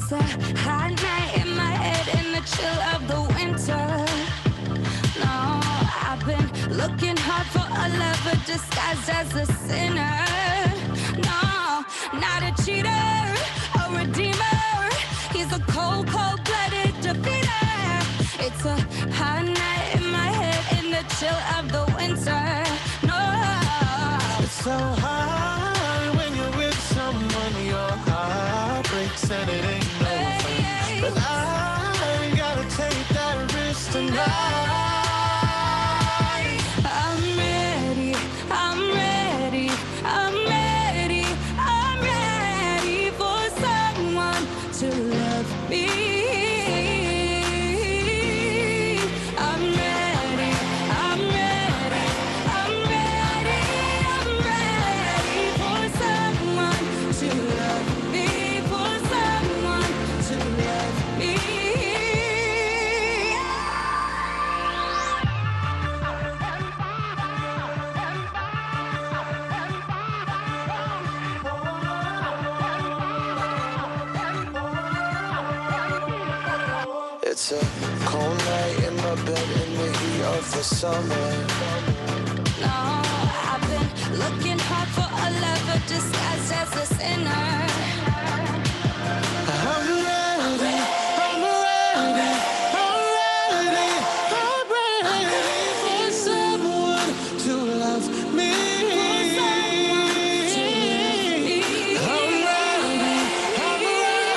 It's a hot night in my head in the chill of the winter. No, I've been looking hard for a lover disguised as a sinner. No, not a cheater, a redeemer. He's a cold, cold-blooded defeater. It's a hot night in my head in the chill of the winter. No, it's so hard when you're with someone, your heart breaks and it ain't no fun. But I gotta take that risk tonight. I'm ready, I'm ready, I'm ready, I'm ready for someone to love me. I'm ready, I'm ready, I'm ready, I'm ready for someone to love me, for someone to love me. It's a cold night in my bed in the heat of the summer. No, I've been looking hard for a lover disguised as a sinner. I'm ready, I'm ready, I'm ready, I'm ready for someone to love me. I'm ready, I'm ready,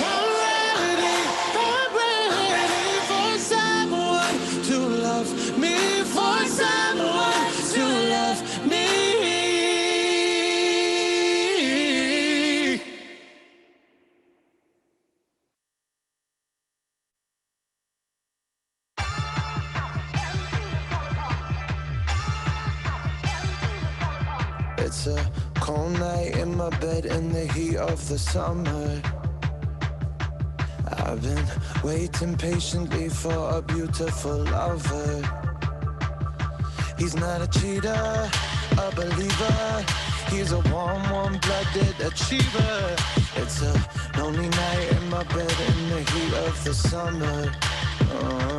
I'm ready, I'm ready for someone to love me, for someone to love me. It's a cold night in my bed in the heat of the summer. I've been waiting patiently for a beautiful lover. He's not a cheater, a believer. He's a warm, warm-blooded achiever. It's a lonely night in my bed in the heat of the summer. Oh,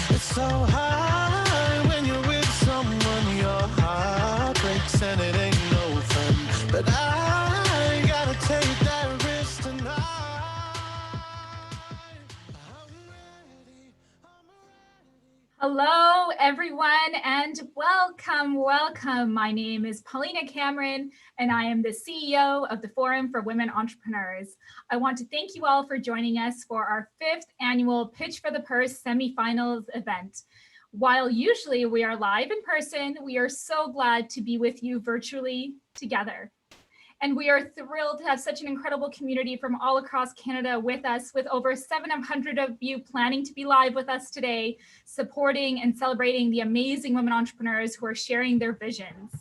it's so hard when you're with someone, your heart breaks and it ain't no fun. But I gotta take that risk tonight. Hello, everyone, and welcome. My name is Paulina Cameron, and I am the CEO of the Forum for Women Entrepreneurs. I want to thank you all for joining us for our 5th annual Pitch for the Purse semifinals event. While usually we are live in person, we are so glad to be with you virtually together. And we are thrilled to have such an incredible community from all across Canada with us, with over 700 of you planning to be live with us today, supporting and celebrating the amazing women entrepreneurs who are sharing their visions.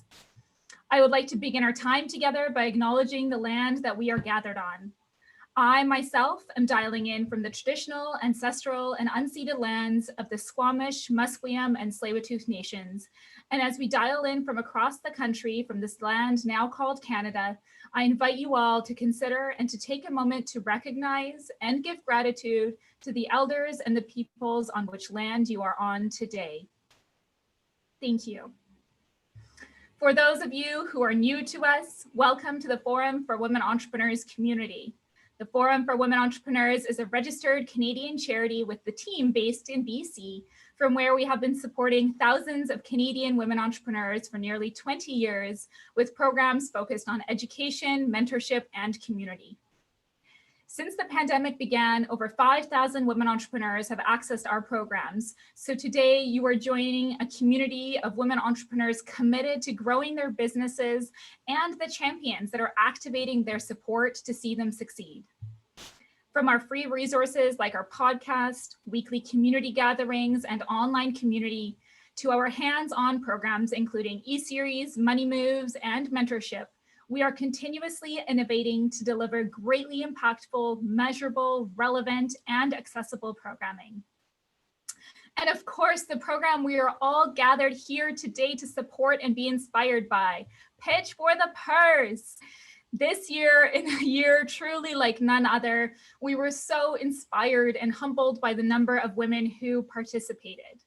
I would like to begin our time together by acknowledging the land that we are gathered on. I myself am dialing in from the traditional, ancestral, and unceded lands of the Squamish, Musqueam, and Tsleil-Waututh nations. And as we dial in from across the country from this land now called Canada, I invite you all to consider and to take a moment to recognize and give gratitude to the elders and the peoples on which land you are on today. Thank you. For those of you who are new to us, welcome to the Forum for Women Entrepreneurs community. The Forum for Women Entrepreneurs is a registered Canadian charity with the team based in BC, from where we have been supporting thousands of Canadian women entrepreneurs for nearly 20 years with programs focused on education, mentorship, and community. Since the pandemic began, over 5,000 women entrepreneurs have accessed our programs. So today you are joining a community of women entrepreneurs committed to growing their businesses and the champions that are activating their support to see them succeed. From our free resources like our podcast, weekly community gatherings, and online community, to our hands-on programs including e-series, money moves, and mentorship, we are continuously innovating to deliver greatly impactful, measurable, relevant, and accessible programming. And of course, the program we are all gathered here today to support and be inspired by, Pitch for the Purse. This year, in a year truly like none other, we were so inspired and humbled by the number of women who participated.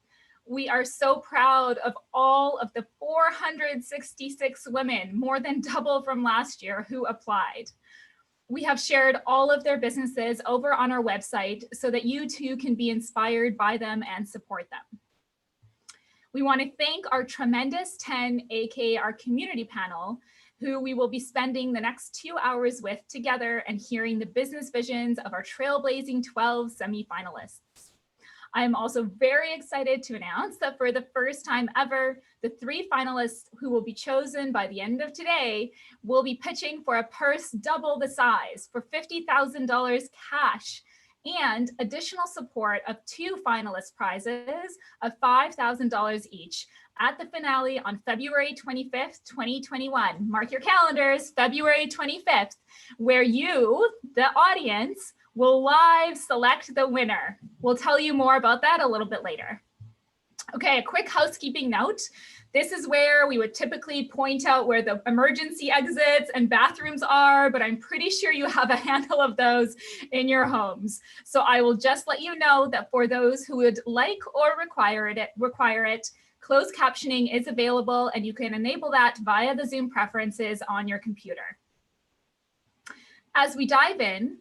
We are so proud of all of the 466 women, more than double from last year, who applied. We have shared all of their businesses over on our website so that you too can be inspired by them and support them. We want to thank our tremendous 10, aka our community panel, who we will be spending the next 2 hours with together and hearing the business visions of our Trailblazing 12 Semi-Finalists. I am also very excited to announce that for the first time ever, the 3 finalists who will be chosen by the end of today will be pitching for a purse double the size for $50,000 cash and additional support of 2 finalist prizes of $5,000 each at the finale on February 25th, 2021. Mark your calendars, February 25th, where you, the audience, will live select the winner. We'll tell you more about that a little bit later. Okay, a quick housekeeping note. This is where we would typically point out where the emergency exits and bathrooms are, but I'm pretty sure you have a handle of those in your homes. So I will just let you know that for those who would like or require it, closed captioning is available, and you can enable that via the Zoom preferences on your computer. As we dive in,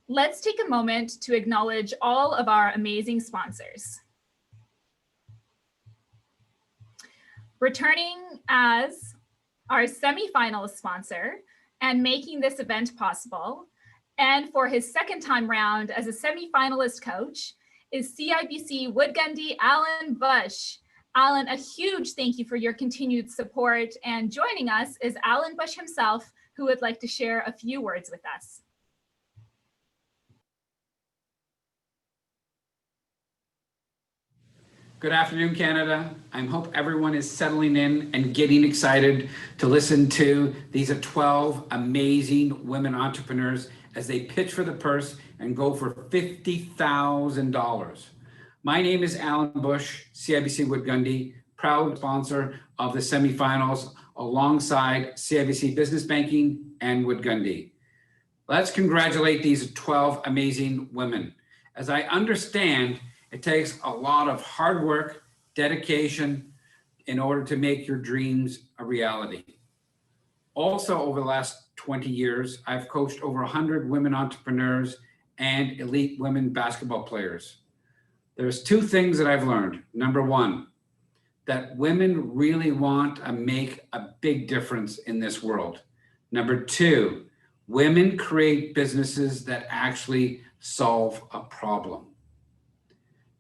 let's take a moment to acknowledge all of our amazing sponsors. Returning as our semi-finalist sponsor and making this event possible, and for his second time round as a semi-finalist coach, is CIBC Woodgundy Alan Bush. Alan, a huge thank you for your continued support, and joining us is Alan Bush himself, who would like to share a few words with us. Good afternoon, Canada. I hope everyone is settling in and getting excited to listen to these 12 amazing women entrepreneurs as they pitch for the purse and go for $50,000. My name is Alan Bush, CIBC Woodgundy, proud sponsor of the semifinals alongside CIBC Business Banking and Woodgundy. Let's congratulate these 12 amazing women. As I understand, it takes a lot of hard work, dedication in order to make your dreams a reality. Also, over the last 20 years, I've coached over 100 women entrepreneurs and elite women basketball players. There's 2 things that I've learned. Number 1, that women really want to make a big difference in this world. Number 2, women create businesses that actually solve a problem.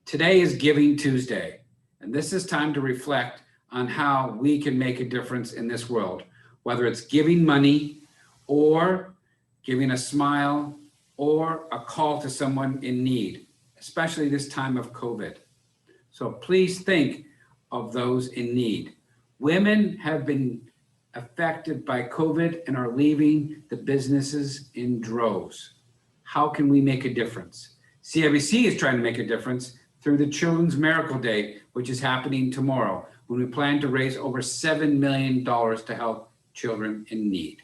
Today is Giving Tuesday, and this is time to reflect on how we can make a difference in this world, whether it's giving money or giving a smile or a call to someone in need, especially this time of COVID. So please think of those in need. Women have been affected by COVID and are leaving the businesses in droves. How can we make a difference? CIBC is trying to make a difference through the Children's Miracle Day, which is happening tomorrow, when we plan to raise over $7 million to help children in need.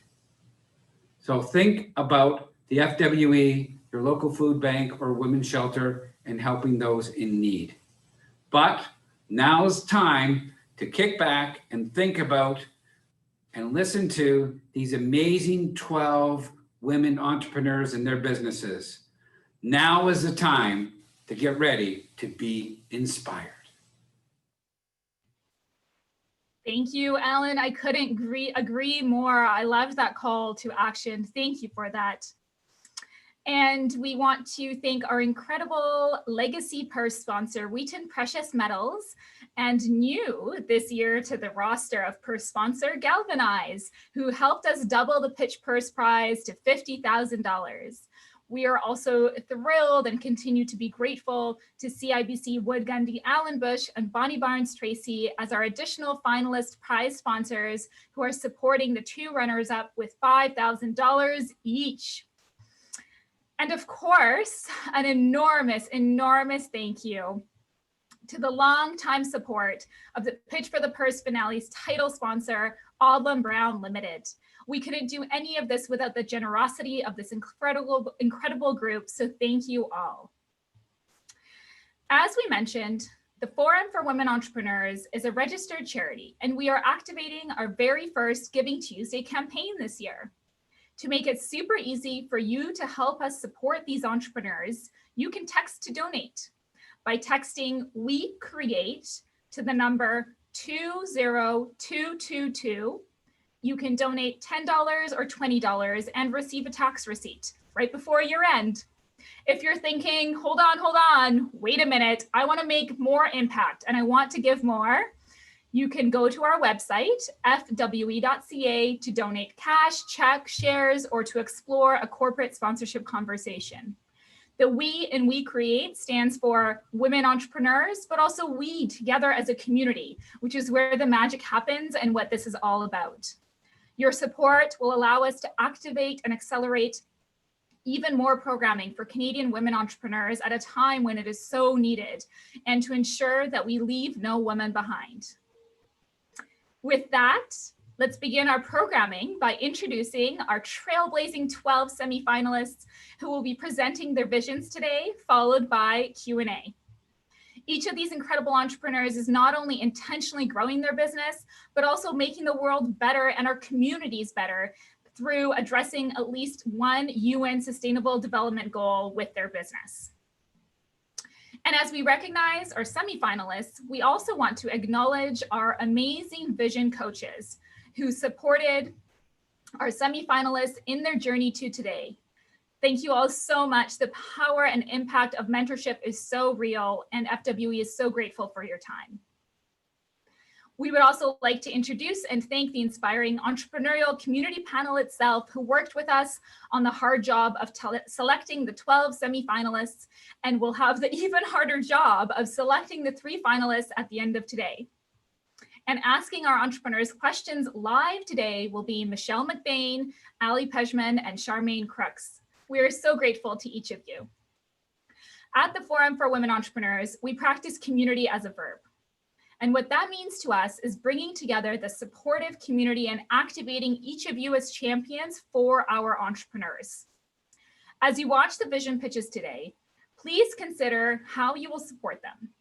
So think about the FWE, your local food bank or women's shelter, and helping those in need. But now is time to kick back and think about and listen to these amazing 12 women entrepreneurs and their businesses. Now is the time to get ready to be inspired. Thank you, Alan. I couldn't agree more. I loved that call to action. Thank you for that. And we want to thank our incredible legacy purse sponsor, Wheaton Precious Metals, and new this year to the roster of purse sponsor, Galvanize, who helped us double the pitch purse prize to $50,000. We are also thrilled and continue to be grateful to CIBC Woodgundy Alan Bush and Bonnie Barnes Tracy as our additional finalist prize sponsors who are supporting the 2 runners-up with $5,000 each. And of course, an enormous thank you to the longtime support of the Pitch for the Purse finale's title sponsor, Alden Brown Limited. We couldn't do any of this without the generosity of this incredible group, so thank you all. As we mentioned, the Forum for Women Entrepreneurs is a registered charity, and we are activating our very first Giving Tuesday campaign this year. To make it super easy for you to help us support these entrepreneurs, you can text to donate by texting "We Create" to the number 20222. You can donate $10 or $20 and receive a tax receipt right before year end. If you're thinking, hold on, wait a minute, I want to make more impact and I want to give more, you can go to our website, fwe.ca, to donate cash, check, shares, or to explore a corporate sponsorship conversation. The We in We Create stands for women entrepreneurs, but also we together as a community, which is where the magic happens and what this is all about. Your support will allow us to activate and accelerate even more programming for Canadian women entrepreneurs at a time when it is so needed, and to ensure that we leave no woman behind. With that, let's begin our programming by introducing our Trailblazing 12 Semi-Finalists who will be presenting their visions today, followed by Q&A. Each of these incredible entrepreneurs is not only intentionally growing their business, but also making the world better and our communities better through addressing at least one UN Sustainable Development Goal with their business. And as we recognize our semi-finalists, we also want to acknowledge our amazing vision coaches who supported our semi-finalists in their journey to today. Thank you all so much. The power and impact of mentorship is so real, and FWE is so grateful for your time. We would also like to introduce and thank the inspiring entrepreneurial community panel itself, who worked with us on the hard job of selecting the 12 semi-finalists, and will have the even harder job of selecting the 3 finalists at the end of today. And asking our entrepreneurs questions live today will be Michelle McBain, Ali Pejman, and Charmaine Crooks. We are so grateful to each of you. At the Forum for Women Entrepreneurs, we practice community as a verb. And what that means to us is bringing together the supportive community and activating each of you as champions for our entrepreneurs. As you watch the vision pitches today, please consider how you will support them.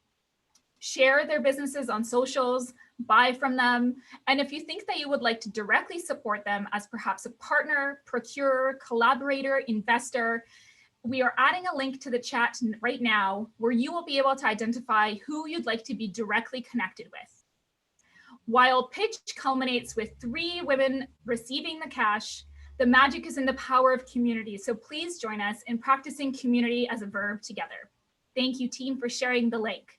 Share their businesses on socials, buy from them, and if you think that you would like to directly support them as perhaps a partner, procurer, collaborator, investor, we are adding a link to the chat right now where you will be able to identify who you'd like to be directly connected with. While pitch culminates with 3 women receiving the cash, the magic is in the power of community. So please join us in practicing community as a verb together. Thank you, team, for sharing the link.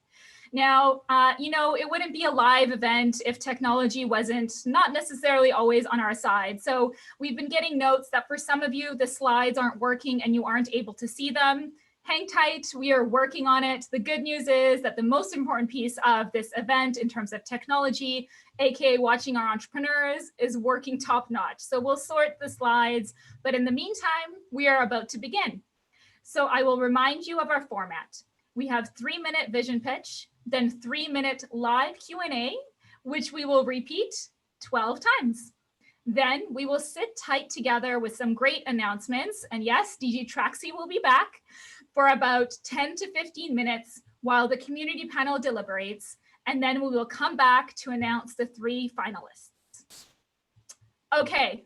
Now, it wouldn't be a live event if technology wasn't not necessarily always on our side. So we've been getting notes that for some of you, the slides aren't working and you aren't able to see them. Hang tight, we are working on it. The good news is that the most important piece of this event in terms of technology, aka watching our entrepreneurs, is working top notch. So we'll sort the slides, but in the meantime, we are about to begin. So I will remind you of our format. We have 3-minute vision pitch, then 3-minute live Q&A, which we will repeat 12 times. Then we will sit tight together with some great announcements. And yes, DG Traxy will be back for about 10 to 15 minutes while the community panel deliberates. And then we will come back to announce the 3 finalists. Okay,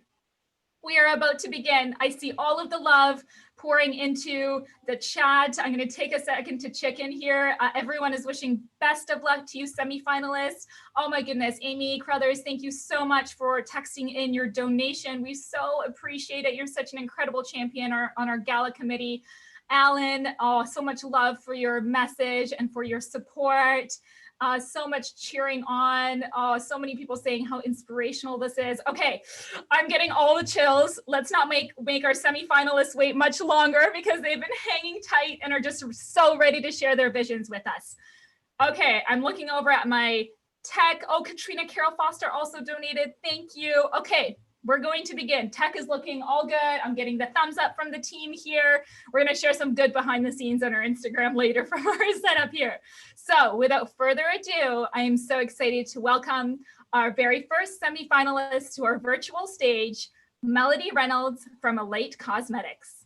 we are about to begin. I see all of the love pouring into the chat. I'm going to take a second to check in here. Everyone is wishing best of luck to you semi-finalists. Oh my goodness, Amy Crothers, thank you so much for texting in your donation. We so appreciate it. You're such an incredible champion on our gala committee. Alan, oh, so much love for your message and for your support. So much cheering on. So many people saying how inspirational this is. Okay, I'm getting all the chills. Let's not make our semi-finalists wait much longer because they've been hanging tight and are just so ready to share their visions with us. Okay, I'm looking over at my tech. Oh, Katrina Carol Foster also donated. Thank you. Okay, we're going to begin. Tech is looking all good. I'm getting the thumbs up from the team here. We're going to share some good behind the scenes on our Instagram later from our setup here. So without further ado, I am so excited to welcome our very first semi-finalist to our virtual stage, Melody Reynolds from Elate Cosmetics.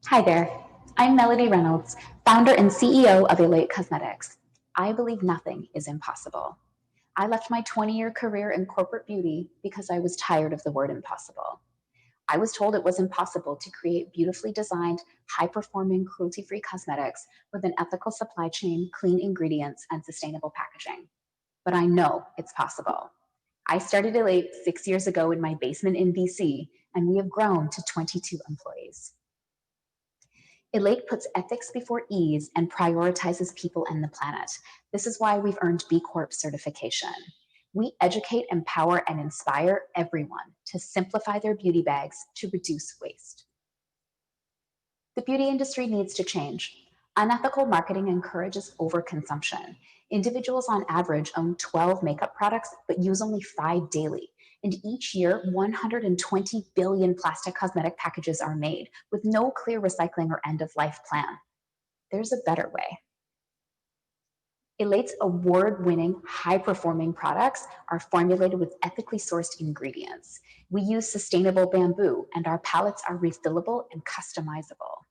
Hi there, I'm Melody Reynolds, founder and CEO of Elate Cosmetics. I believe nothing is impossible. I left my 20-year career in corporate beauty because I was tired of the word impossible. I was told it was impossible to create beautifully designed, high-performing, cruelty-free cosmetics with an ethical supply chain, clean ingredients, and sustainable packaging. But I know it's possible. I started Elate 6 years ago in my basement in BC, and we have grown to 22 employees. Elate puts ethics before ease and prioritizes people and the planet. This is why we've earned B Corp certification. We educate, empower, and inspire everyone to simplify their beauty bags to reduce waste. The beauty industry needs to change. Unethical marketing encourages overconsumption. Individuals on average own 12 makeup products, but use only 5 daily. And each year, 120 billion plastic cosmetic packages are made with no clear recycling or end-of-life plan. There's a better way. Elate's award-winning, high-performing products are formulated with ethically sourced ingredients. We use sustainable bamboo, and our palettes are refillable and customizable.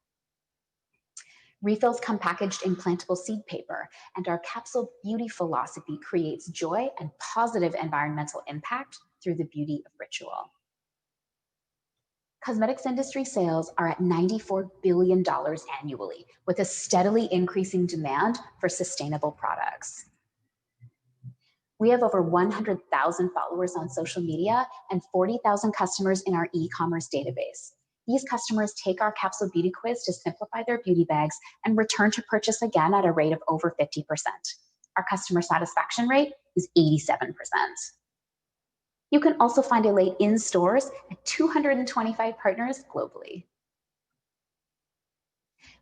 Refills come packaged in plantable seed paper, and our capsule beauty philosophy creates joy and positive environmental impact through the beauty of ritual. Cosmetics industry sales are at $94 billion annually, with a steadily increasing demand for sustainable products. We have over 100,000 followers on social media and 40,000 customers in our e-commerce database. These customers take our capsule beauty quiz to simplify their beauty bags and return to purchase again at a rate of over 50%. Our customer satisfaction rate is 87%. You can also find Elate in stores at 225 partners globally.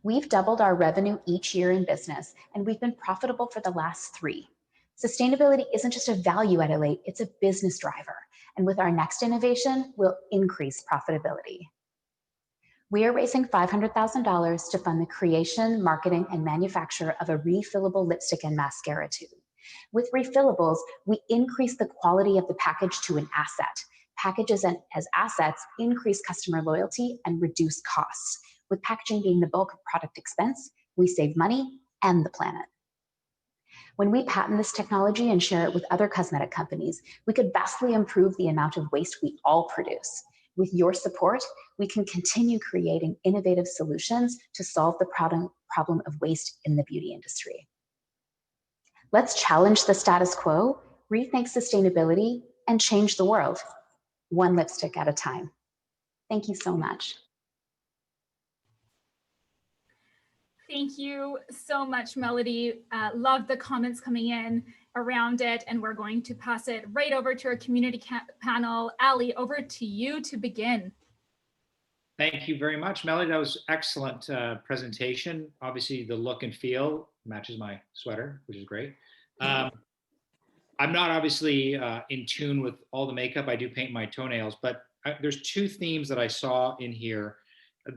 We've doubled our revenue each year in business, and we've been profitable for the last 3. Sustainability isn't just a value at Elate, it's a business driver. And with our next innovation, we'll increase profitability. We are raising $500,000 to fund the creation, marketing, and manufacture of a refillable lipstick and mascara tube. With refillables, we increase the quality of the package to an asset. Packages as assets increase customer loyalty and reduce costs. With packaging being the bulk of product expense, we save money and the planet. When we patent this technology and share it with other cosmetic companies, we could vastly improve the amount of waste we all produce. With your support, we can continue creating innovative solutions to solve the problem of waste in the beauty industry. Let's challenge the status quo, rethink sustainability, and change the world, one lipstick at a time. Thank you so much. Thank you so much, Melody. Love the comments coming in around it, and we're going to pass it right over to our community panel. Ali, over to you to begin. Thank you very much, Melody. That was excellent presentation. Obviously, the look and feel matches my sweater, which is great. I'm not obviously in tune with all the makeup. I do paint my toenails, but there's 2 themes that I saw in here.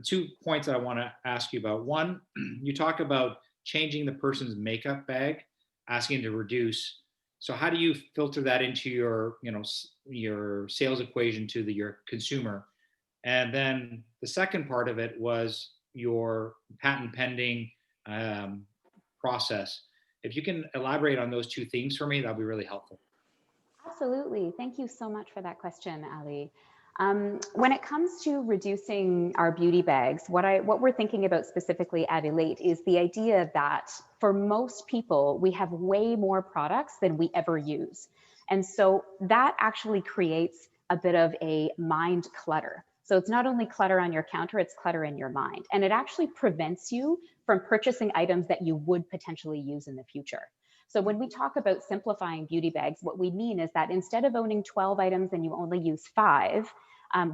2 points that I want to ask you about. One, you talk about changing the person's makeup bag, asking to reduce. So how do you filter that into your, your sales equation to your consumer? And then the second part of it was your patent pending process. If you can elaborate on those 2 themes for me, that'd be really helpful. Absolutely. Thank you so much for that question, Ali. When it comes to reducing our beauty bags, what we're thinking about specifically at Elate is the idea that for most people, we have way more products than we ever use. And so that actually creates a bit of a mind clutter. So it's not only clutter on your counter, it's clutter in your mind. And it actually prevents you from purchasing items that you would potentially use in the future. So when we talk about simplifying beauty bags, what we mean is that instead of owning 12 items and you only use 5,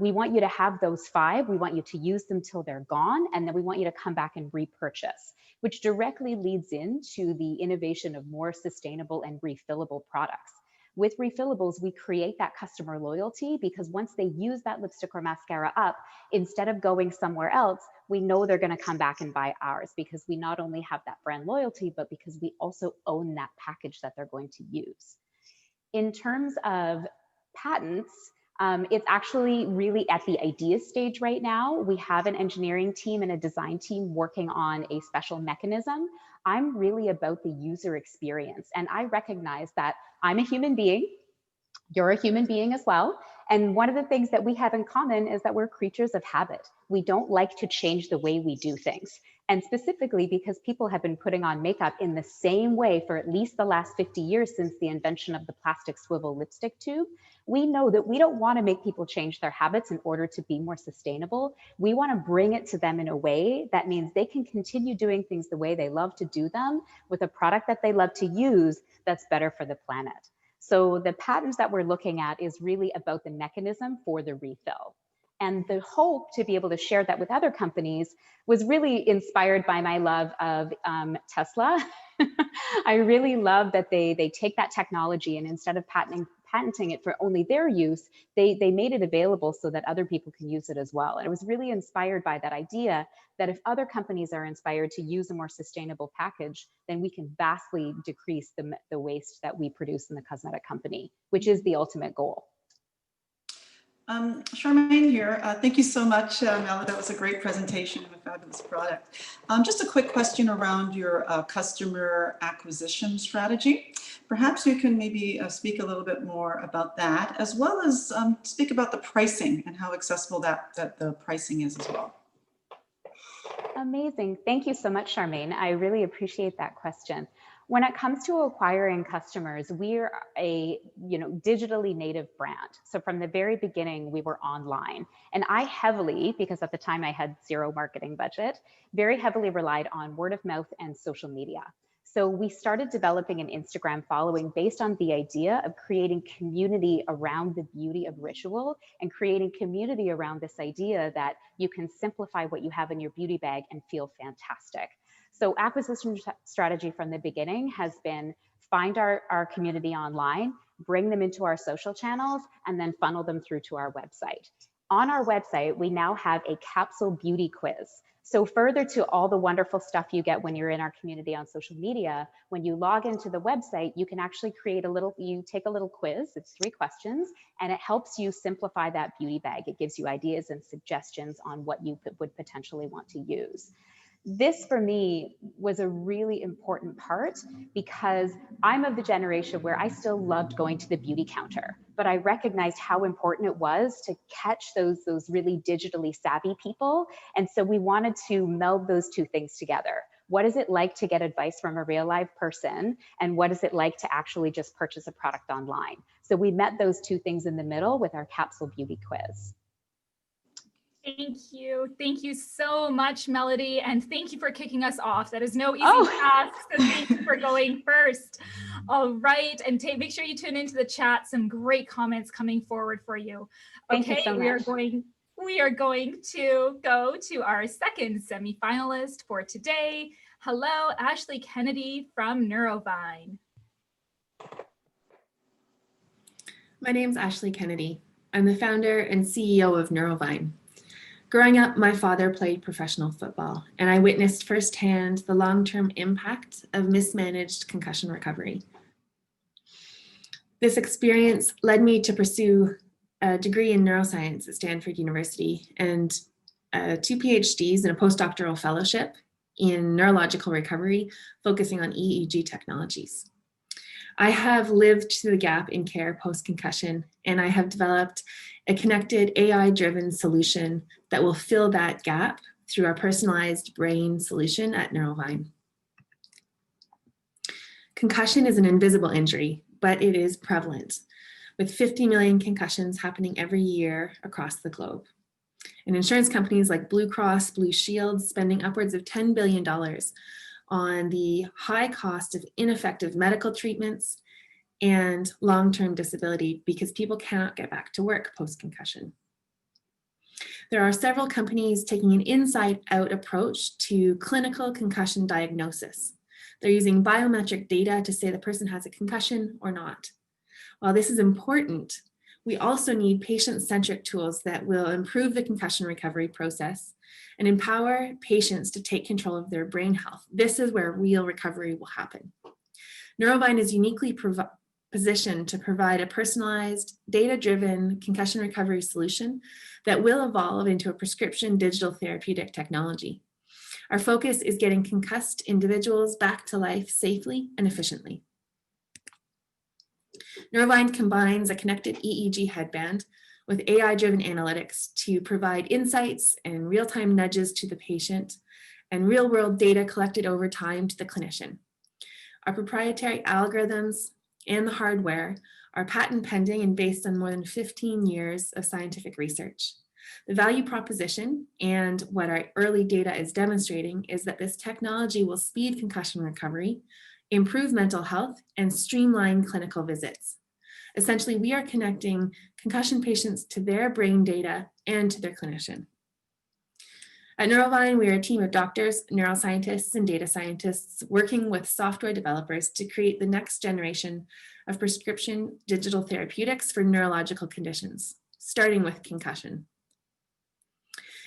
we want you to have those 5. We want you to use them till they're gone. And then we want you to come back and repurchase, which directly leads into the innovation of more sustainable and refillable products. With refillables, we create that customer loyalty because once they use that lipstick or mascara up, instead of going somewhere else, we know they're going to come back and buy ours because we not only have that brand loyalty, but because we also own that package that they're going to use. In terms of patents, it's actually really at the idea stage right now. We have an engineering team and a design team working on a special mechanism. I'm really about the user experience, and I recognize that I'm a human being. You're a human being as well. And one of the things that we have in common is that we're creatures of habit. We don't like to change the way we do things. And specifically because people have been putting on makeup in the same way for at least the last 50 years since the invention of the plastic swivel lipstick tube, we know that we don't want to make people change their habits in order to be more sustainable. We want to bring it to them in a way that means they can continue doing things the way they love to do them with a product that they love to use that's better for the planet. So the patents that we're looking at is really about the mechanism for the refill. And the hope to be able to share that with other companies was really inspired by my love of Tesla. I really love that they take that technology and instead of patenting it for only their use, they made it available so that other people can use it as well. And I was really inspired by that idea that if other companies are inspired to use a more sustainable package, then we can vastly decrease the waste that we produce in the cosmetic company, which is the ultimate goal. Charmaine here. Thank you so much, Mel. That was a great presentation of a fabulous product. Just a quick question around your customer acquisition strategy. Perhaps you can maybe speak a little bit more about that, as well as speak about the pricing and how accessible that the pricing is as well. Amazing. Thank you so much, Charmaine. I really appreciate that question. When it comes to acquiring customers, we're a digitally native brand. So from the very beginning, we were online. And I heavily, because at the time I had zero marketing budget, very heavily relied on word of mouth and social media. So we started developing an Instagram following based on the idea of creating community around the beauty of ritual and creating community around this idea that you can simplify what you have in your beauty bag and feel fantastic. So acquisition strategy from the beginning has been find our community online, bring them into our social channels, and then funnel them through to our website. On our website, we now have a capsule beauty quiz. So further to all the wonderful stuff you get when you're in our community on social media, when you log into the website, you can actually create you take a little quiz, it's 3 questions, and it helps you simplify that beauty bag. It gives you ideas and suggestions on what you would potentially want to use. This for me was a really important part because I'm of the generation where I still loved going to the beauty counter, but I recognized how important it was to catch those really digitally savvy people. And so we wanted to meld those two things together. What is it like to get advice from a real live person? And what is it like to actually just purchase a product online? So we met those two things in the middle with our capsule beauty quiz. Thank you. Thank you so much, Melody. And thank you for kicking us off. That is no easy task. So thank you for going first. All right. And make sure you tune into the chat. Some great comments coming forward for you. Thank you so much. We are going to go to our second semi-finalist for today. Hello, Ashley Kennedy from Neurovine. My name's Ashley Kennedy. I'm the founder and CEO of Neurovine. Growing up, my father played professional football, and I witnessed firsthand the long-term impact of mismanaged concussion recovery. This experience led me to pursue a degree in neuroscience at Stanford University and 2 PhDs and a postdoctoral fellowship in neurological recovery, focusing on EEG technologies. I have lived through the gap in care post-concussion, and I have developed a connected AI-driven solution that will fill that gap through our personalized brain solution at Neurovine. Concussion is an invisible injury, but it is prevalent, with 50 million concussions happening every year across the globe. And insurance companies like Blue Cross Blue Shield spending upwards of $10 billion on the high cost of ineffective medical treatments and long-term disability because people cannot get back to work post-concussion. There are several companies taking an inside-out approach to clinical concussion diagnosis. They're using biometric data to say the person has a concussion or not. While this is important, we also need patient-centric tools that will improve the concussion recovery process and empower patients to take control of their brain health. This is where real recovery will happen. Neurovine is uniquely positioned to provide a personalized, data-driven concussion recovery solution that will evolve into a prescription digital therapeutic technology. Our focus is getting concussed individuals back to life safely and efficiently. Neurovine combines a connected EEG headband with AI-driven analytics to provide insights and real-time nudges to the patient and real-world data collected over time to the clinician. Our proprietary algorithms and the hardware are patent pending and based on more than 15 years of scientific research. The value proposition and what our early data is demonstrating is that this technology will speed concussion recovery, improve mental health, and streamline clinical visits. Essentially, we are connecting concussion patients to their brain data and to their clinician. At Neurovine, we are a team of doctors, neuroscientists, and data scientists working with software developers to create the next generation of prescription digital therapeutics for neurological conditions, starting with concussion.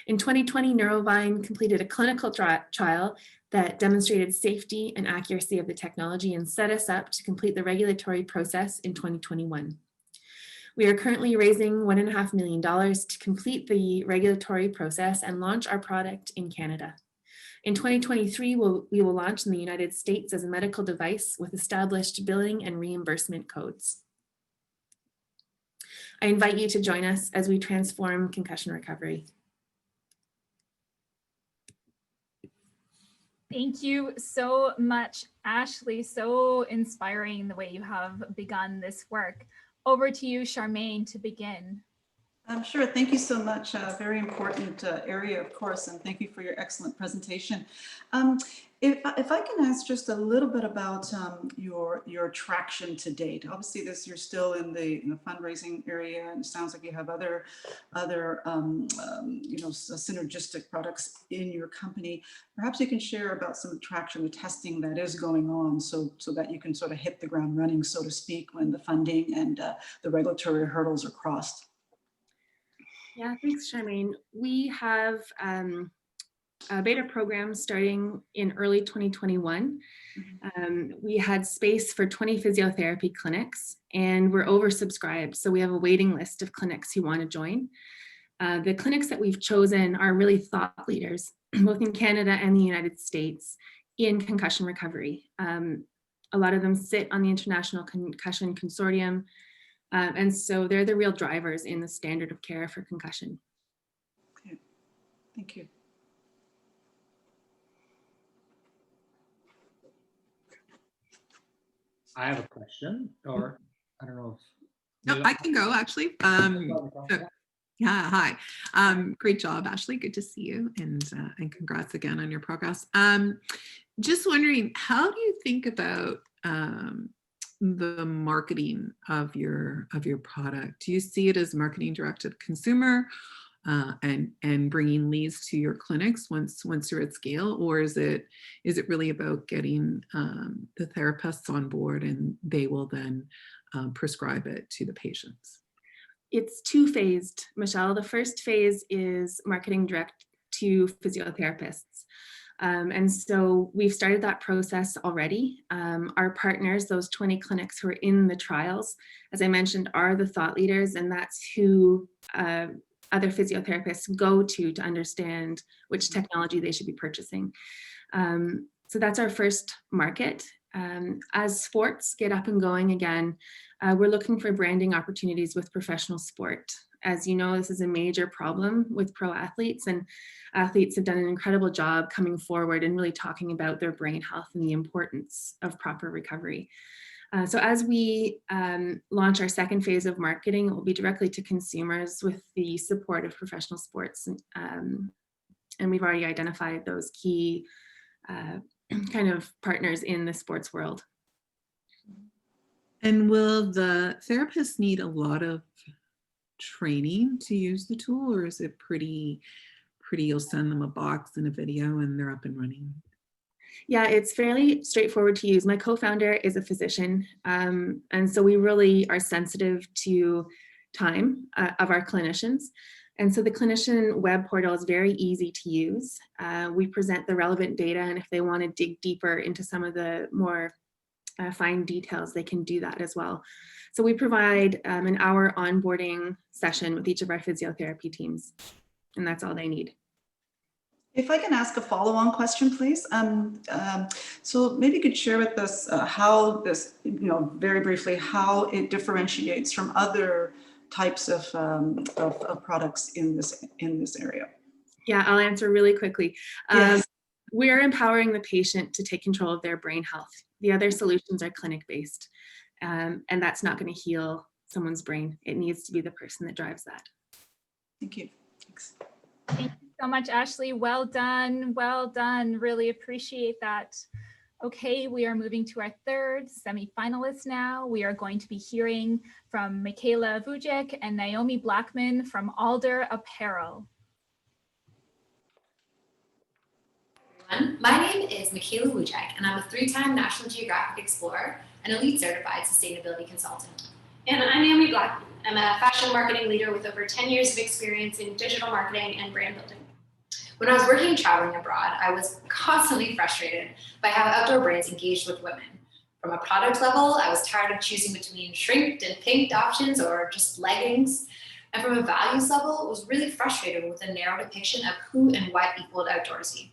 In 2020, Neurovine completed a clinical trial that demonstrated safety and accuracy of the technology and set us up to complete the regulatory process in 2021. We are currently raising $1.5 million to complete the regulatory process and launch our product in Canada. In 2023, we will launch in the United States as a medical device with established billing and reimbursement codes. I invite you to join us as we transform concussion recovery. Thank you so much, Ashley. So inspiring the way you have begun this work. Over to you, Charmaine, to begin. Sure. Thank you so much. Very important area, of course, and thank you for your excellent presentation. If I can ask just a little bit about your traction to date. Obviously, you're still in the fundraising area, and it sounds like you have other synergistic products in your company. Perhaps you can share about some traction, the testing that is going on, so that you can sort of hit the ground running, so to speak, when the funding and the regulatory hurdles are crossed. Yeah, thanks, Charmaine. We have a beta program starting in early 2021. We had space for 20 physiotherapy clinics, and we're oversubscribed. So we have a waiting list of clinics who want to join. The clinics that we've chosen are really thought leaders, both in Canada and the United States, in concussion recovery. A lot of them sit on the International Concussion Consortium. And so they're the real drivers in the standard of care for concussion. Okay. Thank you. I have a question, or I don't know if... No, I can go actually. Yeah, hi. Great job, Ashley. Good to see you, and congrats again on your progress. Just wondering, how do you think about the marketing of your product? Do you see it as marketing direct to the consumer and bringing leads to your clinics once you're at scale, or is it really about getting the therapists on board and they will then prescribe it to the patients? It's two-phased, Michelle. The first phase is marketing direct to physiotherapists. And so we've started that process already. Our partners, those 20 clinics who are in the trials, as I mentioned, are the thought leaders, and that's who other physiotherapists go to understand which technology they should be purchasing. So that's our first market. As sports get up and going again, we're looking for branding opportunities with professional sport. As you know, this is a major problem with pro athletes, and athletes have done an incredible job coming forward and really talking about their brain health and the importance of proper recovery. So as we launch our second phase of marketing, it will be directly to consumers with the support of professional sports. And we've already identified those key kind of partners in the sports world. And will the therapists need a lot of training to use the tool, or is it pretty you'll send them a box and a video and they're up and running? Yeah, it's fairly straightforward to use. My co-founder is a physician, and so we really are sensitive to time of our clinicians. And so the clinician web portal is very easy to use. We present the relevant data, and if they want to dig deeper into some of the more fine details, they can do that as well. So we provide an hour onboarding session with each of our physiotherapy teams, and that's all they need. If I can ask a follow-on question, please. So maybe you could share with us how this, very briefly, how it differentiates from other types of products in this area. Yeah, I'll answer really quickly. Yes. We're empowering the patient to take control of their brain health. The other solutions are clinic-based, and that's not going to heal someone's brain. It needs to be the person that drives that. Thank you. Thanks. Thank you so much, Ashley. Well done. Well done. Really appreciate that. Okay, we are moving to our third semi-finalist now. We are going to be hearing from Michaela Wujick and Naomi Blackman from Alder Apparel. My name is Michaela Wujick, and I'm a 3-time National Geographic Explorer and Elite Certified Sustainability Consultant. And I'm Naomi Blackman. I'm a fashion marketing leader with over 10 years of experience in digital marketing and brand building. When I was working and traveling abroad, I was constantly frustrated by how outdoor brands engaged with women. From a product level, I was tired of choosing between shrinked and pinked options or just leggings. And from a values level, it was really frustrating with a narrow depiction of who and what equaled outdoorsy.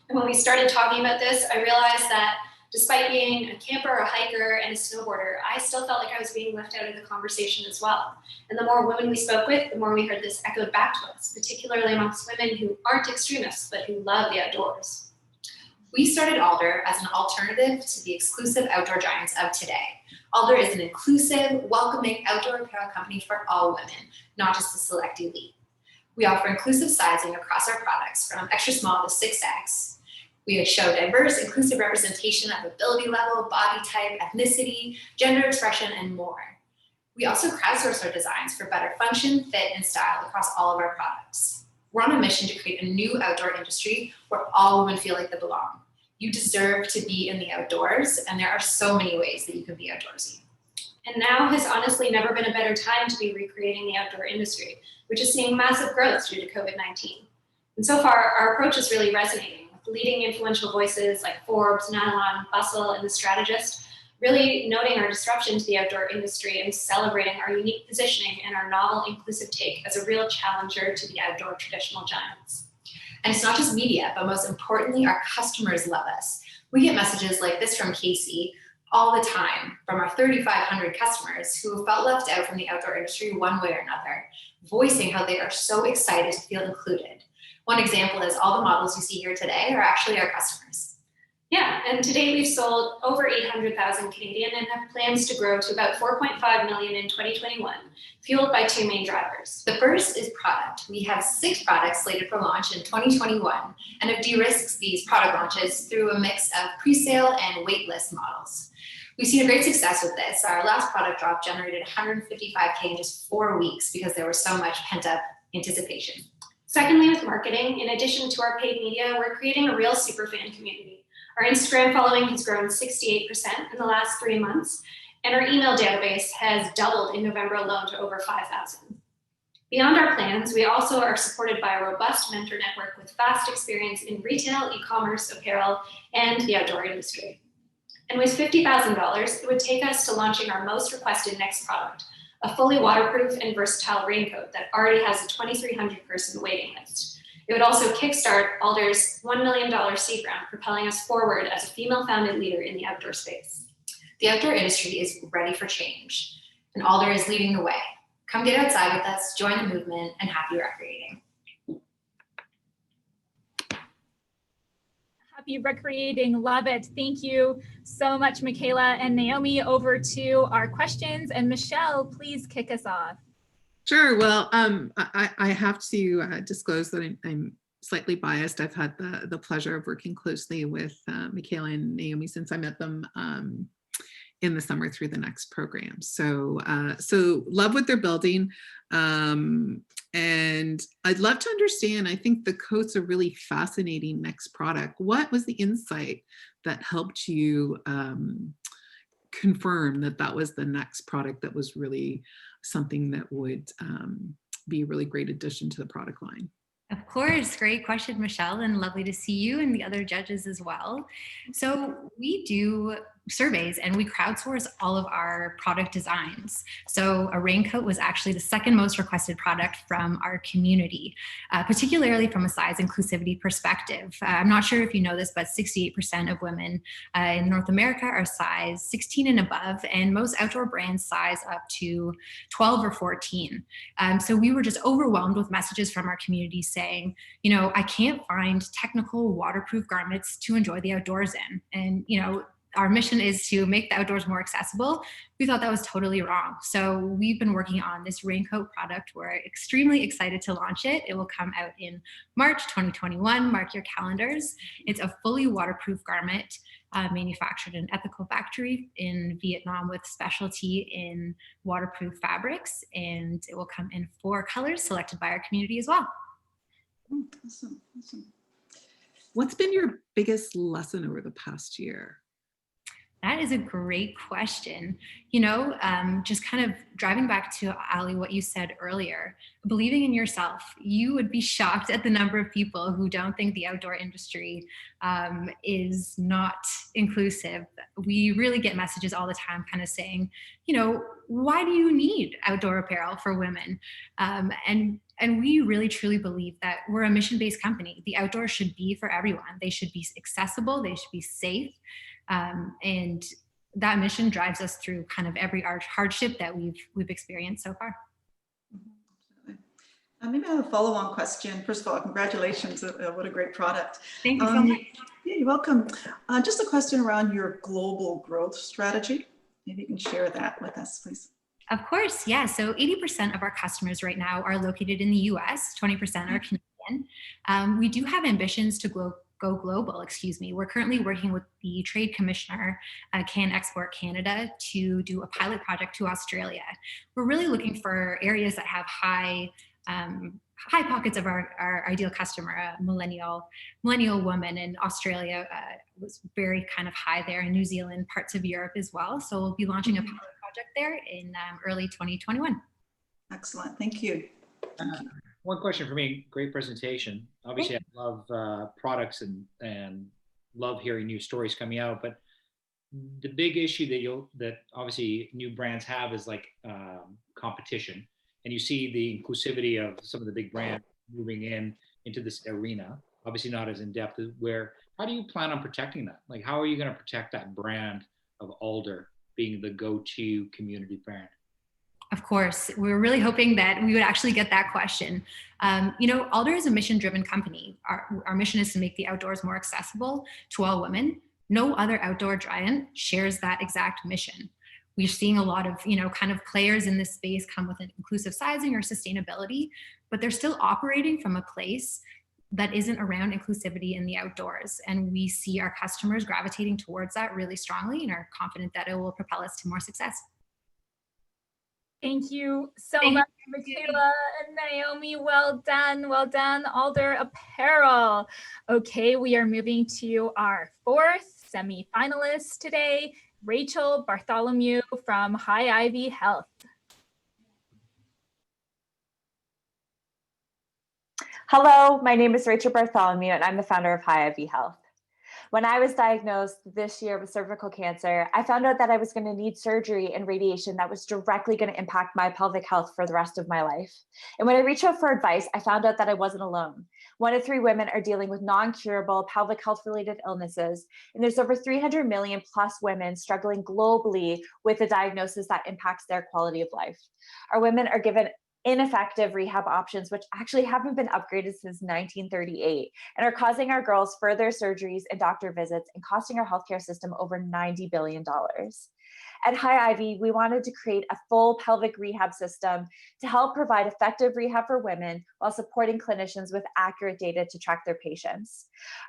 And when we started talking about this, I realized that despite being a camper, a hiker, and a snowboarder, I still felt like I was being left out of the conversation as well. And the more women we spoke with, the more we heard this echoed back to us, particularly amongst women who aren't extremists, but who love the outdoors. We started Alder as an alternative to the exclusive outdoor giants of today. Alder is an inclusive, welcoming outdoor apparel company for all women, not just the select elite. We offer inclusive sizing across our products from extra small to 6X. We show diverse, inclusive representation of ability level, body type, ethnicity, gender expression, and more. We also crowdsource our designs for better function, fit, and style across all of our products. We're on a mission to create a new outdoor industry where all women feel like they belong. You deserve to be in the outdoors, and there are so many ways that you can be outdoorsy. And now has honestly never been a better time to be recreating the outdoor industry, which is seeing massive growth due to COVID-19. And so far, our approach is really resonating with leading influential voices like Forbes, Nylon, Bustle, and The Strategist, really noting our disruption to the outdoor industry and celebrating our unique positioning and our novel inclusive take as a real challenger to the outdoor traditional giants. And it's not just media, but most importantly, our customers love us. We get messages like this from Casey all the time from our 3,500 customers who have felt left out from the outdoor industry one way or another, voicing how they are so excited to feel included. One example is all the models you see here today are actually our customers. Yeah, and to date we've sold over 800,000 Canadian and have plans to grow to about 4.5 million in 2021, fueled by two main drivers. The first is product. We have 6 products slated for launch in 2021 and have de-risked these product launches through a mix of pre-sale and waitlist models. We've seen a great success with this. Our last product drop generated 155K in just 4 weeks because there was so much pent-up anticipation. Secondly, with marketing, in addition to our paid media, we're creating a real superfan community. Our Instagram following has grown 68% in the last 3 months, and our email database has doubled in November alone to over 5,000. Beyond our plans, we also are supported by a robust mentor network with vast experience in retail, e-commerce, apparel, and the outdoor industry. And with $50,000, it would take us to launching our most requested next product, a fully waterproof and versatile raincoat that already has a 2,300 person waiting list. It would also kickstart Alder's $1 million seed round, propelling us forward as a female-founded leader in the outdoor space. The outdoor industry is ready for change, and Alder is leading the way. Come get outside with us, join the movement, and happy recreating. Happy recreating, love it. Thank you so much, Michaela and Naomi. Over to our questions, and Michelle, please kick us off. Sure. Well, I have to disclose that I'm slightly biased. I've had the pleasure of working closely with Michaela and Naomi since I met them in the summer through the next program. So, so love what they're building. And I'd love to understand, I think the coat's a really fascinating next product. What was the insight that helped you confirm that that was the next product that was really something that would be a really great addition to the product line? Of course, great question, Michelle, and lovely to see you and the other judges as well. So we do surveys and we crowdsource all of our product designs. So a raincoat was actually the second most requested product from our community, particularly from a size inclusivity perspective. I'm not sure if you know this, but 68% of women in North America are size 16 and above, and most outdoor brands size up to 12 or 14. So we were just overwhelmed with messages from our community saying, you know, I can't find technical waterproof garments to enjoy the outdoors in. And, you know, our mission is to make the outdoors more accessible. We thought that was totally wrong. So we've been working on this raincoat product. We're extremely excited to launch it. It will come out in March 2021. Mark your calendars. It's a fully waterproof garment manufactured in an ethical factory in Vietnam with specialty in waterproof fabrics. And it will come in 4 colors selected by our community as well. Awesome, awesome. What's been your biggest lesson over the past year? That is a great question. You know, just kind of driving back to Ali, what you said earlier, believing in yourself. You would be shocked at the number of people who don't think the outdoor industry is not inclusive. We really get messages all the time kind of saying, you know, why do you need outdoor apparel for women? And we really truly believe that we're a mission-based company. The outdoors should be for everyone. They should be accessible, they should be safe. And that mission drives us through kind of every hardship that we've experienced so far. Maybe I have a follow-on question. First of all, congratulations. What a great product. Thank you so much. Yeah, you're welcome. Just a question around your global growth strategy. Maybe you can share that with us, please. Of course, yeah. So 80% of our customers right now are located in the US, 20% are Canadian. We do have ambitions to go global, excuse me. We're currently working with the Trade Commissioner, Can Export Canada, to do a pilot project to Australia. We're really looking for areas that have high pockets of our ideal customer, millennial woman, and Australia was very kind of high there, and New Zealand, parts of Europe as well. So we'll be launching a pilot project there in early 2021. Excellent, thank you. One question for me, great presentation. Obviously, I love products and love hearing new stories coming out, but the big issue that obviously new brands have is like competition. And you see the inclusivity of some of the big brands moving into this arena, obviously not as in depth as how do you plan on protecting that? Like, how are you going to protect that brand of Alder being the go-to community brand? Of course, we were really hoping that we would actually get that question. You know, Alder is a mission-driven company. Our mission is to make the outdoors more accessible to all women. No other outdoor giant shares that exact mission. We're seeing a lot of, you know, kind of players in this space come with an inclusive sizing or sustainability, but they're still operating from a place that isn't around inclusivity in the outdoors. And we see our customers gravitating towards that really strongly and are confident that it will propel us to more success. Thank you so much, Michaela and Naomi. Well done, Alder Apparel. Okay, we are moving to our 4th semi-finalist today, Rachel Bartholomew from High Ivy Health. Hello, my name is Rachel Bartholomew and I'm the founder of High Ivy Health. When I was diagnosed this year with cervical cancer, I found out that I was going to need surgery and radiation that was directly going to impact my pelvic health for the rest of my life. And when I reached out for advice, I found out that I wasn't alone. 1 in 3 women are dealing with non-curable pelvic health-related illnesses, and there's over 300 million plus women struggling globally with a diagnosis that impacts their quality of life. Our women are given ineffective rehab options, which actually haven't been upgraded since 1938 and are causing our girls further surgeries and doctor visits and costing our healthcare system over $90 billion. At High Ivy, we wanted to create a full pelvic rehab system to help provide effective rehab for women while supporting clinicians with accurate data to track their patients.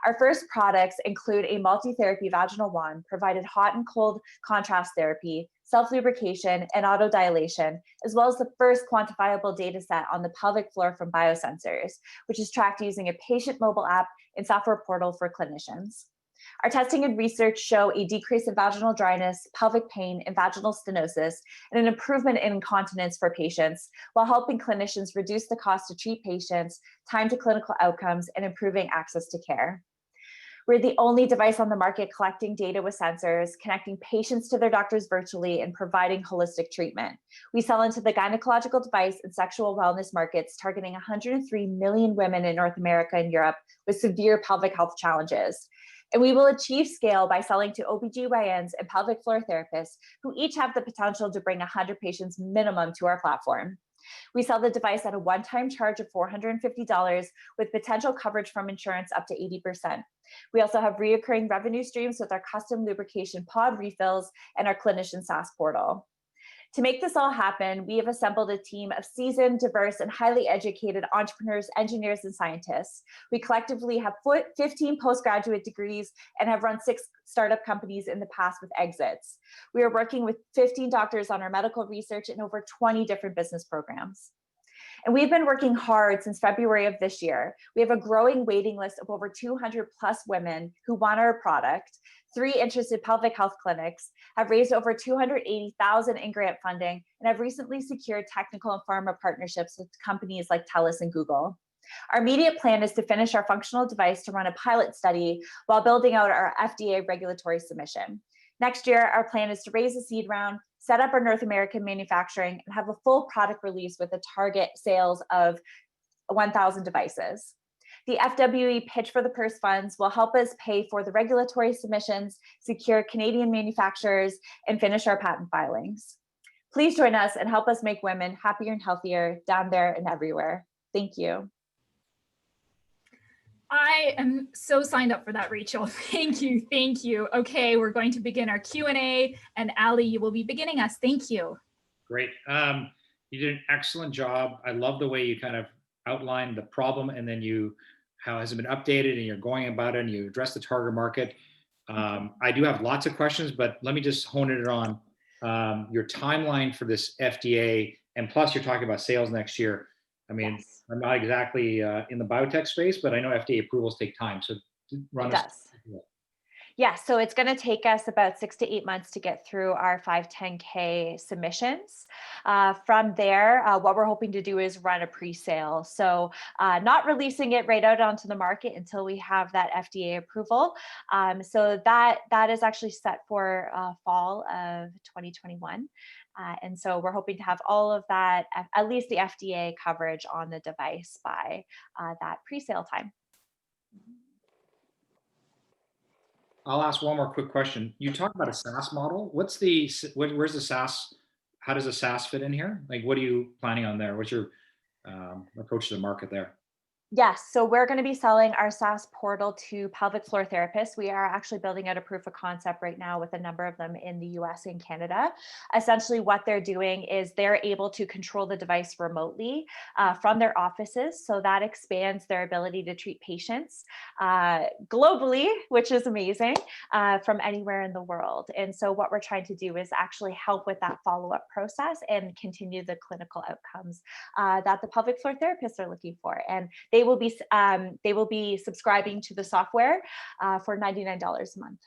Our first products include a multi-therapy vaginal wand, provided hot and cold contrast therapy, self-lubrication, and autodilation, as well as the first quantifiable data set on the pelvic floor from biosensors, which is tracked using a patient mobile app and software portal for clinicians. Our testing and research show a decrease in vaginal dryness, pelvic pain, and vaginal stenosis, and an improvement in incontinence for patients, while helping clinicians reduce the cost to treat patients, time to clinical outcomes, and improving access to care. We're the only device on the market collecting data with sensors, connecting patients to their doctors virtually, and providing holistic treatment. We sell into the gynecological device and sexual wellness markets, targeting 103 million women in North America and Europe with severe pelvic health challenges. And we will achieve scale by selling to OBGYNs and pelvic floor therapists who each have the potential to bring 100 patients minimum to our platform. We sell the device at a one-time charge of $450 with potential coverage from insurance up to 80%. We also have reoccurring revenue streams with our custom lubrication pod refills and our clinician SaaS portal. To make this all happen, we have assembled a team of seasoned, diverse, and highly educated entrepreneurs, engineers, and scientists. We collectively have 15 postgraduate degrees and have run 6 startup companies in the past with exits. We are working with 15 doctors on our medical research and over 20 different business programs. And we've been working hard since February of this year. We have a growing waiting list of over 200 plus women who want our product. 3 interested pelvic health clinics have raised over $280,000 in grant funding and have recently secured technical and pharma partnerships with companies like TELUS and Google. Our immediate plan is to finish our functional device to run a pilot study while building out our FDA regulatory submission. Next year, our plan is to raise a seed round, set up our North American manufacturing, and have a full product release with a target sales of 1,000 devices. The FWE pitch for the purse funds will help us pay for the regulatory submissions, secure Canadian manufacturers, and finish our patent filings. Please join us and help us make women happier and healthier down there and everywhere. Thank you. I am so signed up for that, Rachel. Thank you, thank you. Okay, we're going to begin our Q&A, and Ali, you will be beginning us. Thank you. Great. You did an excellent job. I love the way you kind of outlined the problem and then how has it been updated and you're going about it and you address the target market. I do have lots of questions, but let me just hone it on your timeline for this FDA, and plus you're talking about sales next year. I mean, yes. I'm not exactly in the biotech space, but I know FDA approvals take time. So run us. Yeah, so it's going to take us about 6 to 8 months to get through our 510K submissions. From there, what we're hoping to do is run a pre-sale. So not releasing it right out onto the market until we have that FDA approval. So that is actually set for fall of 2021. And so we're hoping to have all of that, at least the FDA coverage on the device by that pre-sale time. I'll ask one more quick question. You talked about a SaaS model. Where's the SaaS? How does the SaaS fit in here? Like, what are you planning on there? What's your approach to the market there? Yes, so we're going to be selling our SaaS portal to pelvic floor therapists. We are actually building out a proof of concept right now with a number of them in the US and Canada. Essentially what they're doing is they're able to control the device remotely from their offices. So that expands their ability to treat patients globally, which is amazing, from anywhere in the world. And so what we're trying to do is actually help with that follow-up process and continue the clinical outcomes that the pelvic floor therapists are looking for. And they will be subscribing to the software for $99 a month.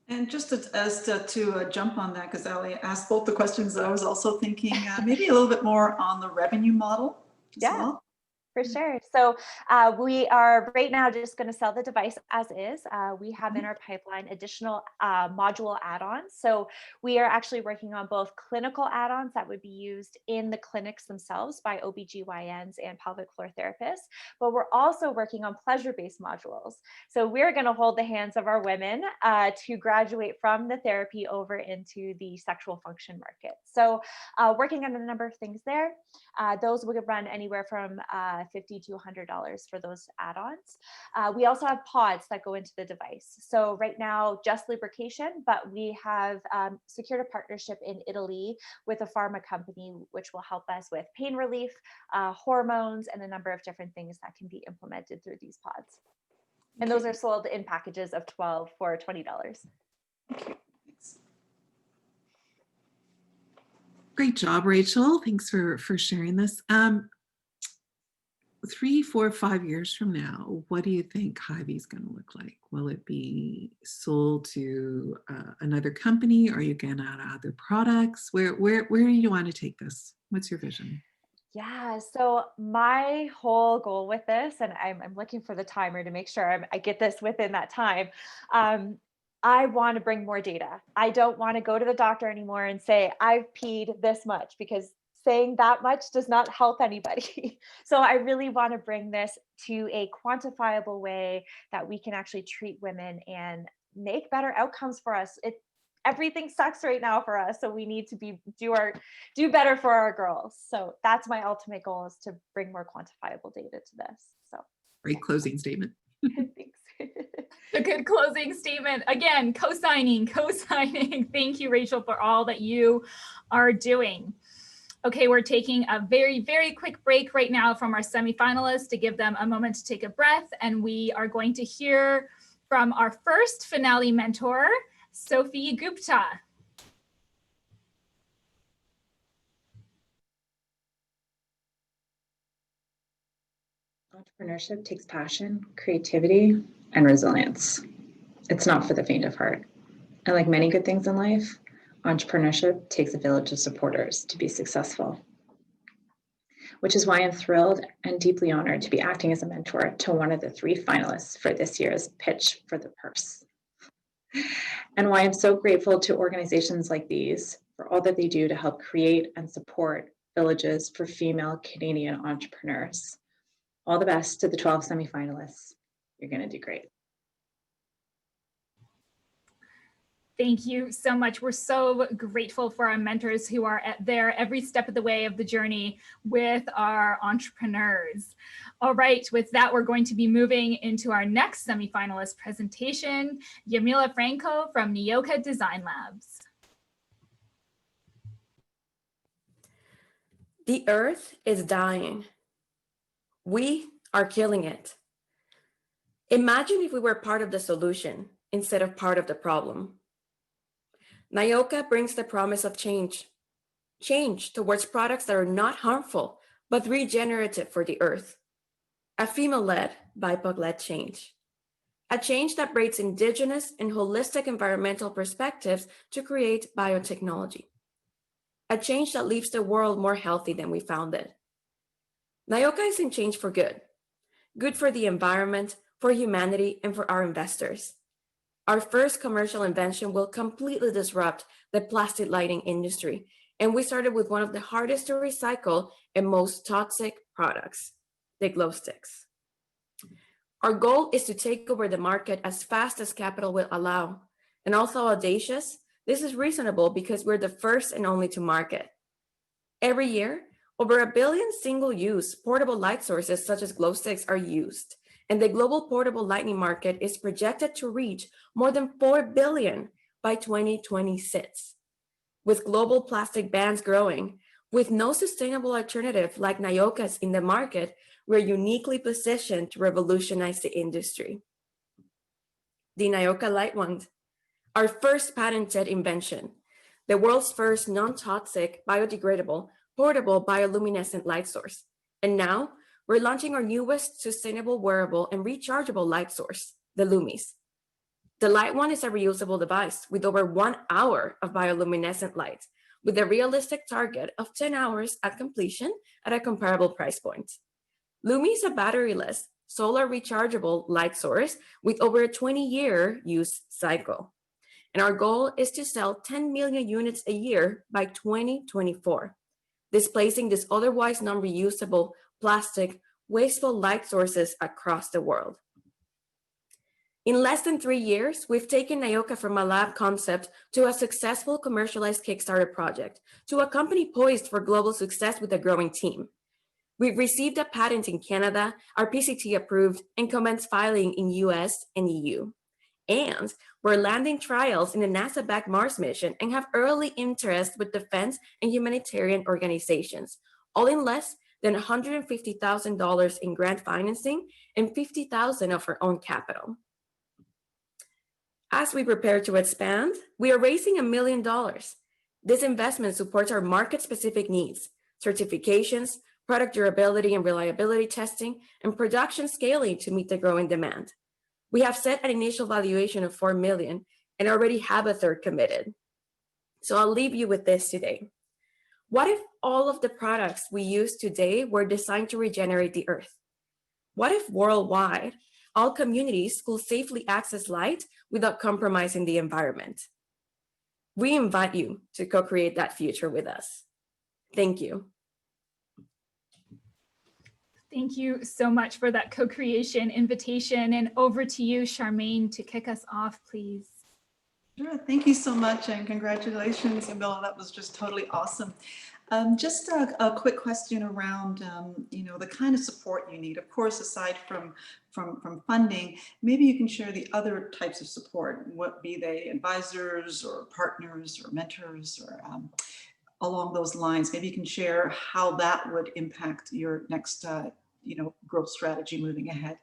And just to jump on that, because Ali asked both the questions that I was also thinking, maybe a little bit more on the revenue model as well. For sure. So we are right now just going to sell the device as is. We have in our pipeline additional module add-ons. So we are actually working on both clinical add-ons that would be used in the clinics themselves by OBGYNs and pelvic floor therapists, but we're also working on pleasure-based modules. So we're going to hold the hands of our women to graduate from the therapy over into the sexual function market. So working on a number of things there. Those would run anywhere from $50 to $100 for those add-ons. We also have pods that go into the device. So right now, just lubrication, but we have secured a partnership in Italy with a pharma company, which will help us with pain relief, hormones, and a number of different things that can be implemented through these pods. And those are sold in packages of 12 for $20. Great job, Rachel. Thanks for sharing this. 3, 4, 5 years from now, what do you think Hy-Vee is going to look like? Will it be sold to another company? Are you going to add other products? Where do you want to take this? What's your vision? Yeah, so my whole goal with this, and I'm looking for the timer to make sure I get this within that time. I want to bring more data. I don't want to go to the doctor anymore and say, I've peed this much, because saying that much does not help anybody. So I really want to bring this to a quantifiable way that we can actually treat women and make better outcomes for us. Everything sucks right now for us, so we need to do better for our girls. So that's my ultimate goal, is to bring more quantifiable data to this. So great closing statement. Thanks. A good closing statement. Again, co-signing. Thank you, Rachel, for all that you are doing. Okay, we're taking a very, very quick break right now from our semifinalists to give them a moment to take a breath. And we are going to hear from our first finale mentor, Sophie Gupta. Entrepreneurship takes passion, creativity, and resilience. It's not for the faint of heart. And like many good things in life, entrepreneurship takes a village of supporters to be successful. Which is why I'm thrilled and deeply honored to be acting as a mentor to one of the 3 finalists for this year's Pitch for the Purse. And why I'm so grateful to organizations like these for all that they do to help create and support villages for female Canadian entrepreneurs. All the best to the 12 semifinalists. You're going to do great. Thank you so much. We're so grateful for our mentors who are there every step of the way of the journey with our entrepreneurs. All right, with that, we're going to be moving into our next semifinalist presentation, Yamila Franco from Nyoka Design Labs. The earth is dying. We are killing it. Imagine if we were part of the solution instead of part of the problem. Nyoka brings the promise of change towards products that are not harmful, but regenerative for the earth. A female-led, BIPOC-led change. A change that brings indigenous and holistic environmental perspectives to create biotechnology. A change that leaves the world more healthy than we found it. Nyoka is in change for good. Good for the environment, for humanity, and for our investors. Our first commercial invention will completely disrupt the plastic lighting industry, and we started with one of the hardest to recycle and most toxic products, the glow sticks. Our goal is to take over the market as fast as capital will allow, and although audacious, this is reasonable because we're the first and only to market. Every year, over 1 billion single-use portable light sources such as glow sticks are used, and the global portable lighting market is projected to reach more than 4 billion by 2026. With global plastic bans growing, with no sustainable alternative like Nyoka's in the market, we're uniquely positioned to revolutionize the industry. The Nyoka Light Wand, our first patented invention, the world's first non-toxic, biodegradable, portable bioluminescent light source. And now, we're launching our newest sustainable wearable and rechargeable light source, the Lumis. The Light Wand is a reusable device with over 1 hour of bioluminescent light, with a realistic target of 10 hours at completion at a comparable price point. Lumi is a batteryless, solar rechargeable light source with over a 20-year use cycle. And our goal is to sell 10 million units a year by 2024, displacing these otherwise non-reusable plastic, wasteful light sources across the world. In less than 3 years, we've taken Nyoka from a lab concept to a successful commercialized Kickstarter project, to a company poised for global success with a growing team. We've received a patent in Canada, are PCT approved, and commenced filing in US and EU. And we're landing trials in the NASA-backed Mars mission and have early interest with defense and humanitarian organizations, all in less than $150,000 in grant financing and $50,000 of our own capital. As we prepare to expand, we are raising $1 million. This investment supports our market-specific needs, certifications, product durability and reliability testing, and production scaling to meet the growing demand. We have set an initial valuation of $4 million and already have a third committed. So I'll leave you with this today. What if all of the products we use today were designed to regenerate the earth? What if worldwide, all communities could safely access light without compromising the environment? We invite you to co-create that future with us. Thank you. Thank you so much for that co-creation invitation. And over to you, Charmaine, to kick us off, please. Sure, thank you so much, and congratulations, Yamila. That was just totally awesome. Just a quick question around, the kind of support you need. Of course, aside from funding, maybe you can share the other types of support, what be they advisors or partners or mentors or along those lines. Maybe you can share how that would impact your next, growth strategy moving ahead.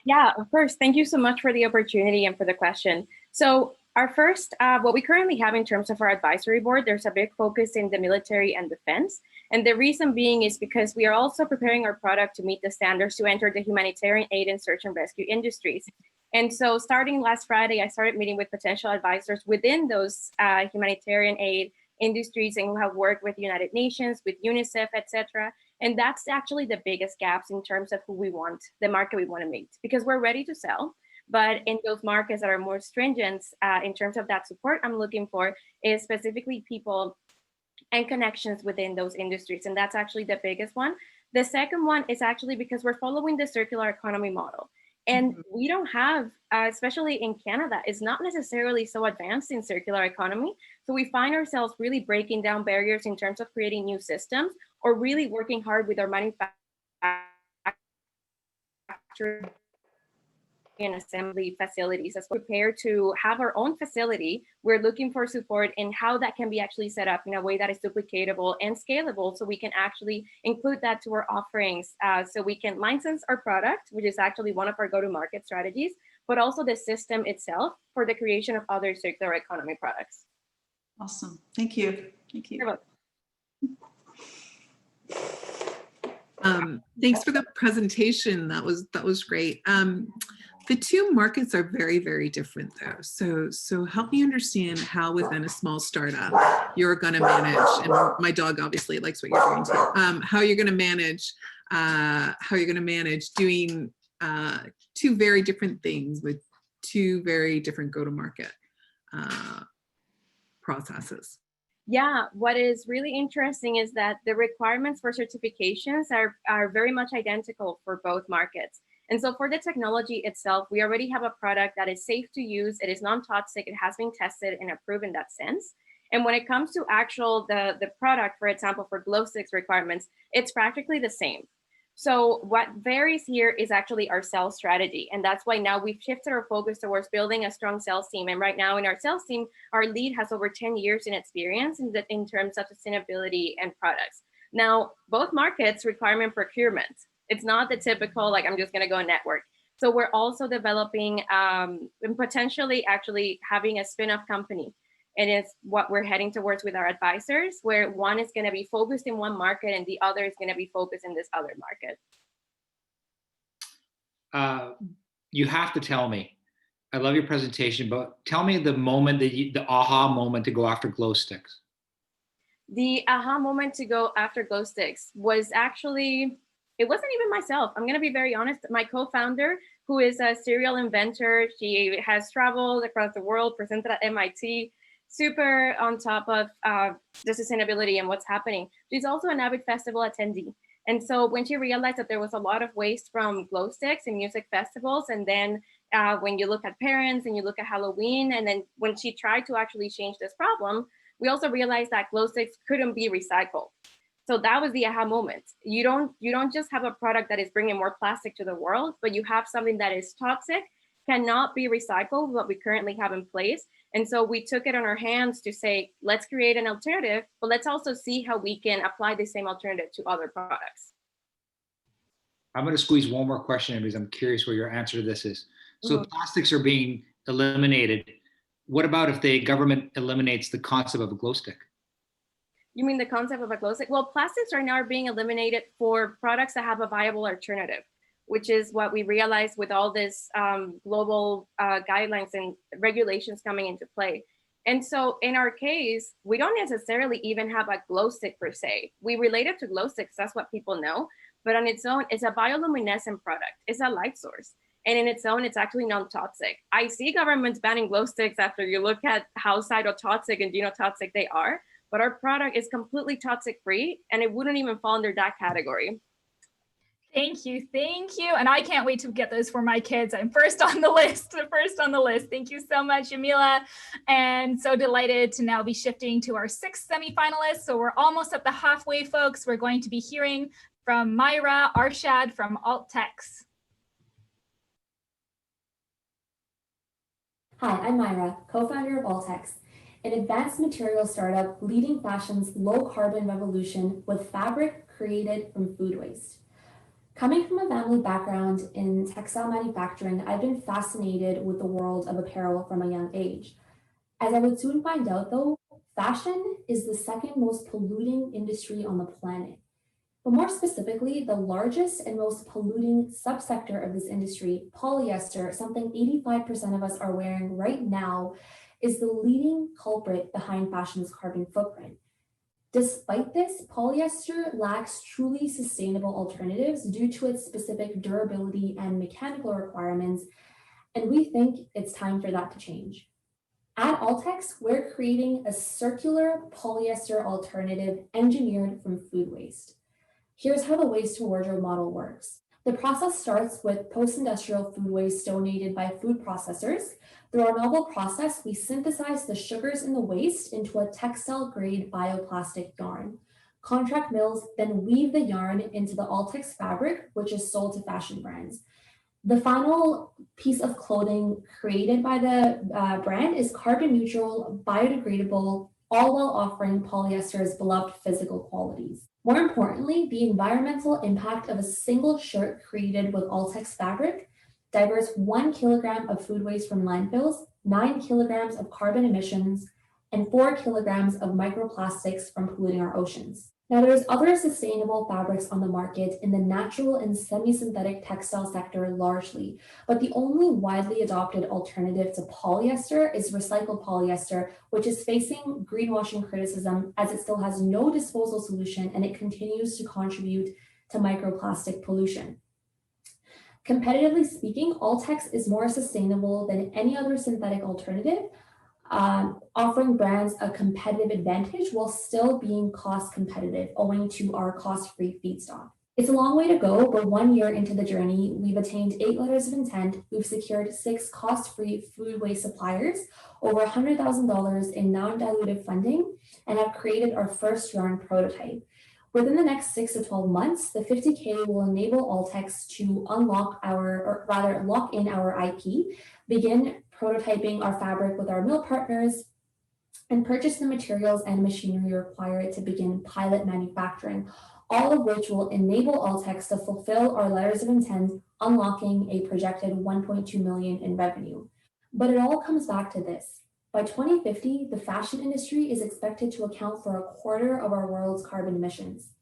Yeah, of course. Thank you so much for the opportunity and for the question. So our first, what we currently have in terms of our advisory board, there's a big focus in the military and defense. And the reason being is because we are also preparing our product to meet the standards to enter the humanitarian aid and search and rescue industries. And so starting last Friday, I started meeting with potential advisors within those humanitarian aid industries and who have worked with United Nations, with UNICEF, etc. And that's actually the biggest gaps in terms of who we want, the market we want to meet, because we're ready to sell. But in those markets that are more stringent in terms of that support I'm looking for is specifically people and connections within those industries. And that's actually the biggest one. The second one is actually because we're following the circular economy model. And we don't have, especially in Canada, it's not necessarily so advanced in circular economy. So we find ourselves really breaking down barriers in terms of creating new systems or really working hard with our manufacturing and assembly facilities as we're prepared to have our own facility. We're looking for support in how that can be actually set up in a way that is duplicatable and scalable, so we can actually include that to our offerings, so we can license our product, which is actually one of our go-to-market strategies, but also the system itself for the creation of other circular economy products. Awesome. Thank you. Thank you. You're welcome. Thanks for the presentation. That was great. The two markets are very, very different though. So help me understand how within a small startup you're going to manage, and my dog obviously likes what you're doing too, how you're going to manage doing two very different things with two very different go-to-market processes. Yeah, what is really interesting is that the requirements for certifications are very much identical for both markets. And so for the technology itself, we already have a product that is safe to use. It is non-toxic. It has been tested and approved in that sense. And when it comes to the product, for example, for glow sticks requirements, it's practically the same. So what varies here is actually our sales strategy. And that's why now we've shifted our focus towards building a strong sales team. And right now in our sales team, our lead has over 10 years in experience in terms of sustainability and products. Now, both markets require procurement. It's not the typical, like, I'm just going to go network. So we're also developing and potentially actually having a spin-off company. And it's what we're heading towards with our advisors, where one is going to be focused in one market and the other is going to be focused in this other market. You have to tell me, I love your presentation, but tell me the moment the aha moment to go after glow sticks. The aha moment to go after glow sticks was actually it wasn't even myself. I'm going to be very honest. My co-founder, who is a serial inventor, she has traveled across the world, presented at MIT, super on top of the sustainability and what's happening. She's also an avid festival attendee. And so when she realized that there was a lot of waste from glow sticks in music festivals, and then when you look at parents and you look at Halloween, and then when she tried to actually change this problem, we also realized that glow sticks couldn't be recycled. So that was the aha moment. You don't just have a product that is bringing more plastic to the world, but you have something that is toxic, cannot be recycled, what we currently have in place. And so we took it on our hands to say, let's create an alternative, but let's also see how we can apply the same alternative to other products. I'm going to squeeze one more question in because I'm curious where your answer to this is. So plastics are being eliminated. What about if the government eliminates the concept of a glow stick? You mean the concept of a glow stick? Well, plastics are now being eliminated for products that have a viable alternative, which is what we realized with all this global guidelines and regulations coming into play. And so in our case, we don't necessarily even have a glow stick per se. We relate it to glow sticks, that's what people know, but on its own, it's a bioluminescent product. It's a light source. And in its own, it's actually non-toxic. I see governments banning glow sticks after you look at how cytotoxic and genotoxic they are, but our product is completely toxic free and it wouldn't even fall under that category. Thank you. And I can't wait to get those for my kids. I'm first on the list. Thank you so much, Yamila. And so delighted to now be shifting to our 6th semifinalists. So we're almost at the halfway, folks. We're going to be hearing from Myra Arshad from Alltex. Hi, I'm Myra, co-founder of Alltex, an advanced material startup leading fashion's low-carbon revolution with fabric created from food waste. Coming from a family background in textile manufacturing, I've been fascinated with the world of apparel from a young age. As I would soon find out, though, fashion is the second most polluting industry on the planet. But more specifically, the largest and most polluting subsector of this industry, polyester, something 85% of us are wearing right now, is the leading culprit behind fashion's carbon footprint. Despite this, polyester lacks truly sustainable alternatives due to its specific durability and mechanical requirements, and we think it's time for that to change. At Alltex, we're creating a circular polyester alternative engineered from food waste. Here's how the waste to wardrobe model works. The process starts with post-industrial food waste donated by food processors. Through our novel process, we synthesize the sugars in the waste into a textile-grade bioplastic yarn. Contract mills then weave the yarn into the Alltex fabric, which is sold to fashion brands. The final piece of clothing created by the brand is carbon neutral, biodegradable, all while offering polyester's beloved physical qualities. More importantly, the environmental impact of a single shirt created with Alltex fabric diverts 1 kilogram of food waste from landfills, 9 kilograms of carbon emissions, and 4 kilograms of microplastics from polluting our oceans. Now, there's other sustainable fabrics on the market in the natural and semi-synthetic textile sector largely, but the only widely adopted alternative to polyester is recycled polyester, which is facing greenwashing criticism as it still has no disposal solution and it continues to contribute to microplastic pollution. Competitively speaking, Alltex is more sustainable than any other synthetic alternative, offering brands a competitive advantage while still being cost competitive owing to our cost-free feedstock. It's a long way to go, but 1 year into the journey, we've attained 8 letters of intent, we've secured 6 cost-free food waste suppliers, over $100,000 in non-dilutive funding, and have created our first yarn prototype. Within the next 6 to 12 months, the 50K will enable Alltex to lock in our IP, begin prototyping our fabric with our mill partners, and purchase the materials and machinery required to begin pilot manufacturing, all of which will enable Alltex to fulfill our letters of intent, unlocking a projected $1.2 million in revenue. But it all comes back to this. By 2050, the fashion industry is expected to account for 1/4 of our world's carbon emissions.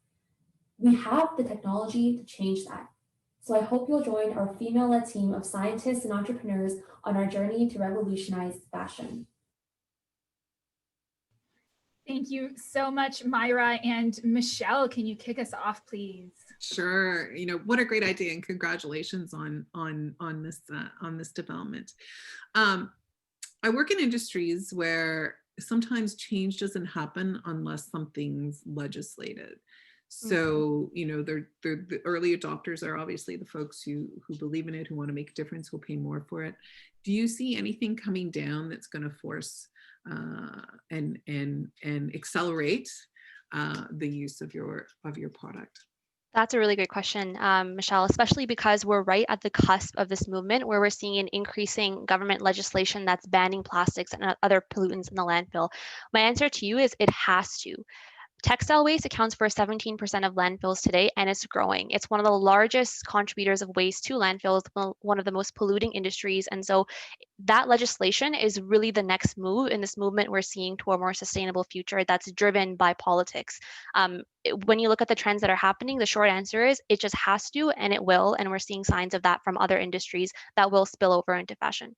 We have the technology to change that. So I hope you'll join our female-led team of scientists and entrepreneurs on our journey to revolutionize fashion. Thank you so much, Myra. And Michelle, can you kick us off, please? Sure. You know, what a great idea, and congratulations on this development. I work in industries where sometimes change doesn't happen unless something's legislated. So, you know, the early adopters are obviously the folks who believe in it, who want to make a difference, who'll pay more for it. Do you see anything coming down that's going to force and accelerate the use of your product? That's a really great question, Michelle, especially because we're right at the cusp of this movement where we're seeing an increasing government legislation that's banning plastics and other pollutants in the landfill. My answer to you is it has to. Textile waste accounts for 17% of landfills today, and it's growing. It's one of the largest contributors of waste to landfills, one of the most polluting industries. And so that legislation is really the next move in this movement we're seeing to a more sustainable future that's driven by politics. When you look at the trends that are happening, the short answer is it just has to, and it will. And we're seeing signs of that from other industries that will spill over into fashion.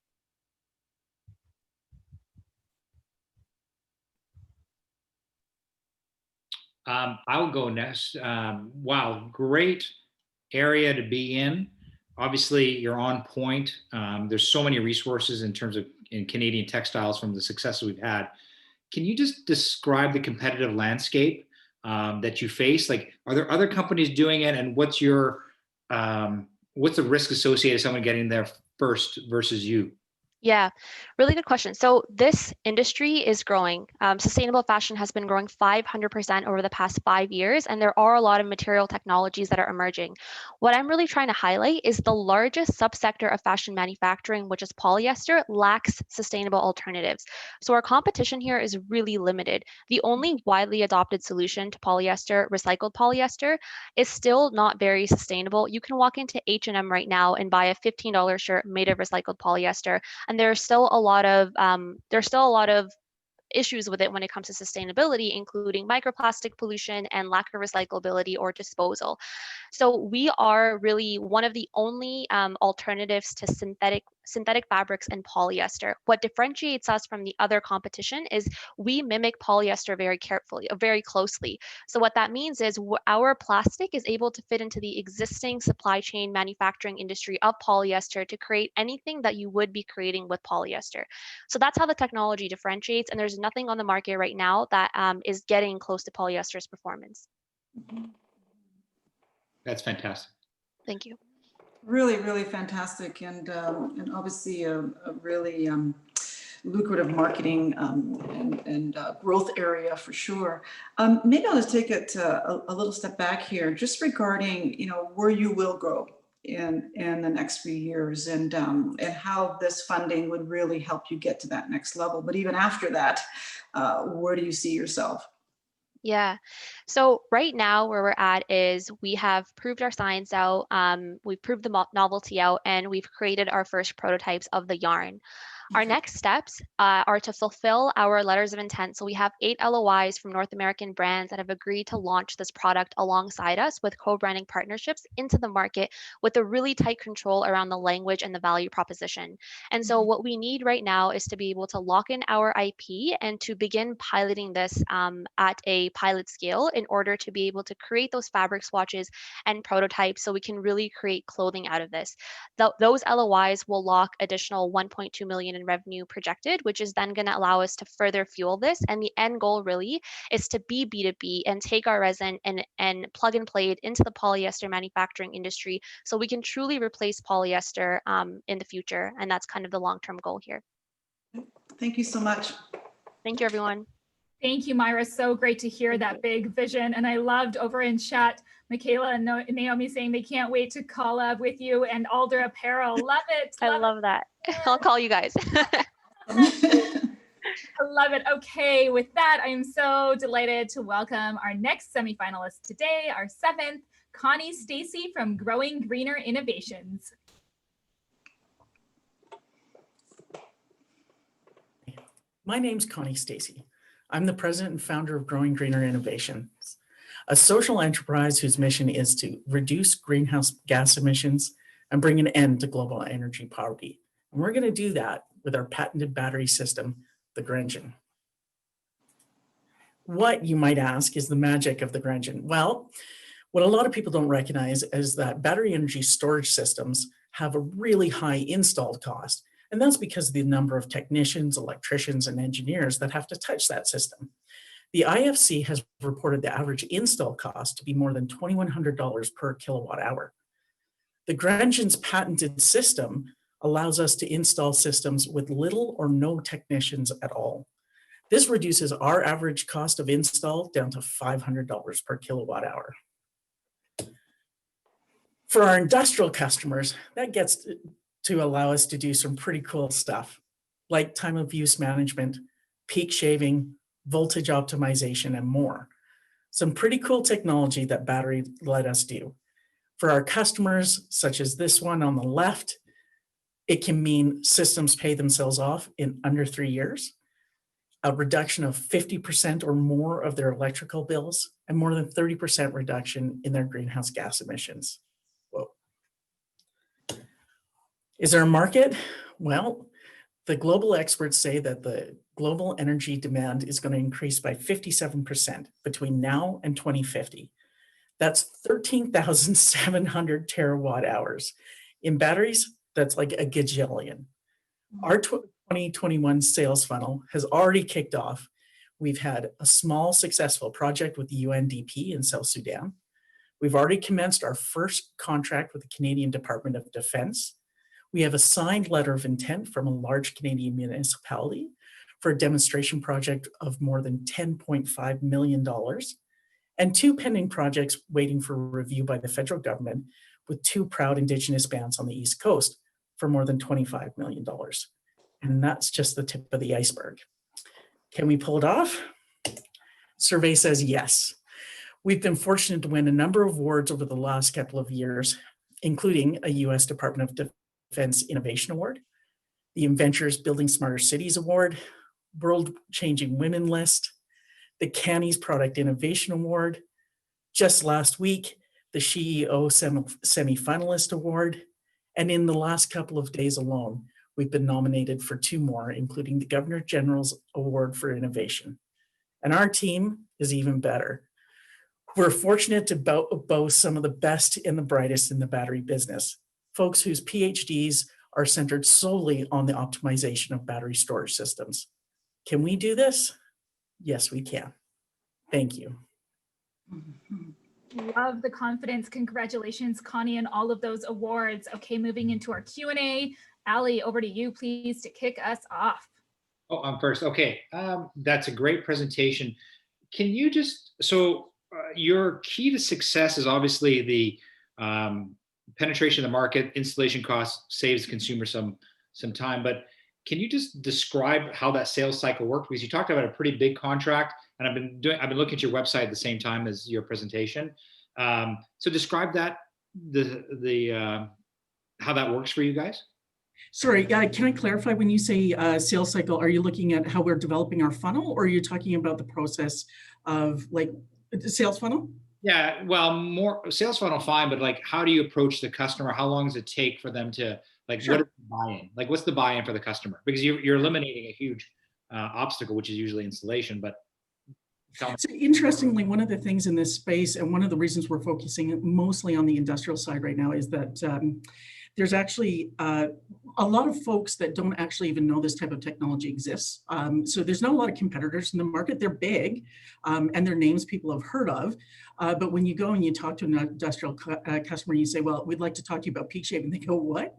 I'll go next. Wow, great area to be in. Obviously, you're on point. There's so many resources in terms of in Canadian textiles from the successes we've had. Can you just describe the competitive landscape that you face? Like, are there other companies doing it, and what's the risk associated with someone getting there first versus you? Yeah, really good question. So this industry is growing. Sustainable fashion has been growing 500% over the past 5 years, and there are a lot of material technologies that are emerging. What I'm really trying to highlight is the largest subsector of fashion manufacturing, which is polyester, lacks sustainable alternatives. So our competition here is really limited. The only widely adopted solution to polyester, recycled polyester, is still not very sustainable. You can walk into H&M right now and buy a $15 shirt made of recycled polyester. And there's still a lot of issues with it when it comes to sustainability, including microplastic pollution and lack of recyclability or disposal. So we are really one of the only alternatives to synthetic fabrics and polyester. What differentiates us from the other competition is we mimic polyester very closely. So what that means is our plastic is able to fit into the existing supply chain manufacturing industry of polyester to create anything that you would be creating with polyester. So that's how the technology differentiates, and there's nothing on the market right now that is getting close to polyester's performance. That's fantastic. Thank you. Really, really fantastic, and obviously a really lucrative marketing and growth area for sure. Maybe I'll just take it a little step back here, just regarding where you will grow in the next few years, and how this funding would really help you get to that next level. But even after that, where do you see yourself? Yeah. So right now where we're at is we have proved our science out, we've proved the novelty out, and we've created our first prototypes of the yarn. Our next steps are to fulfill our letters of intent. So we have 8 LOIs from North American brands that have agreed to launch this product alongside us with co-branding partnerships into the market with a really tight control around the language and the value proposition. And so what we need right now is to be able to lock in our IP and to begin piloting this at a pilot scale in order to be able to create those fabric swatches and prototypes so we can really create clothing out of this. Those LOIs will lock additional 1.2 million in revenue projected, which is then going to allow us to further fuel this. And the end goal really is to be B2B and take our resin and plug and play it into the polyester manufacturing industry so we can truly replace polyester in the future. And that's kind of the long-term goal here. Thank you so much. Thank you, everyone. Thank you, Myra. So great to hear that big vision. And I loved over in chat, Michaela and Naomi saying they can't wait to collab with you and Alder Apparel. Love it. I love that. I'll call you guys. I love it. Okay, with that, I'm so delighted to welcome our next semifinalist today, our 7th, Connie Stacy from Growing Greener Innovations. My name's Connie Stacy. I'm the president and founder of Growing Greener Innovations, a social enterprise whose mission is to reduce greenhouse gas emissions and bring an end to global energy poverty. And we're going to do that with our patented battery system, the Grengen. What, you might ask, is the magic of the Grandgen? Well, what a lot of people don't recognize is that battery energy storage systems have a really high installed cost. And that's because of the number of technicians, electricians, and engineers that have to touch that system. The IFC has reported the average install cost to be more than $2,100 per kilowatt hour. The Grandgen's patented system allows us to install systems with little or no technicians at all. This reduces our average cost of install down to $500 per kilowatt hour. For our industrial customers, that gets to allow us to do some pretty cool stuff, like time of use management, peak shaving, voltage optimization, and more. Some pretty cool technology that battery let us do. For our customers, such as this one on the left, it can mean systems pay themselves off in under 3 years, a reduction of 50% or more of their electrical bills, and more than 30% reduction in their greenhouse gas emissions. Whoa. Is there a market? Well, the global experts say that the global energy demand is going to increase by 57% between now and 2050. That's 13,700 terawatt hours. In batteries, that's like a gajillion. Our 2021 sales funnel has already kicked off. We've had a small successful project with the UNDP in South Sudan. We've already commenced our first contract with the Canadian Department of Defense. We have a signed letter of intent from a large Canadian municipality for a demonstration project of more than $10.5 million, and 2 pending projects waiting for review by the federal government with 2 proud Indigenous bands on the East Coast for more than $25 million. And that's just the tip of the iceberg. Can we pull it off? Survey says yes. We've been fortunate to win a number of awards over the last couple of years, including a US Department of Defense Innovation Award, the Inventors Building Smarter Cities Award, World Changing Women List, the Cannies Product Innovation Award, just last week, the CEO Semi-Finalist Award, and in the last couple of days alone, we've been nominated for 2 more, including the Governor General's Award for Innovation. And our team is even better. We're fortunate to boast some of the best and the brightest in the battery business, folks whose PhDs are centered solely on the optimization of battery storage systems. Can we do this? Yes, we can. Thank you. Love the confidence. Congratulations, Connie, and all of those awards. Okay, moving into our Q&A. Ali, over to you, please, to kick us off. Oh, I'm first. Okay, that's a great presentation. Can you just, your key to success is obviously the penetration of the market, installation costs, saves consumer some time, but can you just describe how that sales cycle worked? Because you talked about a pretty big contract, and I've been looking at your website at the same time as your presentation. So describe that, how that works for you guys. Sorry, can I clarify, when you say sales cycle, are you looking at how we're developing our funnel, or are you talking about the process of like the sales funnel? Yeah, well, more sales funnel, fine, but like, how do you approach the customer? How long does it take for them to, like, Sure. What is the buy-in? Like, what's the buy-in for the customer? Because you're eliminating a huge obstacle, which is usually installation, but tell me. So interestingly, one of the things in this space, and one of the reasons we're focusing mostly on the industrial side right now, is that there's actually a lot of folks that don't actually even know this type of technology exists. So there's not a lot of competitors in the market. They're big, and they're names people have heard of. But when you go and you talk to an industrial customer, you say, well, we'd like to talk to you about peak shaving. They go, what?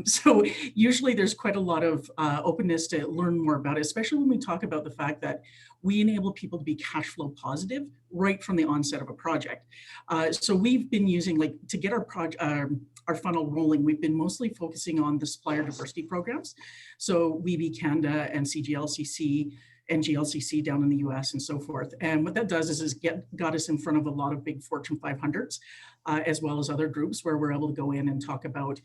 So usually there's quite a lot of openness to learn more about it, especially when we talk about the fact that we enable people to be cash flow positive right from the onset of a project. So we've been using, like, to get our funnel rolling, we've been mostly focusing on the supplier diversity programs. So WEB Canada and CGLCC and GLCC down in the US and so forth. And what that does is got us in front of a lot of big Fortune 500s, as well as other groups where we're able to go in and talk about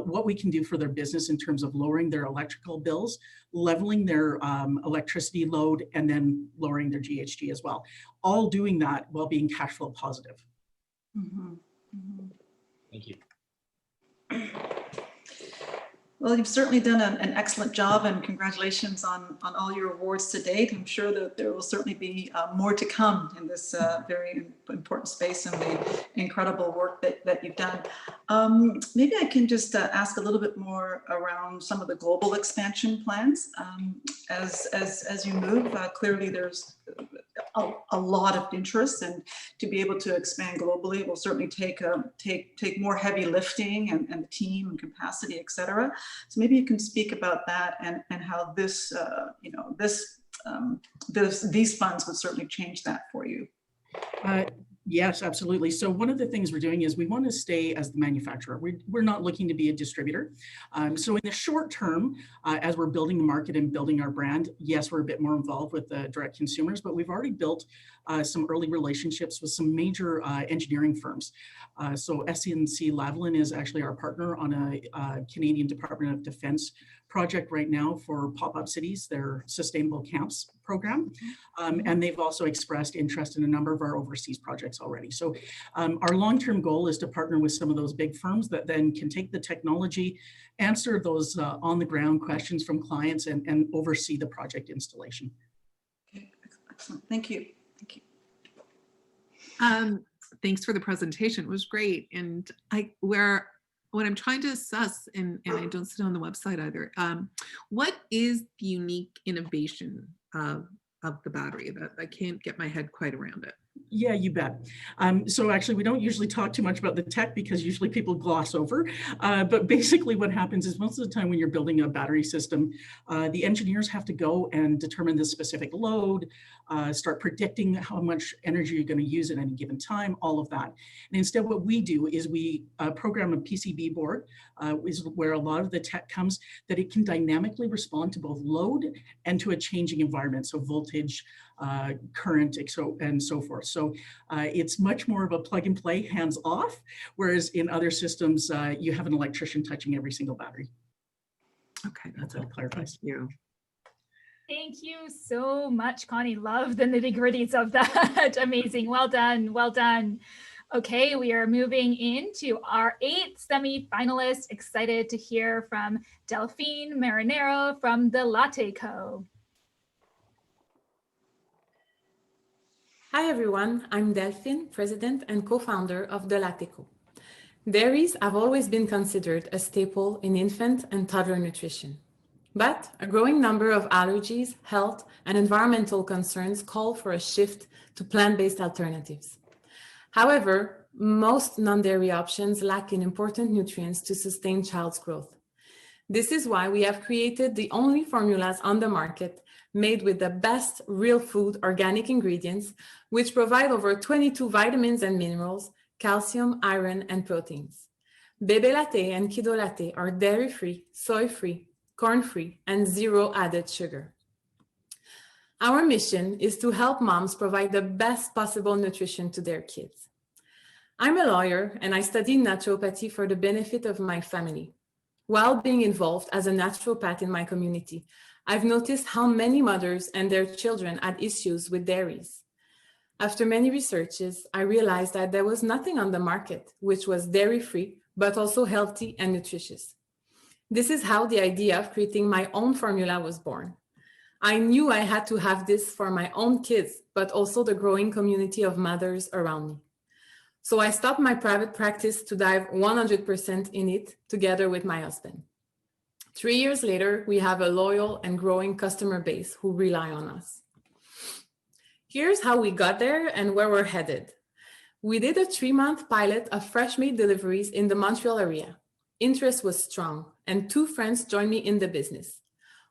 what we can do for their business in terms of lowering their electrical bills, leveling their electricity load, and then lowering their GHG as well. All doing that while being cash flow positive. Thank you. Well, you've certainly done an excellent job, and congratulations on all your awards to date. I'm sure that there will certainly be more to come in this very important space and the incredible work that you've done. Maybe I can just ask a little bit more around some of the global expansion plans. As you move, clearly there's a lot of interest, and to be able to expand globally will certainly take more heavy lifting and the team and capacity, et cetera. So maybe you can speak about that and how this, these funds would certainly change that for you. Yes, absolutely. So one of the things we're doing is we want to stay as the manufacturer. We're not looking to be a distributor. So in the short term, as we're building the market and building our brand, yes, we're a bit more involved with the direct consumers, but we've already built some early relationships with some major engineering firms. So SNC Lavalin is actually our partner on a Canadian Department of Defense project right now for Pop-Up Cities, their sustainable camps program. And they've also expressed interest in a number of our overseas projects already. So our long-term goal is to partner with some of those big firms that then can take the technology, answer those on-the-ground questions from clients, and oversee the project installation. Okay, excellent. Thank you. Thank you. Thanks for the presentation. It was great. And what I'm trying to assess, and I don't see it on the website either, what is the unique innovation of the battery? That I can't get my head quite around it. Yeah, you bet. So actually, we don't usually talk too much about the tech because usually people gloss over. But basically what happens is most of the time when you're building a battery system, the engineers have to go and determine the specific load, start predicting how much energy you're going to use at any given time, all of that. And instead what we do is we program a PCB board, is where a lot of the tech comes, that it can dynamically respond to both load and to a changing environment. So voltage, current, and so forth. So it's much more of a plug and play, hands off, whereas in other systems, you have an electrician touching every single battery. Okay, that's what clarifies. You. Thank you so much, Connie. Love the nitty-gritties of that. Amazing. Well done. Well done. Okay, we are moving into our 8th semi-finalist. Excited to hear from Delphine Marinero from the Latte Co. Hi everyone, I'm Delphine, president and co-founder of the Latte Co. Dairies have always been considered a staple in infant and toddler nutrition. But a growing number of allergies, health, and environmental concerns call for a shift to plant-based alternatives. However, most non-dairy options lack in important nutrients to sustain child's growth. This is why we have created the only formulas on the market made with the best real food organic ingredients, which provide over 22 vitamins and minerals, calcium, iron, and proteins. Bebe Latte and Kiddo Latte are dairy-free, soy-free, corn-free, and zero added sugar. Our mission is to help moms provide the best possible nutrition to their kids. I'm a lawyer and I studied naturopathy for the benefit of my family. While being involved as a naturopath in my community, I've noticed how many mothers and their children had issues with dairies. After many researches, I realized that there was nothing on the market which was dairy-free, but also healthy and nutritious. This is how the idea of creating my own formula was born. I knew I had to have this for my own kids, but also the growing community of mothers around me. So I stopped my private practice to dive 100% in it together with my husband. 3 years later, we have a loyal and growing customer base who rely on us. Here's how we got there and where we're headed. We did a 3-month pilot of fresh meat deliveries in the Montreal area. Interest was strong, and 2 friends joined me in the business.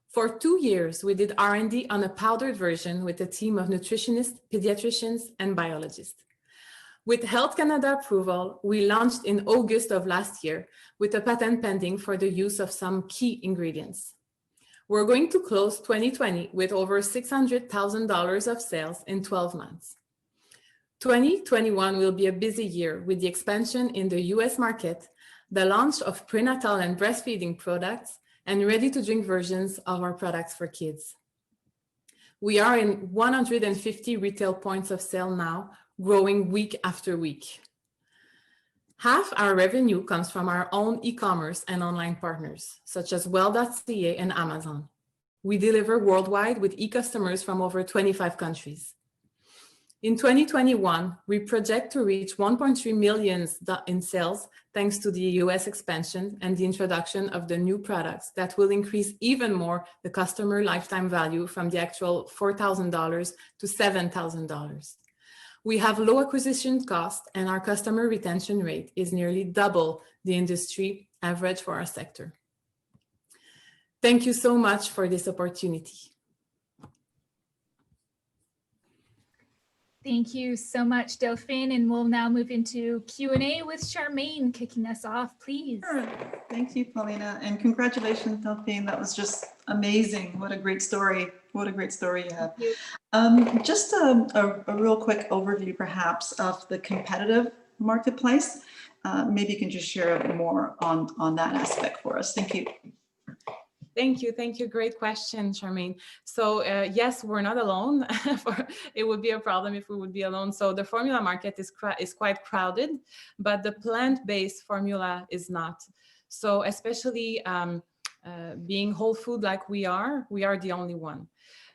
For 2 years, we did R&D on a powdered version with a team of nutritionists, pediatricians, and biologists. With Health Canada approval, we launched in August of last year with a patent pending for the use of some key ingredients. We're going to close 2020 with over $600,000 of sales in 12 months. 2021 will be a busy year with the expansion in the US market, the launch of prenatal and breastfeeding products, and ready-to-drink versions of our products for kids. We are in 150 retail points of sale now, growing week after week. Half our revenue comes from our own e-commerce and online partners, such as Well.ca and Amazon. We deliver worldwide with e-customers from over 25 countries. In 2021, we project to reach 1.3 million in sales thanks to the US expansion and the introduction of the new products that will increase even more the customer lifetime value from the actual $4,000 to $7,000. We have low acquisition cost and our customer retention rate is nearly double the industry average for our sector. Thank you so much for this opportunity. Thank you so much, Delphine, and we'll now move into Q&A with Charmaine kicking us off, please. Sure. Thank you, Paulina, and congratulations, Delphine. That was just amazing. What a great story. What a great story you have. Just a real quick overview, perhaps, of the competitive marketplace. Maybe you can just share more on that aspect for us. Thank you. Thank you. Great question, Charmaine. So yes, we're not alone. It would be a problem if we would be alone. So the formula market is quite crowded, but the plant-based formula is not. So especially being whole food like we are the only one.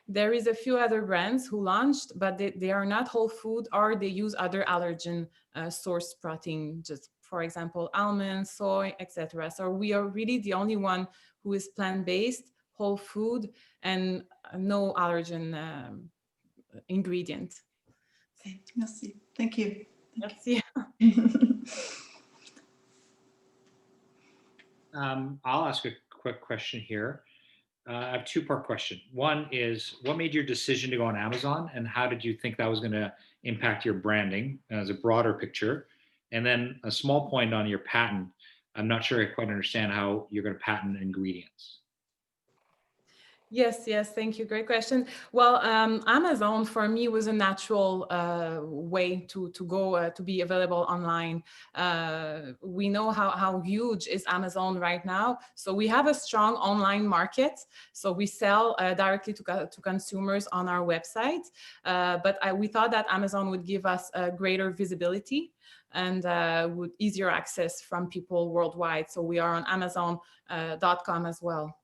There is a few other brands who launched, but they are not whole food, or they use other allergen source protein, just for example, almonds, soy, etc. So we are really the only one who is plant-based, whole food, and no allergen ingredient. Merci. Thank you. Merci. I'll ask a quick question here. I have a two-part question. One is, what made your decision to go on Amazon, and how did you think that was going to impact your branding as a broader picture? And then a small point on your patent. I'm not sure I quite understand how you're going to patent ingredients. Yes, thank you. Great question. Well, Amazon for me was a natural way to go to be available online. We know how huge is Amazon right now. So we have a strong online market. So we sell directly to consumers on our website. But we thought that Amazon would give us a greater visibility and would easier access from people worldwide. So we are on Amazon.com as well.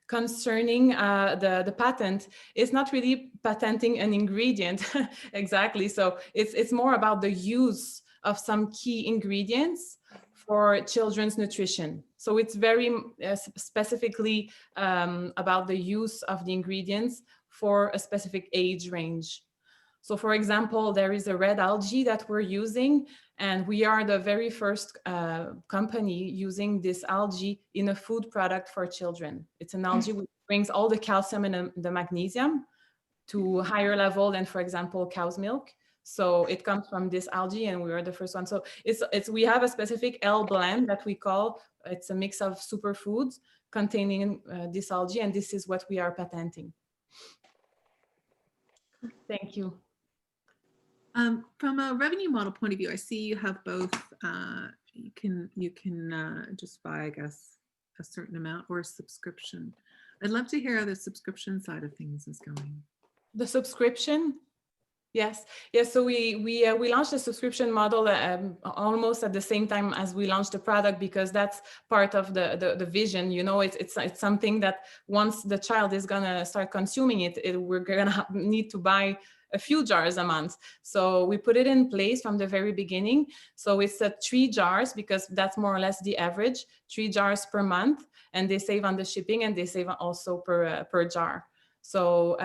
Concerning the patent, it's not really patenting an ingredient exactly. So it's more about the use of some key ingredients for children's nutrition. So it's very specifically about the use of the ingredients for a specific age range. So for example, there is a red algae that we're using, and we are the very first company using this algae in a food product for children. It's an algae which brings all the calcium and the magnesium to higher level than, for example, cow's milk. So it comes from this algae, and we are the first one. So we have a specific L blend that we call, it's a mix of superfoods containing this algae, and this is what we are patenting. Thank you. From a revenue model point of view, I see you have both. You can just buy, I guess, a certain amount or a subscription. I'd love to hear how the subscription side of things is going. The subscription? Yes. So we launched a subscription model almost at the same time as we launched the product, because that's part of the vision. You know, it's something that once the child is gonna start consuming it, we're gonna need to buy a few jars a month. So we put it in place from the very beginning. So it's 3 jars, because that's more or less the average, 3 jars per month, and they save on the shipping, and they save also per jar. So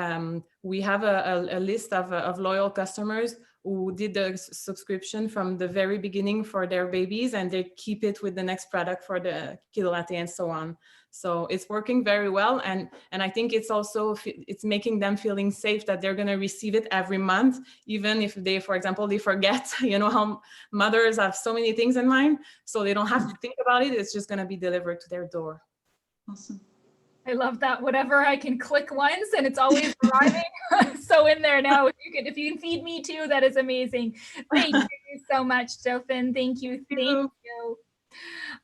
we have a list of loyal customers who did the subscription from the very beginning for their babies, and they keep it with the next product for the kiddo latte and so on. So it's working very well, and I think it's also making them feeling safe that they're going to receive it every month, even if they, for example, they forget. You know how mothers have so many things in mind, so they don't have to think about it. It's just going to be delivered to their door. Awesome. I love that. Whatever I can click once and it's always arriving. So in there now, if you can feed me too, that is amazing. Thank you so much, Delphine. Thank you.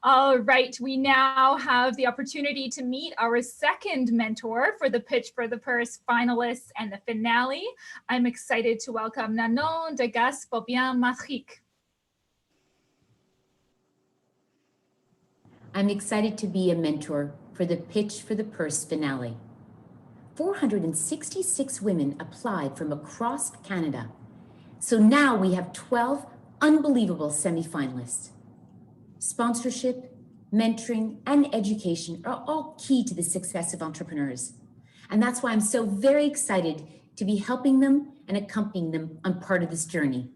All right, we now have the opportunity to meet our second mentor for the Pitch for the Purse finalists and the finale. I'm excited to welcome Nanon Degas Bobian Matrique. I'm excited to be a mentor for the Pitch for the Purse finale. 466 women applied from across Canada. So now we have 12 unbelievable semi-finalists. Sponsorship, mentoring, and education are all key to the success of entrepreneurs. And that's why I'm so very excited to be helping them and accompanying them on part of this journey.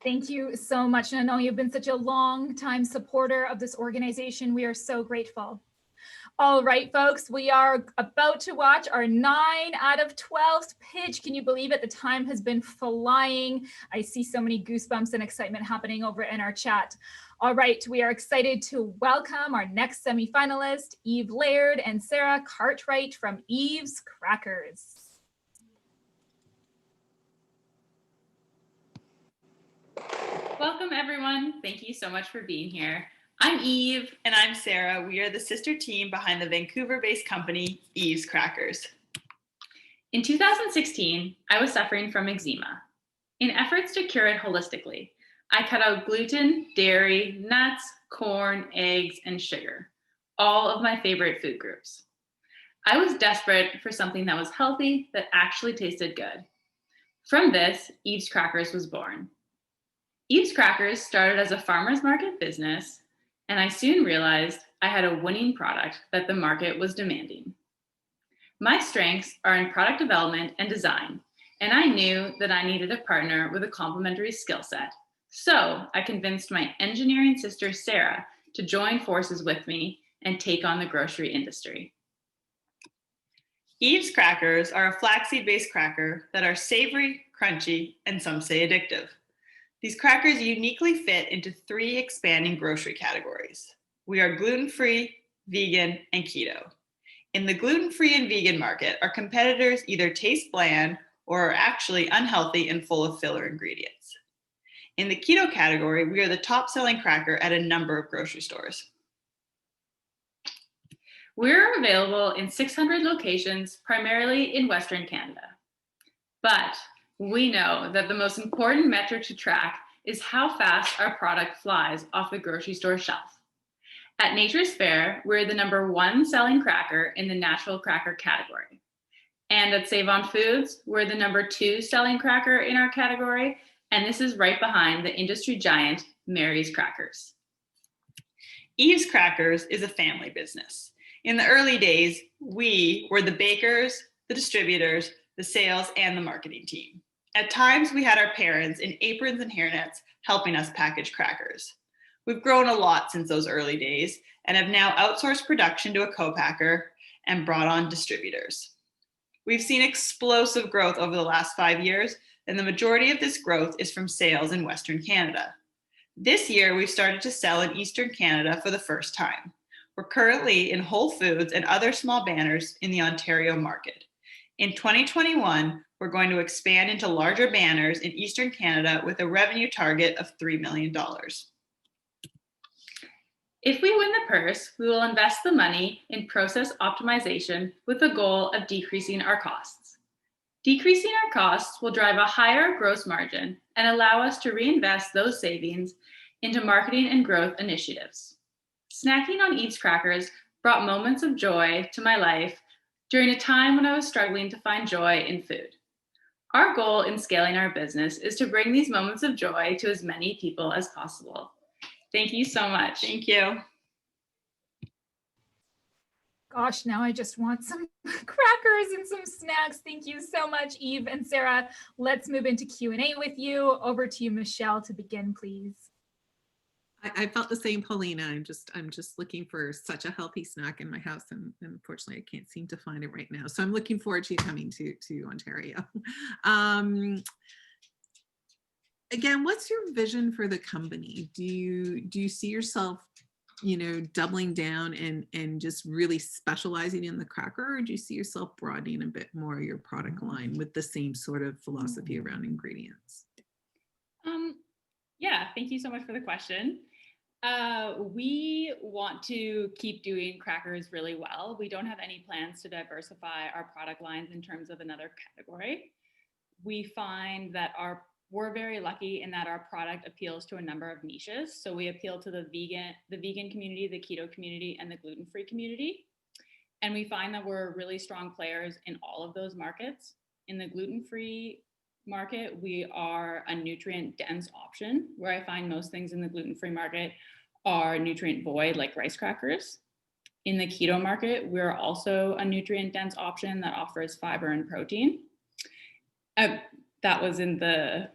Thank you so much. And I know you've been such a long time supporter of this organization. We are so grateful. All right, folks, we are about to watch our 9 out of 12th pitch. Can you believe it? The time has been flying. I see so many goosebumps and excitement happening over in our chat. All right, we are excited to welcome our next semi-finalist, Eve Laird and Sarah Cartwright from Eve's Crackers. Welcome, everyone. Thank you so much for being here. I'm Eve. And I'm Sarah. We are the sister team behind the Vancouver-based company, Eve's Crackers. In 2016, I was suffering from eczema. In efforts to cure it holistically, I cut out gluten, dairy, nuts, corn, eggs, and sugar, all of my favorite food groups. I was desperate for something that was healthy, that actually tasted good. From this, Eve's Crackers was born. Eve's Crackers started as a farmer's market business, and I soon realized I had a winning product that the market was demanding. My strengths are in product development and design, and I knew that I needed a partner with a complementary skill set. So I convinced my engineering sister, Sarah, to join forces with me and take on the grocery industry. Eve's Crackers are a flaxseed-based cracker that are savory, crunchy, and some say addictive. These crackers uniquely fit into 3 expanding grocery categories. We are gluten-free, vegan, and keto. In the gluten-free and vegan market, our competitors either taste bland or are actually unhealthy and full of filler ingredients. In the keto category, we are the top-selling cracker at a number of grocery stores. We're available in 600 locations, primarily in Western Canada. But we know that the most important metric to track is how fast our product flies off the grocery store shelf. At Nature's Fair, we're the #1 selling cracker in the natural cracker category. And at Save On Foods, we're the #2 selling cracker in our category, and this is right behind the industry giant, Mary's Crackers. Eve's Crackers is a family business. In the early days, we were the bakers, the distributors, the sales, and the marketing team. At times, we had our parents in aprons and hairnets helping us package crackers. We've grown a lot since those early days and have now outsourced production to a co-packer and brought on distributors. We've seen explosive growth over the last 5 years, and the majority of this growth is from sales in Western Canada. This year, we've started to sell in Eastern Canada for the first time. We're currently in Whole Foods and other small banners in the Ontario market. In 2021, we're going to expand into larger banners in Eastern Canada with a revenue target of $3 million. If we win the purse, we will invest the money in process optimization with the goal of decreasing our costs. Decreasing our costs will drive a higher gross margin and allow us to reinvest those savings into marketing and growth initiatives. Snacking on Eve's Crackers brought moments of joy to my life during a time when I was struggling to find joy in food. Our goal in scaling our business is to bring these moments of joy to as many people as possible. Thank you so much. Thank you. Gosh, now I just want some crackers and some snacks. Thank you so much, Eve and Sarah. Let's move into Q&A with you. Over to you, Michelle, to begin, please. I felt the same, Paulina. I'm just looking for such a healthy snack in my house, and unfortunately, I can't seem to find it right now. So I'm looking forward to you coming to Ontario. Again, what's your vision for the company? Do you see yourself, doubling down and just really specializing in the cracker, or do you see yourself broadening a bit more your product line with the same sort of philosophy around ingredients? Yeah, thank you so much for the question. We want to keep doing crackers really well. We don't have any plans to diversify our product lines in terms of another category. We find that our we're very lucky in that our product appeals to a number of niches. So we appeal to the vegan community, the keto community, and the gluten-free community. And we find that we're really strong players in all of those markets. In the gluten-free market, we are a nutrient-dense option, where I find most things in the gluten-free market are nutrient void, like rice crackers. In the keto market, we're also a nutrient-dense option that offers fiber and protein. That was in the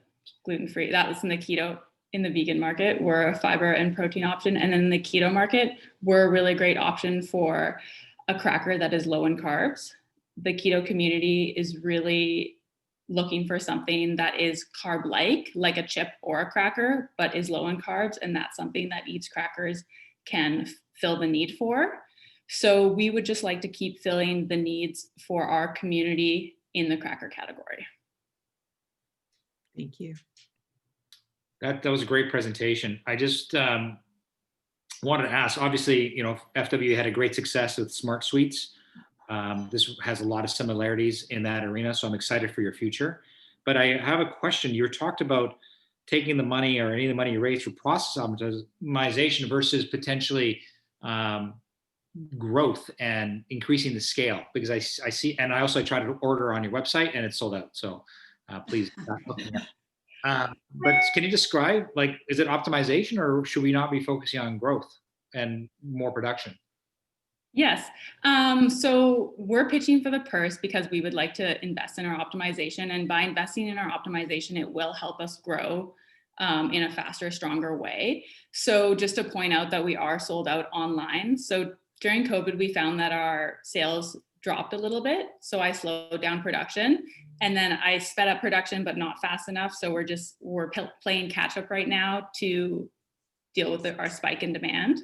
gluten-free, that was in the keto. In the vegan market, we're a fiber and protein option. And then in the keto market, we're a really great option for a cracker that is low in carbs. The keto community is really looking for something that is carb-like a chip or a cracker, but is low in carbs. And that's something that Eats Crackers can fill the need for. So we would just like to keep filling the needs for our community in the cracker category. Thank you. That was a great presentation. I just wanted to ask, obviously, FW had a great success with Smart Suites. This has a lot of similarities in that arena, so I'm excited for your future. But I have a question. You talked about taking the money or any of the money you raised for process optimization versus potentially growth and increasing the scale, because I see, and I also tried to order on your website and it's sold out. So please. But can you describe, is it optimization, or should we not be focusing on growth and more production? Yes. So we're pitching for the purse because we would like to invest in our optimization, and by investing in our optimization, it will help us grow in a faster, stronger way. So just to point out that we are sold out online. So during COVID, we found that our sales dropped a little bit. So I slowed down production, and then I sped up production, but not fast enough. So we're playing catch up right now to deal with our spike in demand.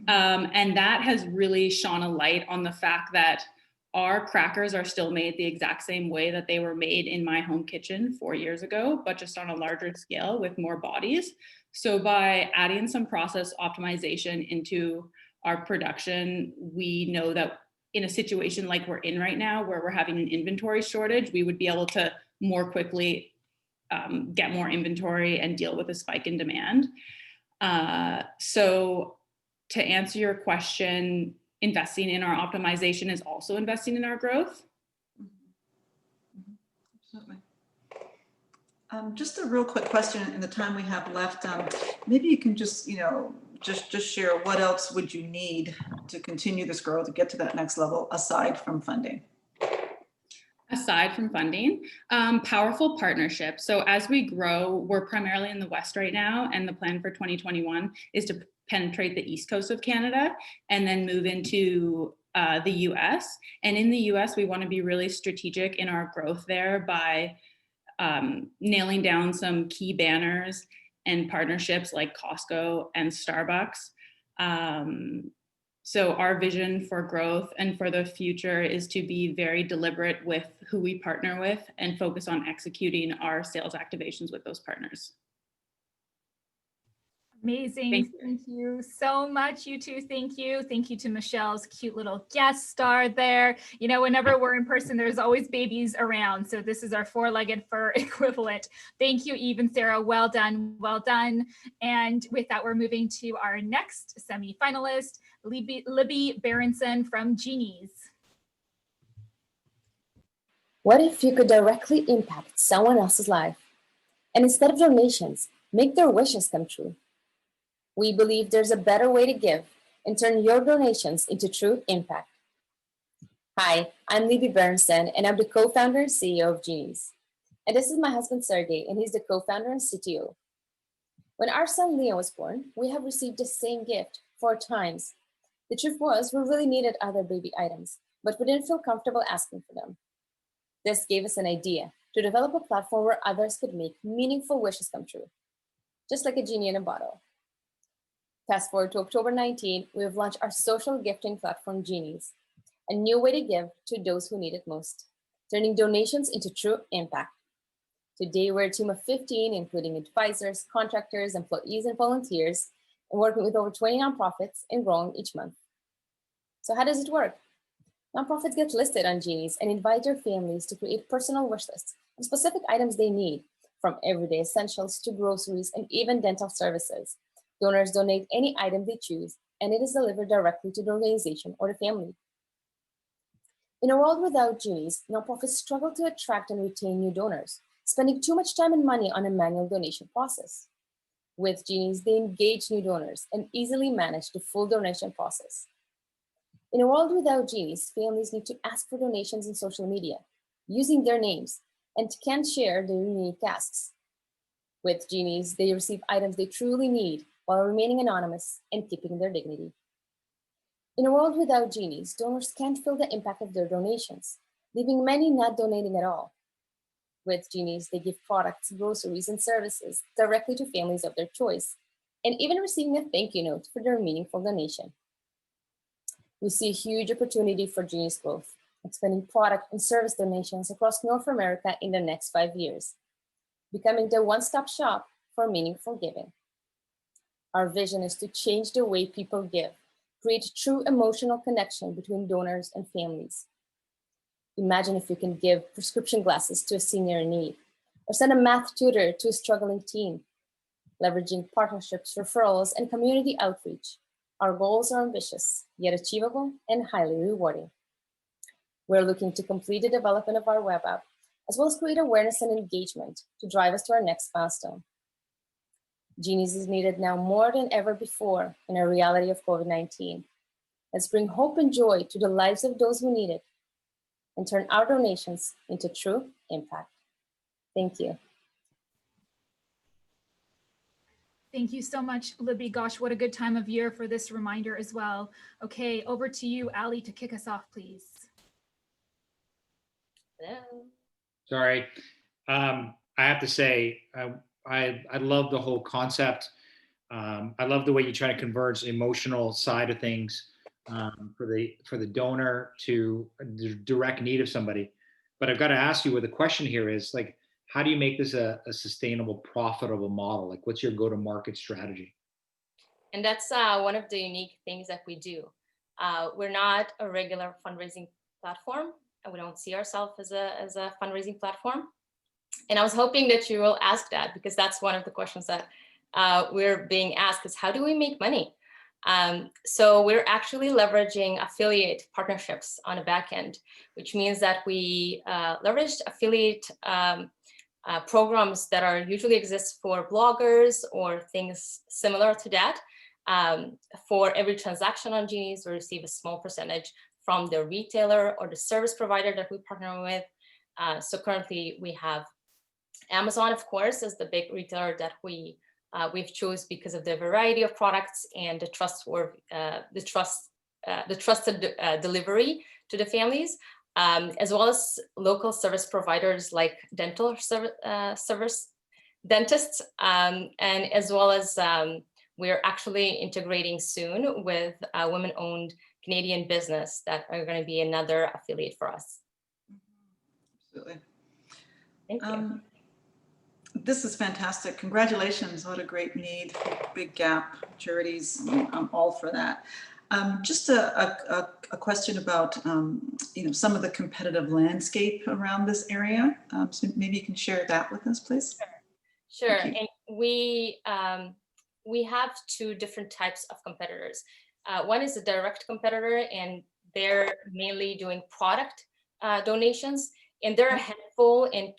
And that has really shone a light on the fact that our crackers are still made the exact same way that they were made in my home kitchen 4 years ago, but just on a larger scale with more bodies. So by adding some process optimization into our production, we know that in a situation like we're in right now, where we're having an inventory shortage, we would be able to more quickly get more inventory and deal with a spike in demand. So to answer your question, investing in our optimization is also investing in our growth. Absolutely. Just a real quick question in the time we have left. Maybe you can just, just share what else would you need to continue this growth, to get to that next level, aside from funding? Aside from funding, powerful partnerships. So as we grow, we're primarily in the West right now, and the plan for 2021 is to penetrate the East Coast of Canada and then move into the US. And in the US, we want to be really strategic in our growth there by nailing down some key banners and partnerships like Costco and Starbucks. So our vision for growth and for the future is to be very deliberate with who we partner with and focus on executing our sales activations with those partners. Amazing. Thank you so much, you two. Thank you. Thank you to Michelle's cute little guest star there. Whenever we're in person, there's always babies around. So this is our four-legged fur equivalent. Thank you, Eve and Sarah. Well done. Well done. And with that, we're moving to our next semi-finalist, Libby Berenson from Genies. What if you could directly impact someone else's life, and instead of donations, make their wishes come true? We believe there's a better way to give and turn your donations into true impact. Hi, I'm Libby Berenson, and I'm the co-founder and CEO of Genies. And this is my husband, Sergey, and he's the co-founder and CTO. When our son Leo was born, we have received the same gift 4 times. The truth was, we really needed other baby items, but we didn't feel comfortable asking for them. This gave us an idea to develop a platform where others could make meaningful wishes come true, just like a genie in a bottle. Fast forward to October 19, we have launched our social gifting platform, Genies, a new way to give to those who need it most, turning donations into true impact. Today, we're a team of 15, including advisors, contractors, employees, and volunteers, and working with over 20 nonprofits and growing each month. So how does it work? Nonprofits get listed on Genies and invite their families to create personal wish lists of specific items they need From everyday essentials to groceries and even dental services. Donors donate any item they choose, and it is delivered directly to the organization or the family. In a world without Genies, nonprofits struggle to attract and retain new donors, spending too much time and money on a manual donation process. With Genies, they engage new donors and easily manage the full donation process. In a world without Genies, families need to ask for donations in social media, using their names, and can share their unique asks. With Genies, they receive items they truly need while remaining anonymous and keeping their dignity. In a world without Genies, donors can't feel the impact of their donations, leaving many not donating at all. With Genies, they give products, groceries, and services directly to families of their choice, and even receiving a thank you note for their meaningful donation. We see a huge opportunity for Genies growth, expanding product and service donations across North America in the next 5 years, becoming the one-stop shop for meaningful giving. Our vision is to change the way people give, create true emotional connection between donors and families. Imagine if you can give prescription glasses to a senior in need, or send a math tutor to a struggling teen. Leveraging partnerships, referrals, and community outreach, our goals are ambitious, yet achievable and highly rewarding. We're looking to complete the development of our web app, as well as create awareness and engagement to drive us to our next milestone. Genies is needed now more than ever before in a reality of COVID-19. Let's bring hope and joy to the lives of those who need it and turn our donations into true impact. Thank you. Thank you so much, Libby. Gosh, what a good time of year for this reminder as well. Okay, over to you, Ali, to kick us off, please. Hello. Sorry. I have to say, I love the whole concept. I love the way you try to converge the emotional side of things for the donor to the direct need of somebody. But I've got to ask you, what the question here is, like, how do you make this a sustainable, profitable model? Like, what's your go-to-market strategy? And that's one of the unique things that we do. We're not a regular fundraising platform. We don't see ourselves as a fundraising platform. And I was hoping that you will ask that, because that's one of the questions that we're being asked is, how do we make money? So we're actually leveraging affiliate partnerships on the back end, which means that we leveraged affiliate programs that are usually exist for bloggers or things similar to that. For every transaction on Genies, we receive a small percentage from the retailer or the service provider that we partner with. So currently we have Amazon, of course, as the big retailer that we've chose because of the variety of products and the trusted delivery to the families, as well as local service providers like dental service dentists, and as well as we're actually integrating soon with a women-owned Canadian business that are going to be another affiliate for us. Absolutely. Thank you. This is fantastic. Congratulations. What a great need, big gap, charities. I'm all for that. Just a question about some of the competitive landscape around this area. So maybe you can share that with us, please. Sure. And we have two different types of competitors. One is a direct competitor, and they're mainly doing product donations, and there are a handful in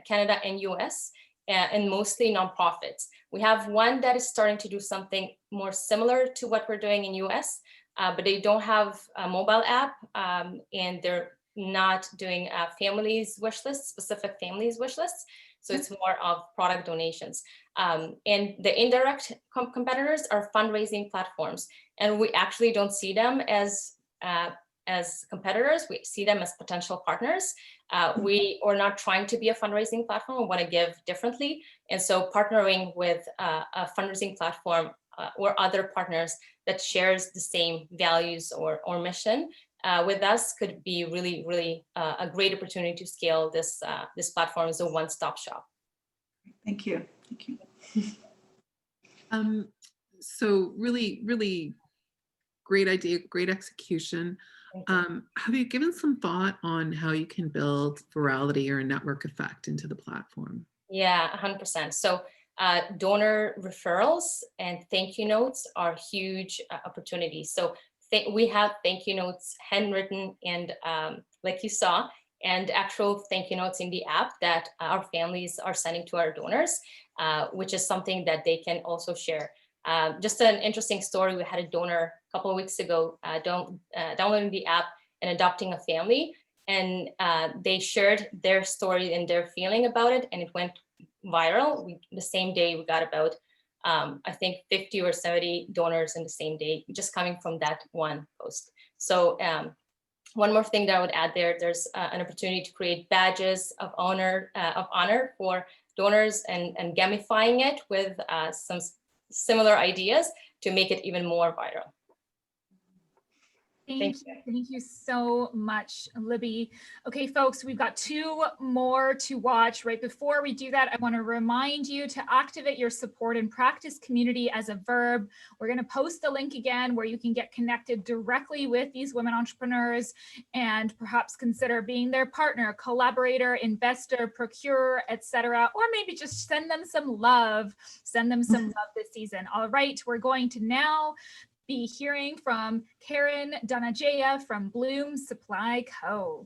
Canada and US, and mostly nonprofits. We have one that is starting to do something more similar to what we're doing in US, but they don't have a mobile app, and they're not doing families wish lists, specific families wish lists. So it's more of product donations. And the indirect competitors are fundraising platforms, and we actually don't see them as competitors. We see them as potential partners. We are not trying to be a fundraising platform. We want to give differently. And so partnering with a fundraising platform or other partners that shares the same values or mission with us could be really, really a great opportunity to scale this platform as a one-stop shop. Thank you. Thank you. So really, really great idea, great execution. Have you given some thought on how you can build virality or a network effect into the platform? Yeah, 100%. So donor referrals and thank you notes are huge opportunities. So we have thank you notes handwritten and like you saw, and actual thank you notes in the app that our families are sending to our donors, which is something that they can also share. Just an interesting story, we had a donor a couple of weeks ago downloading the app and adopting a family, and they shared their story and their feeling about it, and it went viral. The same day we got about, I think 50 or 70 donors in the same day, just coming from that one post. So one more thing that I would add there's an opportunity to create badges of honor for donors and gamifying it with some similar ideas to make it even more viral. Thank you so much, Libby. Okay, folks, we've got 2 more to watch. Right before we do that, I want to remind you to activate your support and practice community as a verb. We're going to post the link again where you can get connected directly with these women entrepreneurs and perhaps consider being their partner, collaborator, investor, procurer, etc. Or maybe just send them some love. Send them some love this season. All right, we're going to now be hearing from Karen Danijaya from Bloom Supply Co.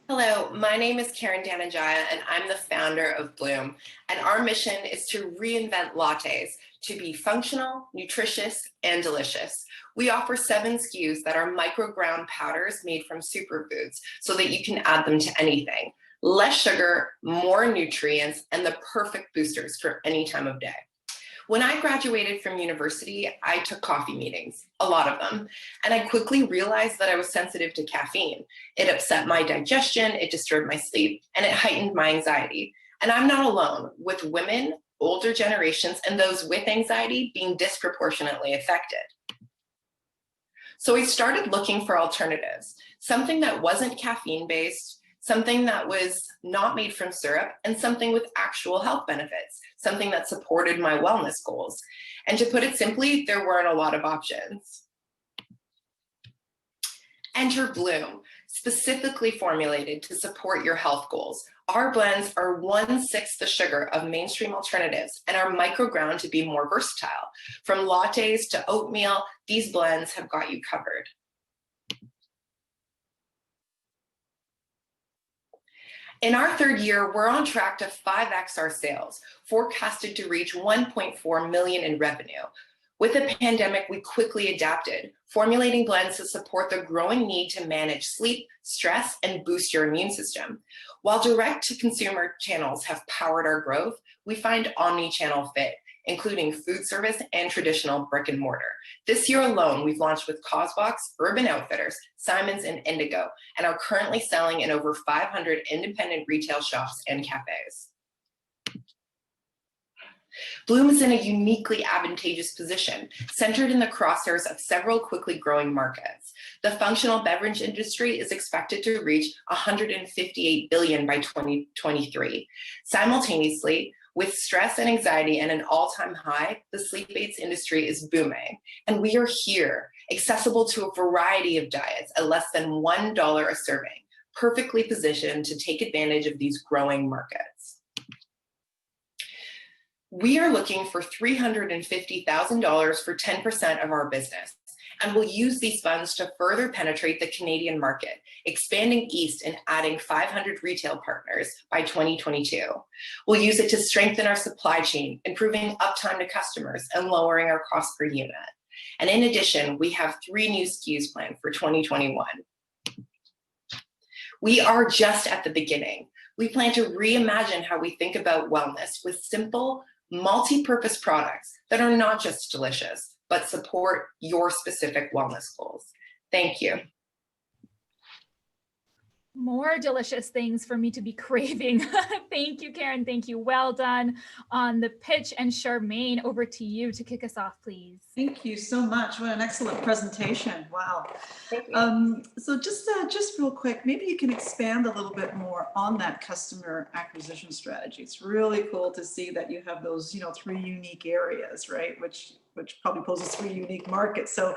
Hello, my name is Karen Danijaya and I'm the founder of Bloom. And our mission is to reinvent lattes to be functional, nutritious, and delicious. We offer 7 SKUs that are micro-ground powders made from superfoods so that you can add them to anything. Less sugar, more nutrients, and the perfect boosters for any time of day. When I graduated from university, I took coffee meetings, a lot of them, and I quickly realized that I was sensitive to caffeine. It upset my digestion, it disturbed my sleep, and it heightened my anxiety. And I'm not alone, with women, older generations, and those with anxiety being disproportionately affected. So I started looking for alternatives, something that wasn't caffeine-based, something that was not made from syrup, and something with actual health benefits, something that supported my wellness goals. And to put it simply, there weren't a lot of options. Enter Bloom, specifically formulated to support your health goals. Our blends are 1/6 the sugar of mainstream alternatives and are micro-ground to be more versatile. From lattes to oatmeal, these blends have got you covered. In our 3rd year, we're on track to 5x our sales, forecasted to reach 1.4 million in revenue. With the pandemic, we quickly adapted, formulating blends to support the growing need to manage sleep, stress, and boost your immune system. While direct-to-consumer channels have powered our growth, we find omni-channel fit, including food service and traditional brick and mortar. This year alone, we've launched with Cosbox, Urban Outfitters, Simons, and Indigo, and are currently selling in over 500 independent retail shops and cafes. Bloom is in a uniquely advantageous position, centered in the crosshairs of several quickly growing markets. The functional beverage industry is expected to reach $158 billion by 2023. Simultaneously, with stress and anxiety at an all-time high, the sleep aids industry is booming. And we are here, accessible to a variety of diets at less than $1 a serving, perfectly positioned to take advantage of these growing markets. We are looking for $350,000 for 10% of our business, and we'll use these funds to further penetrate the Canadian market, expanding east and adding 500 retail partners by 2022. We'll use it to strengthen our supply chain, improving uptime to customers and lowering our cost per unit. And in addition, we have 3 new SKUs planned for 2021. We are just at the beginning. We plan to reimagine how we think about wellness with simple, multi-purpose products that are not just delicious, but support your specific wellness goals. Thank you. More delicious things for me to be craving. Thank you, Karen. Thank you. Well done on the pitch. And Charmaine, over to you to kick us off, please. Thank you so much. What an excellent presentation. Wow. So just real quick, maybe you can expand a little bit more on that customer acquisition strategy. It's really cool to see that you have those, 3 unique areas, right? Which which probably poses 3 unique markets. So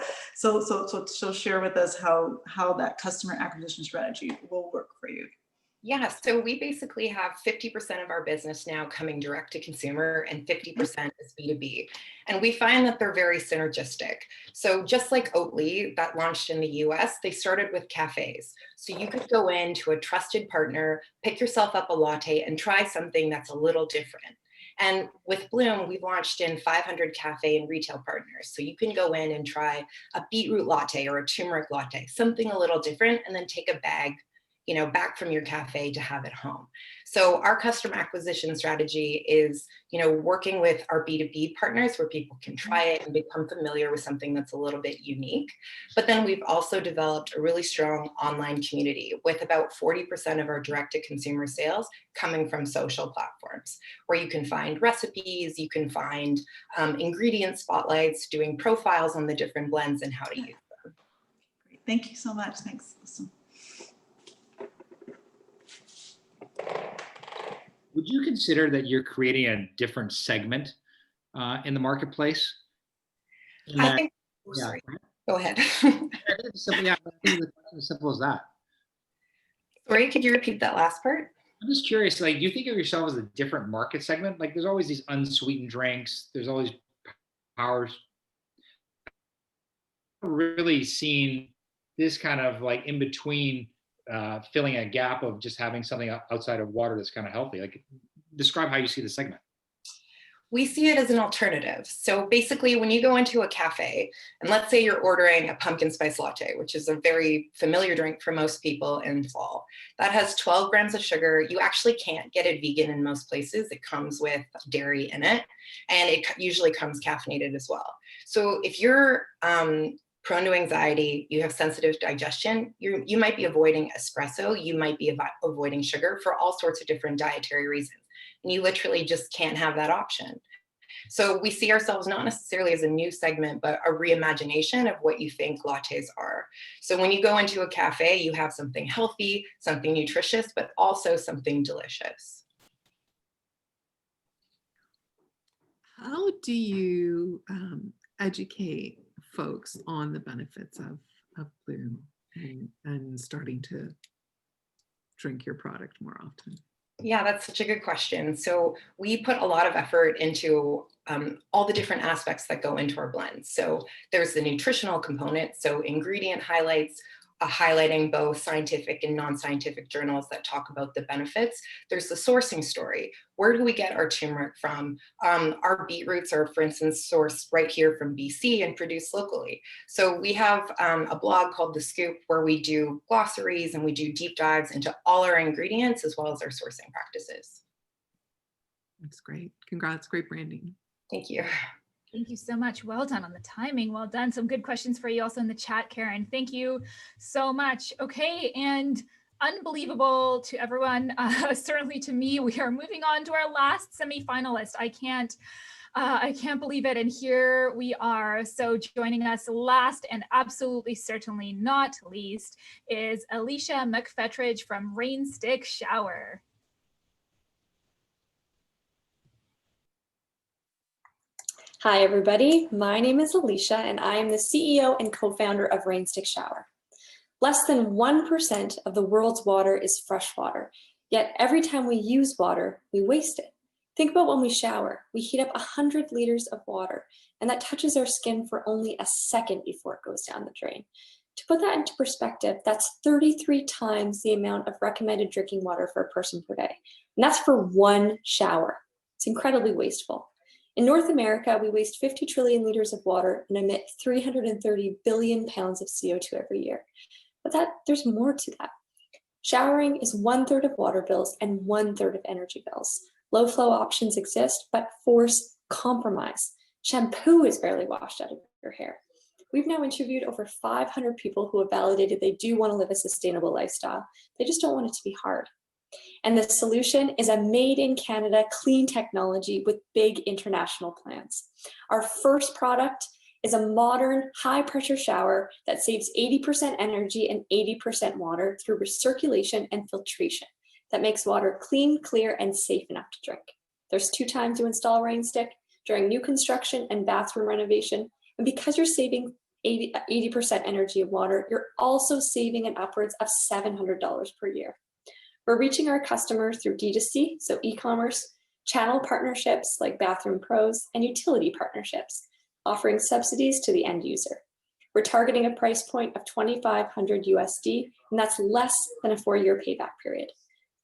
share with us how that customer acquisition strategy will work for you. Yeah, so we basically have 50% of our business now coming direct to consumer and 50% is B2B. And we find that they're very synergistic. So just like Oatly that launched in the US, they started with cafes. So you could go into a trusted partner, pick yourself up a latte and try something that's a little different. And with Bloom, we've launched in 500 cafe and retail partners. So you can go in and try a beetroot latte or a turmeric latte, something a little different, and then take a bag, you know, back from your cafe to have at home. So our customer acquisition strategy is, you know, working with our B2B partners where people can try it and become familiar with something that's a little bit unique. But then we've also developed a really strong online community with about 40% of our direct to consumer sales coming from social platforms where you can find recipes, you can find ingredient spotlights, doing profiles on the different blends and how to use them. Great. Thank you so much. Thanks. Awesome. Would you consider that you're creating a different segment in the marketplace? I think, sorry, go ahead. Yeah, as simple as that. Sorry, could you repeat that last part? I'm just curious, like, do you think of yourself as a different market segment? Like, there's always these unsweetened drinks, there's always powers. I've really seen this kind of like in between filling a gap of just having something outside of water that's kind of healthy. Like, describe how you see the segment. We see it as an alternative. So basically when you go into a cafe and let's say you're ordering a pumpkin spice latte, which is a very familiar drink for most people in fall, that has 12 grams of sugar. You actually can't get it vegan in most places. It comes with dairy in it and it usually comes caffeinated as well. So if you're prone to anxiety, you have sensitive digestion, you might be avoiding espresso, you might be avoiding sugar for all sorts of different dietary reasons. And you literally just can't have that option. So we see ourselves not necessarily as a new segment, but a reimagination of what you think lattes are. So when you go into a cafe, you have something healthy, something nutritious, but also something delicious. How do you educate folks on the benefits of Bloom and starting to drink your product more often? Yeah, that's such a good question. So we put a lot of effort into all the different aspects that go into our blends. So there's the nutritional component, so ingredient highlights, highlighting both scientific and non-scientific journals that talk about the benefits. There's the sourcing story. Where do we get our turmeric from? Our beetroots are, for instance, sourced right here from BC and produced locally. So we have a blog called The Scoop where we do glossaries and we do deep dives into all our ingredients as well as our sourcing practices. That's great. Congrats, great branding. Thank you. Thank you so much. Well done on the timing. Well done. Some good questions for you also in the chat, Karen. Thank you so much. Okay, and unbelievable to everyone, certainly to me, we are moving on to our last semi-finalist. I can't believe it. And here we are. So joining us last and absolutely certainly not least is Alicia Mcfettridge from Rainstick Shower. Hi, everybody. My name is Alicia, and I am the CEO and co-founder of Rainstick Shower. Less than 1% of the world's water is fresh water, yet every time we use water, we waste it. Think about when we shower. We heat up 100 liters of water, and that touches our skin for only a second before it goes down the drain. To put that into perspective, that's 33 times the amount of recommended drinking water for a person per day. And that's for one shower. It's incredibly wasteful. In North America, we waste 50 trillion liters of water and emit 330 billion pounds of CO2 every year. But there's more to that. Showering is 1/3 of water bills and 1/3 of energy bills. Low flow options exist, but force compromise. Shampoo is barely washed out of your hair. We've now interviewed over 500 people who have validated they do want to live a sustainable lifestyle. They just don't want it to be hard. And the solution is a made in Canada clean technology with big international plans. Our first product is a modern high pressure shower that saves 80% energy and 80% water through recirculation and filtration that makes water clean, clear, and safe enough to drink. There's 2 times to install Rainstick. during new construction and bathroom renovation. And because you're saving 80% energy of water, you're also saving an upwards of $700 per year. We're reaching our customers through D2C, so e-commerce, channel partnerships like Bathroom Pros, and utility partnerships, offering subsidies to the end user. We're targeting a price point of $2,500 USD, and that's less than a 4-year payback period.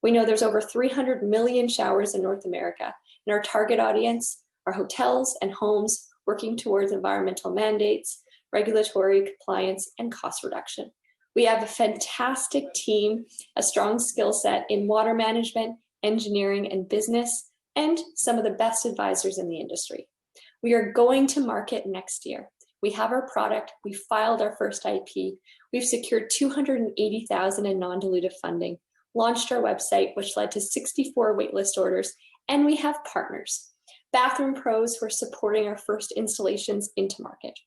We know there's over 300 million showers in North America, and our target audience are hotels and homes working towards environmental mandates, regulatory compliance, and cost reduction. We have a fantastic team, a strong skill set in water management, engineering, and business, and some of the best advisors in the industry. We are going to market next year. We have our product, we filed our first IP, we've secured $280,000 in non-dilutive funding, launched our website, which led to 64 waitlist orders, and we have partners, Bathroom Pros who are supporting our first installations into market.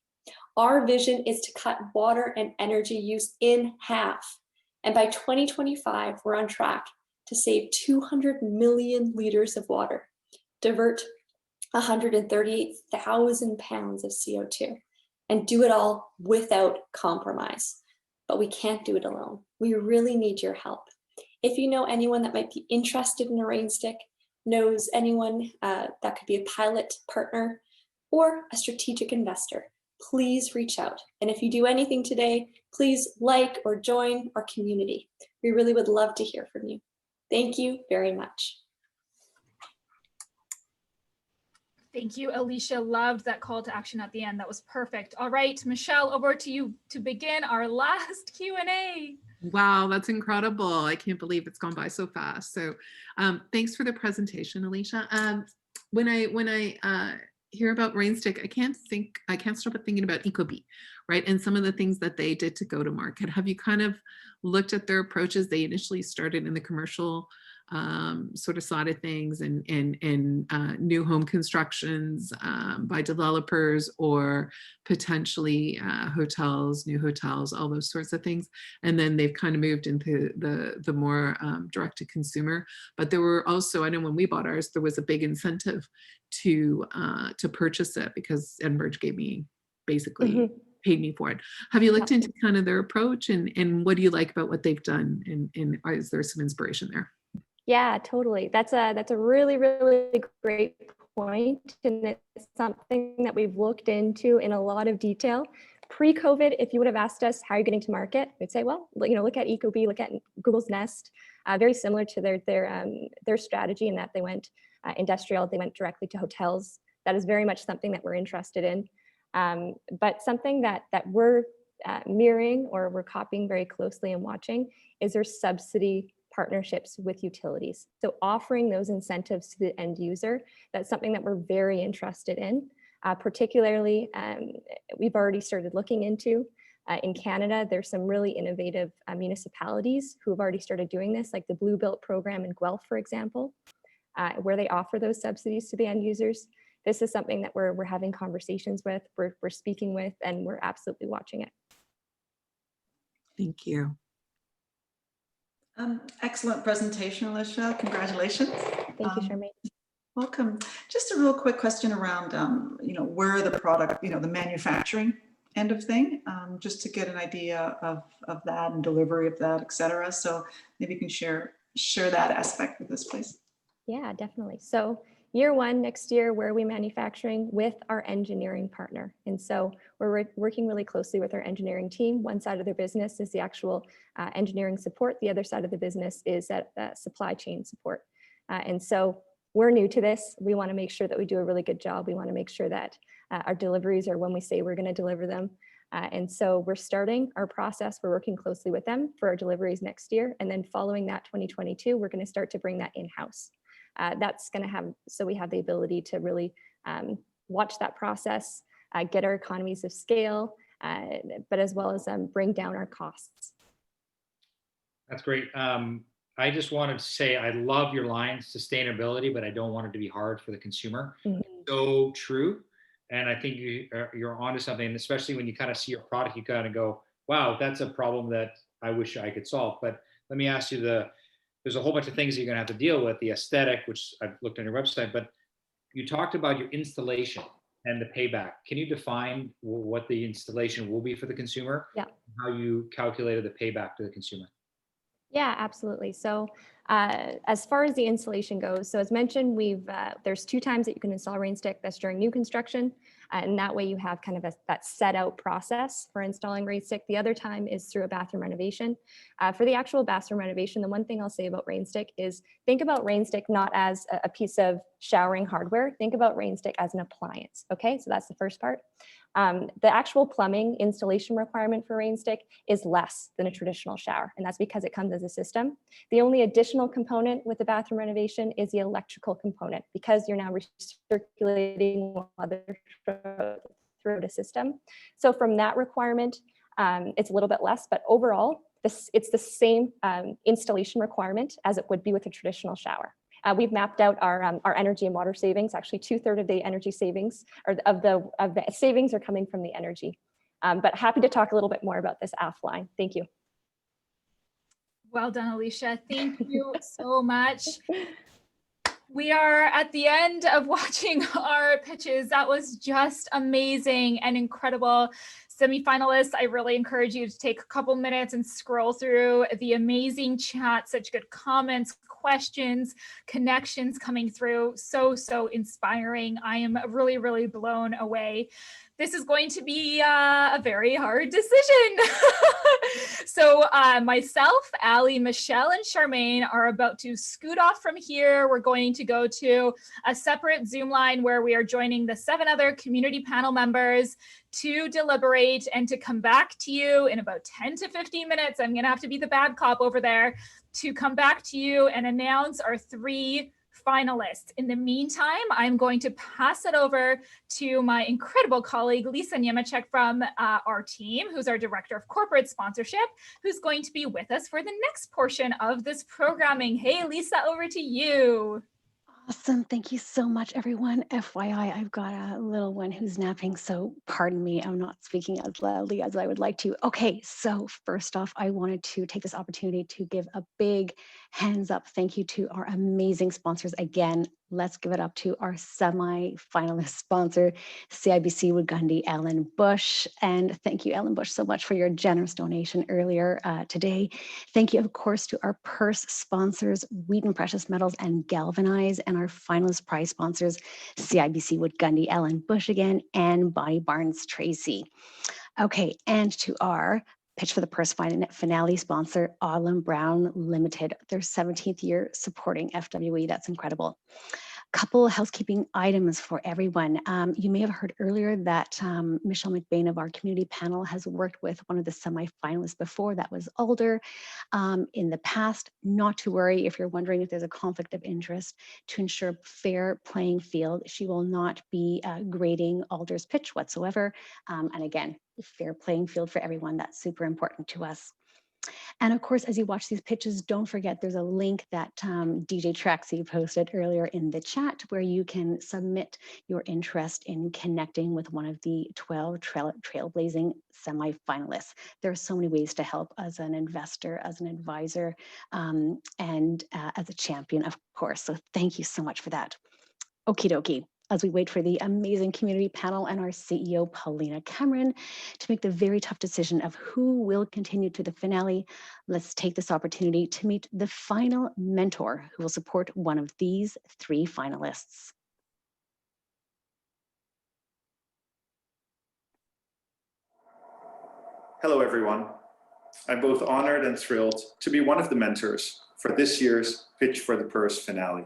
Our vision is to cut water and energy use in half. And by 2025, we're on track to save 200 million liters of water, divert 138,000 pounds of CO2, and do it all without compromise. But we can't do it alone. We really need your help. If you know anyone that might be interested in a Rainstick, knows anyone that could be a pilot partner or a strategic investor, please reach out. And if you do anything today, please like or join our community. We really would love to hear from you. Thank you very much. Thank you, Alicia. Loved that call to action at the end. That was perfect. All right, Michelle, over to you to begin our last Q&A. Wow, that's incredible. I can't believe it's gone by so fast. So thanks for the presentation, Alicia. When I hear about Rainstick, I can't stop thinking about Ecobee, right? And some of the things that they did to go to market. Have you kind of looked at their approaches? They initially started in the commercial sort of side of things and new home constructions by developers or potentially hotels, new hotels, all those sorts of things. And then they've kind of moved into the more direct to consumer. But there were also, I know when we bought ours, there was a big incentive to purchase it because Enbridge gave me basically paid me for it. Have you looked into kind of their approach and what do you like about what they've done? And is there some inspiration there? Yeah, totally. That's a really, really great point. And it's something that we've looked into in a lot of detail. Pre-COVID, if you would have asked us how you're getting to market, we'd say, well, look at Ecobee, look at Google's Nest, very similar to their strategy in that they went industrial, they went directly to hotels. That is very much something that we're interested in. But something that we're mirroring or we're copying very closely and watching is their subsidy partnerships with utilities. So offering those incentives to the end user, that's something that we're very interested in. Particularly, we've already started looking into. In Canada, there's some really innovative municipalities who have already started doing this, like the Blue Belt program in Guelph, for example, where they offer those subsidies to the end users. This is something that we're having conversations with, we're speaking with, and we're absolutely watching it. Thank you. Excellent presentation, Alicia. Congratulations. Thank you, Charmaine. Welcome. Just a real quick question around, where the product, the manufacturing end of thing, just to get an idea of that and delivery of that, et cetera. So maybe you can share that aspect with us, please. Yeah, definitely. So year one, next year, where are we manufacturing? With our engineering partner. And so we're working really closely with our engineering team. One side of their business is the actual engineering support. The other side of the business is that supply chain support. And so we're new to this. We want to make sure that we do a really good job. We want to make sure that our deliveries are when we say we're going to deliver them. And so we're starting our process. We're working closely with them for our deliveries next year. And then following that 2022, we're going to start to bring that in-house. That's going to have, so we have the ability to really watch that process, get our economies of scale, but as well as bring down our costs. That's great. I just wanted to say, I love your line, sustainability, but I don't want it to be hard for the consumer. Mm-hmm. So true. And I think you're onto something, especially when you kind of see your product, you kind of go, wow, that's a problem that I wish I could solve. But let me ask you, there's a whole bunch of things you're going to have to deal with, the aesthetic, which I've looked on your website, but you talked about your installation and the payback. Can you define what the installation will be for the consumer? Yeah. How you calculated the payback to the consumer? Yeah, absolutely. So as far as the installation goes, so as mentioned, there's 2 times that you can install Rainstick. That's during new construction. And that way you have kind of that set out process for installing Rainstick. The other time is through a bathroom renovation. For the actual bathroom renovation, the one thing I'll say about Rainstick is think about Rainstick not as a piece of showering hardware. Think about Rainstick as an appliance. Okay, so that's the first part. The actual plumbing installation requirement for Rainstick is less than a traditional shower, and that's because it comes as a system. The only additional component with the bathroom renovation is the electrical component, because you're now recirculating water through the system. So from that requirement, it's a little bit less, but overall, it's the same installation requirement as it would be with a traditional shower. We've mapped out our energy and water savings. Actually, 2/3 of the energy savings, or of the savings, are coming from the energy. But happy to talk a little bit more about this offline. Thank you. Well done, Alicia. Thank you so much. We are at the end of watching our pitches. That was just amazing and incredible. Semi-finalists, I really encourage you to take a couple minutes and scroll through the amazing chat, such good comments, questions, connections coming through. So inspiring. I am really, really blown away. This is going to be a very hard decision. So myself, Ali, Michelle, and Charmaine are about to scoot off from here. We're going to go to a separate Zoom line where we are joining the 7 other community panel members to deliberate and to come back to you in about 10 to 15 minutes. I'm gonna have to be the bad cop over there to come back to you and announce our 3 finalists. In the meantime, I'm going to pass it over to my incredible colleague, Lisa Niemeczek from our team, who's our Director of Corporate Sponsorship, who's going to be with us for the next portion of this programming. Hey, Lisa, over to you. Awesome. Thank you so much, everyone. FYI, I've got a little one who's napping, so pardon me, I'm not speaking as loudly as I would like to. Okay, so first off, I wanted to take this opportunity to give a big hands up thank you to our amazing sponsors. Again, let's give it up to our semi-finalist sponsor, CIBC Wugundy, Ellen Bush. And thank you, Ellen Bush, so much for your generous donation earlier today. Thank you, of course, to our purse sponsors, Wheaton Precious Metals and Galvanize, and our finalist prize sponsors, CIBC Wugundy, Ellen Bush again, and Bonnie Barnes Tracy. Okay, and to our Pitch for the Purse finale sponsor, Autumn Brown Limited, their 17th year supporting FWE. That's incredible. Couple housekeeping items for everyone. You may have heard earlier that Michelle McBain of our community panel has worked with one of the semi-finalists before. That was Alder in the past. Not to worry if you're wondering if there's a conflict of interest. To ensure fair playing field, she will not be grading Alder's pitch whatsoever. And again, fair playing field for everyone. That's super important to us. And of course, as you watch these pitches, don't forget there's a link that DJ Traxy posted earlier in the chat where you can submit your interest in connecting with one of the 12 Trailblazing semi-finalists. There are so many ways to help as an investor, as an advisor, and as a champion, of course. So thank you so much for that. Okie dokie. As we wait for the amazing community panel and our CEO, Paulina Cameron, to make the very tough decision of who will continue to the finale, let's take this opportunity to meet the final mentor who will support one of these 3 finalists. Hello, everyone. I'm both honored and thrilled to be one of the mentors for this year's Pitch for the Purse finale.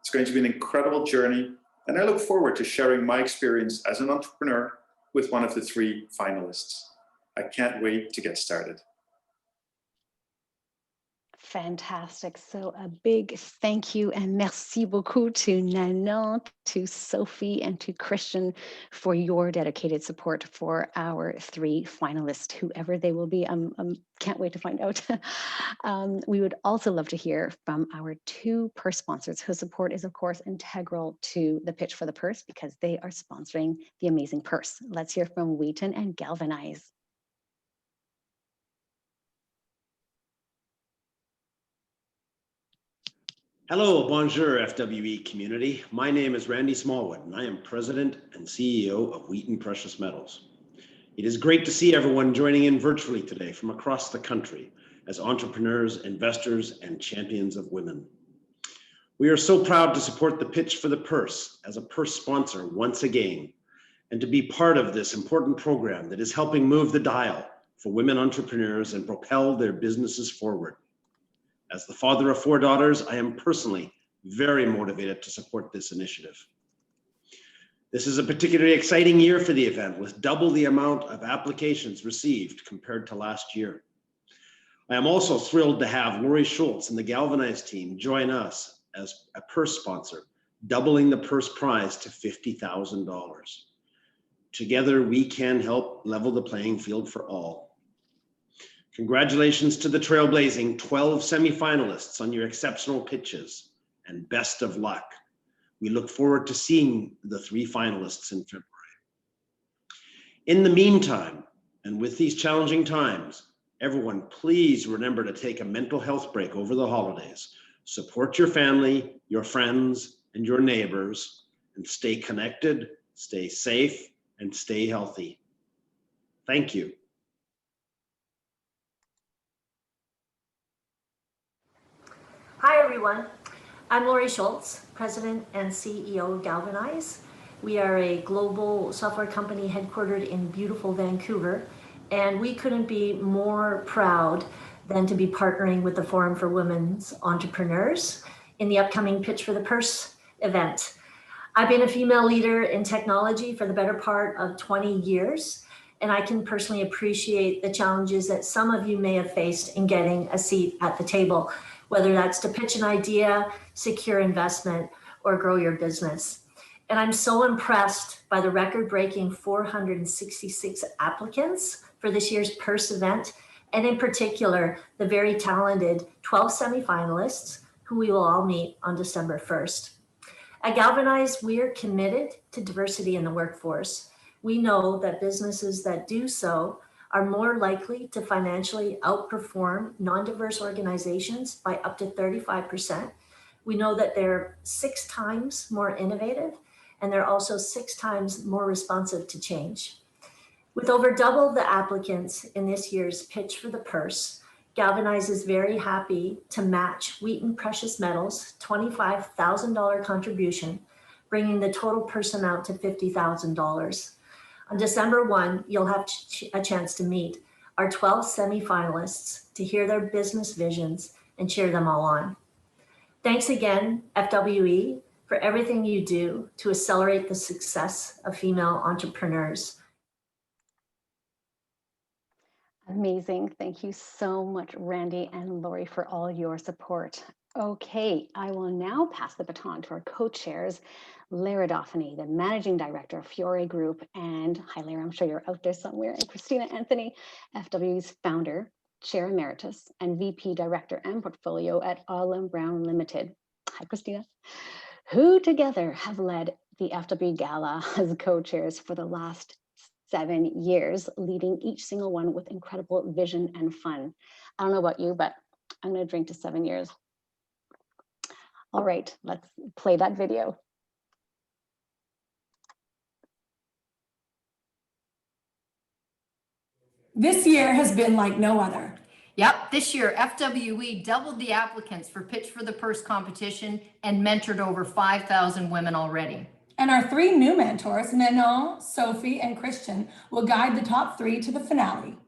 It's going to be an incredible journey, and I look forward to sharing my experience as an entrepreneur with one of the 3 finalists. I can't wait to get started. Fantastic. So a big thank you and merci beaucoup to Nanon, to Sophie, and to Christian for your dedicated support for our 3 finalists, whoever they will be. Can't wait to find out. We would also love to hear from our 2 purse sponsors whose support is, of course, integral to the Pitch for the Purse because they are sponsoring the amazing purse. Let's hear from Wheaton and Galvanize. Hello, bonjour, FWE community. My name is Randy Smallwood, and I am President and CEO of Wheaton Precious Metals. It is great to see everyone joining in virtually today from across the country as entrepreneurs, investors, and champions of women. We are so proud to support the Pitch for the Purse as a purse sponsor once again, and to be part of this important program that is helping move the dial for women entrepreneurs and propel their businesses forward. As the father of 4 daughters, I am personally very motivated to support this initiative. This is a particularly exciting year for the event, with double the amount of applications received compared to last year. I am also thrilled to have Lori Schultz and the Galvanize team join us as a purse sponsor, doubling the purse prize to $50,000. Together, we can help level the playing field for all. Congratulations to the Trailblazing 12 Semi-Finalists on your exceptional pitches, and best of luck. We look forward to seeing the 3 finalists in February. In the meantime, and with these challenging times, everyone, please remember to take a mental health break over the holidays. Support your family, your friends, and your neighbors, and stay connected, stay safe, and stay healthy. Thank you. Hi, everyone. I'm Lori Schultz, President and CEO of Galvanize. We are a global software company headquartered in beautiful Vancouver, and we couldn't be more proud than to be partnering with the Forum for Women's Entrepreneurs in the upcoming Pitch for the Purse event. I've been a female leader in technology for the better part of 20 years, and I can personally appreciate the challenges that some of you may have faced in getting a seat at the table, whether that's to pitch an idea, secure investment, or grow your business. And I'm so impressed by the record-breaking 466 applicants for this year's Purse event, and in particular, the very talented 12 semi-finalists who we will all meet on December 1st. At Galvanize, we are committed to diversity in the workforce. We know that businesses that do so are more likely to financially outperform non-diverse organizations by up to 35%. We know that they're 6 times more innovative, and they're also 6 times more responsive to change. With over double the applicants in this year's Pitch for the Purse, Galvanize is very happy to match Wheaton Precious Metals' $25,000 contribution, bringing the total purse amount to $50,000. On December 1, you'll have a chance to meet our 12 semi-finalists to hear their business visions and cheer them all on. Thanks again, FWE, for everything you do to accelerate the success of female entrepreneurs. Amazing. Thank you so much, Randy and Lori, for all your support. Okay, I will now pass the baton to our co-chairs, Lara Dauphiny, the Managing Director of Fiore Group, and hi, Lara, I'm sure you're out there somewhere, and Christina Anthony, FW's founder, Chair Emeritus, and VP Director and Portfolio at Alder Brown Limited. Hi, Christina. Who together have led the FW Gala as co-chairs for the last 7 years, leading each single one with incredible vision and fun. I don't know about you, but I'm going to drink to 7 years. All right, let's play that video. This year has been like no other. Yep, this year FWE doubled the applicants for Pitch for the Purse competition and mentored over 5,000 women already. And our 3 new mentors, Manon, Sophie, and Christian, will guide the top 3 to the finale.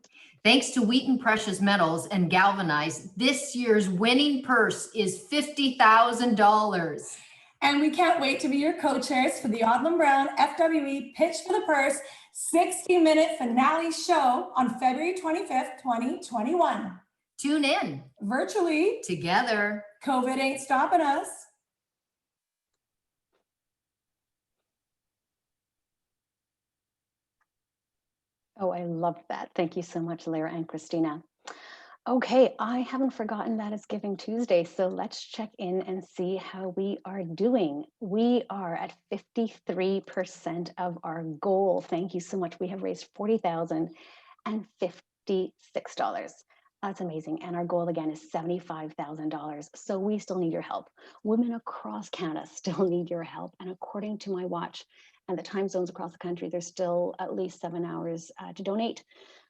Thanks to Wheaton Precious Metals and Galvanize, this year's winning purse is $50,000. And we can't wait to be your co-chairs for the Alder Brown FWE Pitch for the Purse 60-minute finale show on February 25th, 2021. Tune in. Virtually. Together. COVID ain't stopping us. Oh, I loved that. Thank you so much, Lara and Christina. Okay, I haven't forgotten that it's Giving Tuesday, so let's check in and see how we are doing. We are at 53% of our goal. Thank you so much. We have raised $40,056. That's amazing. And our goal again is $75,000. So we still need your help. Women across Canada still need your help. And according to my watch and the time zones across the country, there's still at least 7 hours to donate.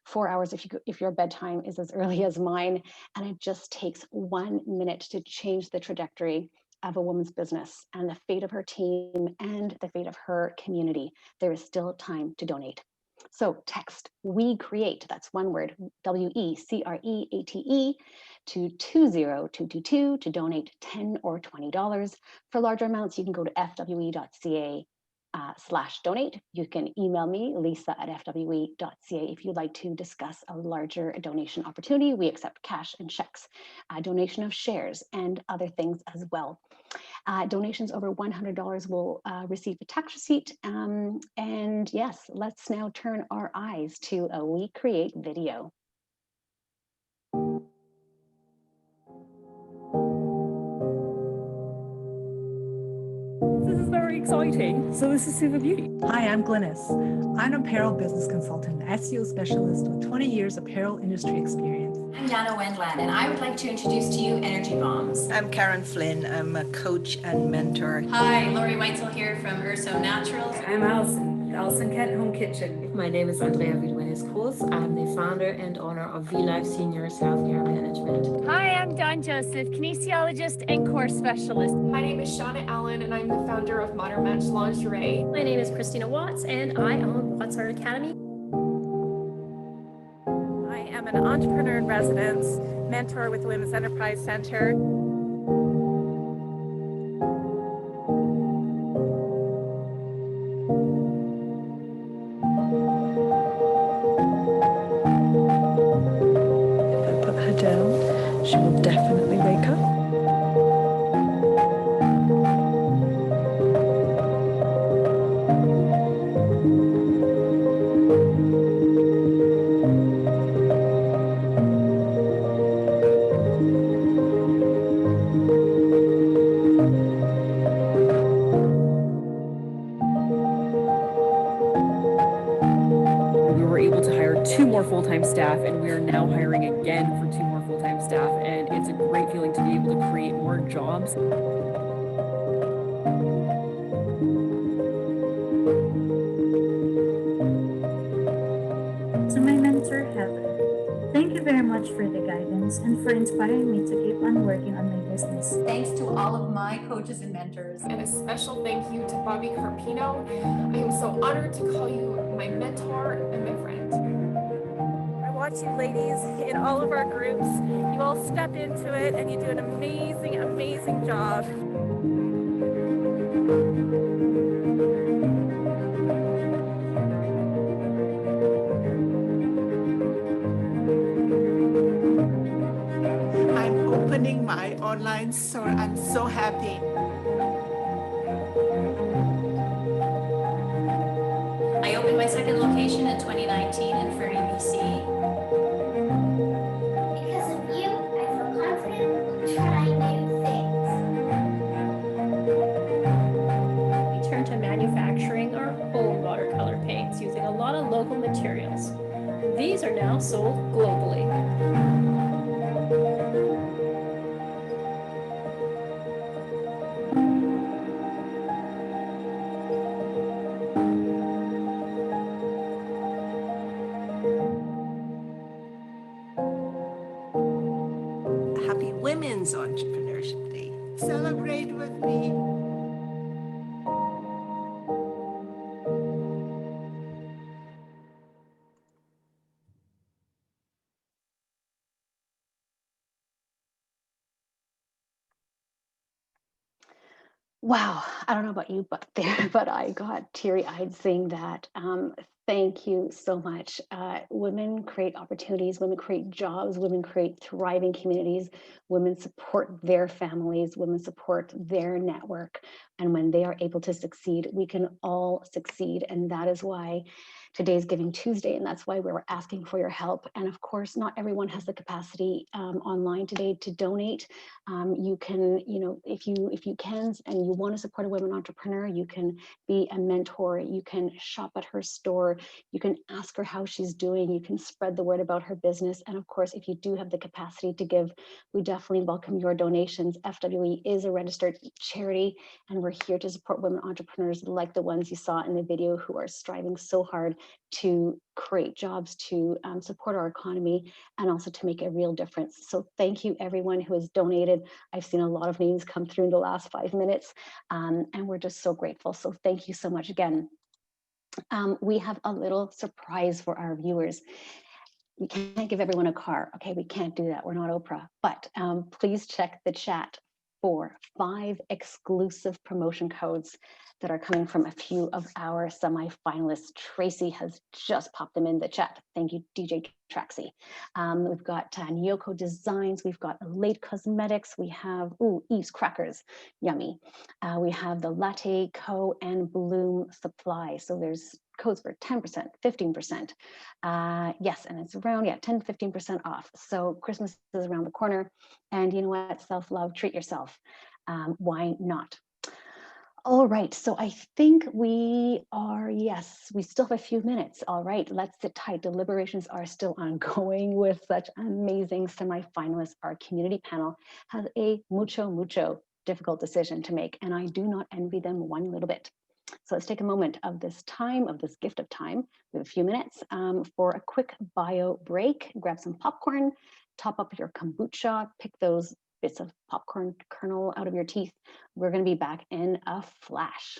4 hours if your bedtime is as early as mine. And it just takes 1 minute to change the trajectory of a woman's business and the fate of her team and the fate of her community. There is still time to donate. So text "We Create," that's one word, WECREATE, to 20222 to donate $10 or $20. For larger amounts, you can go to fwe.ca/donate. You can email me, lisa@fwe.ca, if you'd like to discuss a larger donation opportunity. We accept cash and checks, donation of shares, and other things as well. Donations over $100 will receive a tax receipt. And yes, let's now turn our eyes to a We Create video. This is very exciting. So this is Super Beauty. Hi, I'm Glynis. I'm an apparel business consultant, SEO specialist with 20 years apparel industry experience. I'm Dana Wendland, and I would like to introduce to you Energy Bombs. I'm Karen Flynn. I'm a coach and mentor. Hi, Lori Weitzel here from Urso Naturals. I'm Alison Kent Home Kitchen. My name is Andrea Viduenes-Cruz. I'm the founder and owner of V-Life Seniors Healthcare Management. Hi, I'm Dawn Joseph, kinesiologist and core specialist. My name is Shauna Allen, and I'm the founder of Modern Match Lingerie. My name is Christina Watts, and I own Watts Art Academy. I am an entrepreneur in residence, mentor with Women's Enterprise Center. If I put her down, she will definitely wake up. Full-time staff, and we are now hiring again for 2 more full-time staff, and it's a great feeling to be able to create more jobs. To my mentor, Heather, thank you very much for the guidance and for inspiring me to keep on working on my business. Thanks to all of my coaches and mentors. And a special thank you to Bobby Carpino. I am so honored to call you my mentor and my friend. Watch you ladies in all of our groups. You all step into it and you do an amazing, amazing job. I'm opening my online store. I'm so happy. I opened my second location in 2019 in Fernie, BC. Using a lot of local materials. These are now sold globally. Happy Women's Entrepreneurship Day. Celebrate with me. Wow, I don't know about you, but I got teary-eyed seeing that. Thank you so much. Women create opportunities, women create jobs, women create thriving communities, women support their families, women support their network. And when they are able to succeed, we can all succeed. And that is why Today's Giving Tuesday, and that's why we're asking for your help. And of course, not everyone has the capacity online today to donate. You can, if you can and you want to support a women entrepreneur, you can be a mentor, you can shop at her store, you can ask her how she's doing, you can spread the word about her business. And of course, if you do have the capacity to give, we definitely welcome your donations. FWE is a registered charity, and we're here to support women entrepreneurs like the ones you saw in the video who are striving so hard to create jobs, to support our economy, and also to make a real difference. So thank you everyone who has donated. I've seen a lot of names come through in the last 5 minutes, and we're just so grateful. So thank you so much again. We have a little surprise for our viewers. We can't give everyone a car. Okay, we can't do that. We're not Oprah. But please check the chat for 5 exclusive promotion codes that are coming from a few of our semi-finalists. Tracy has just popped them in the chat. Thank you, DJ Traxy. We've got Nyoka Designs. We've got Elate Cosmetics. We have, Eve's Crackers, yummy. We have the Latte Co. and Bloom Supply. So there's codes for 10%, 15%. Yes, and it's around, 10 to 15% off. So Christmas is around the corner, and you know what, self-love, treat yourself. Why not? All right, so I think we are, yes, we still have a few minutes. All right, let's sit tight. Deliberations are still ongoing with such amazing semi-finalists. Our community panel has a mucho difficult decision to make, and I do not envy them one little bit. So let's take a moment of this time, of this gift of time, with a few minutes for a quick bio break. Grab some popcorn, top up your kombucha, pick those bits of popcorn kernel out of your teeth. We're going to be back in a flash.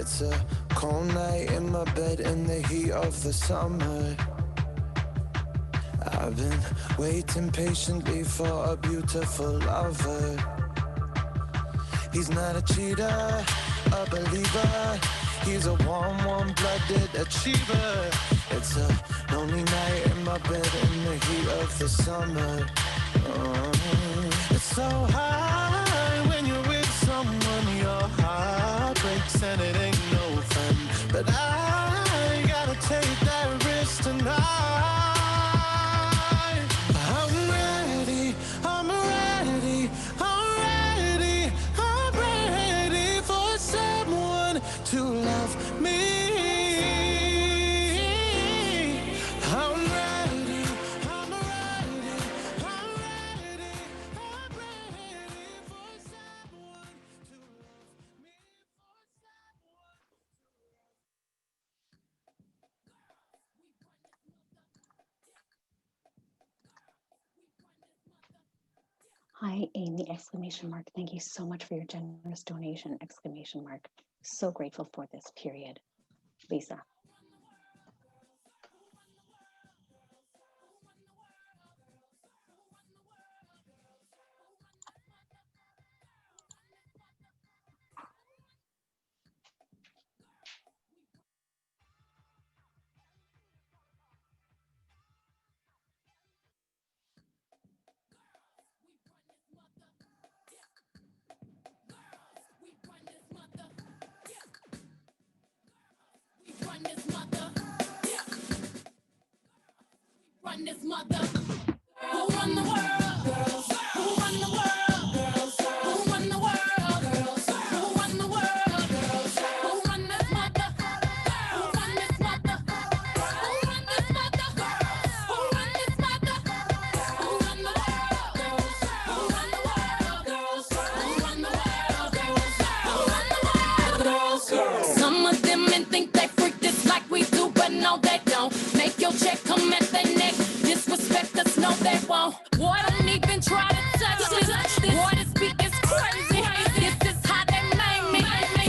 It's a cold night in my bed in the heat of the summer. I've been waiting patiently for a beautiful lover. He's not a cheater, a believer. He's a warm, warm-blooded achiever. It's a lonely night in my bed in the heat of the summer. It's so high when you're with someone, your heart breaks and it ain't no fun. But I gotta take that risk tonight. I'm ready, I'm ready, I'm ready, I'm ready for someone to love me. I'm ready, I'm ready, I'm ready, I'm ready for someone to love me. Hi, Amy, exclamation mark. Thank you so much for your generous donation, exclamation mark. So grateful for this period. Lisa. Run this mother. Who run the world? Girls. Who run the world? Girls. Who run the world? Girls. Who run the world? Girls. Who run this mother? Who run this mother? Who run this mother? Who run this mother? Who run the world? Girls. Who run the world? Girls. Who run the world? Girls. Who run the world? Girls. Some of them men think they freak this like we do, but no, they don't. Make your check come at their neck. Disrespect us, no, they won't. Boy, don't even try to touch this. Boy, this beat is crazy. This is how they made me.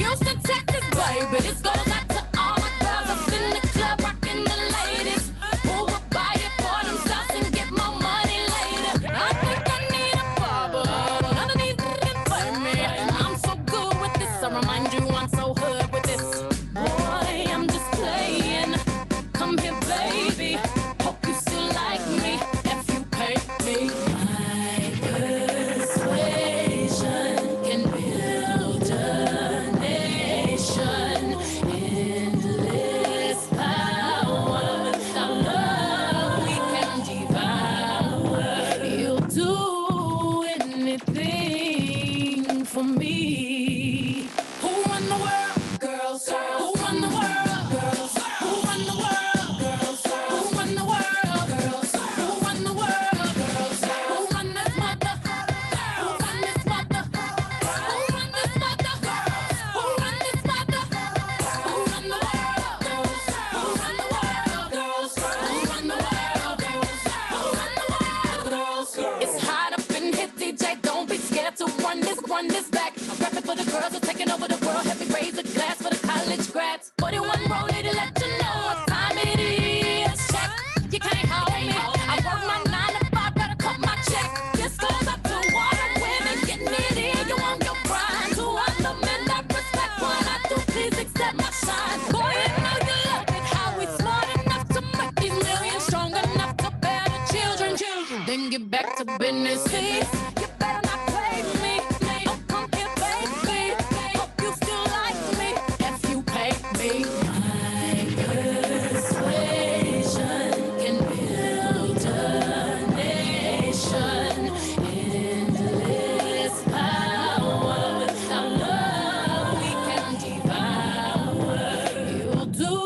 Houston, Texas, baby. This goes out to all my girls up in the club, rocking the ladies. Who will buy it for themselves and get more money later? I think I need a barber. None of these can play me. I'm so good with this. I remind you I'm so hood with this. Boy, I'm just playing. Come here, baby. Hope you still like me if you pay me. My persuasion can build a nation. Endless power. Our love we can devour. You'll do anything for me. Who run the world? Girls. Who run the world? Girls. Who run the world? Girls. Who run the world? Girls. Who run the world? Girls. Who run this mother? Who run this mother? Who run this mother? Who run this mother? Who run the world? Girls. Who run the world? Girls. Who run the world? Girls. Who run the world? Girls. It's hot up in here, DJ. Don't be scared to run this back. I'm rapping for the girls who are taking over the world. Heavy raise a glass for the college grads. 41 rolling to let you know what time it is. Check, you can't hold me. I work my 9 to 5, gotta cut my check. This goes up to all the women getting it in. You want your grind. To all the men that respect what I do, please accept my shine. Go ahead, now you love it. How we smart enough to make these millions, strong enough to bear the children. Then get back to business. Please, you better not play me. Oh, come here, baby. Hope you still like me if you pay me. My persuasion can build a nation. Endless power. Our love we can devour. You'll do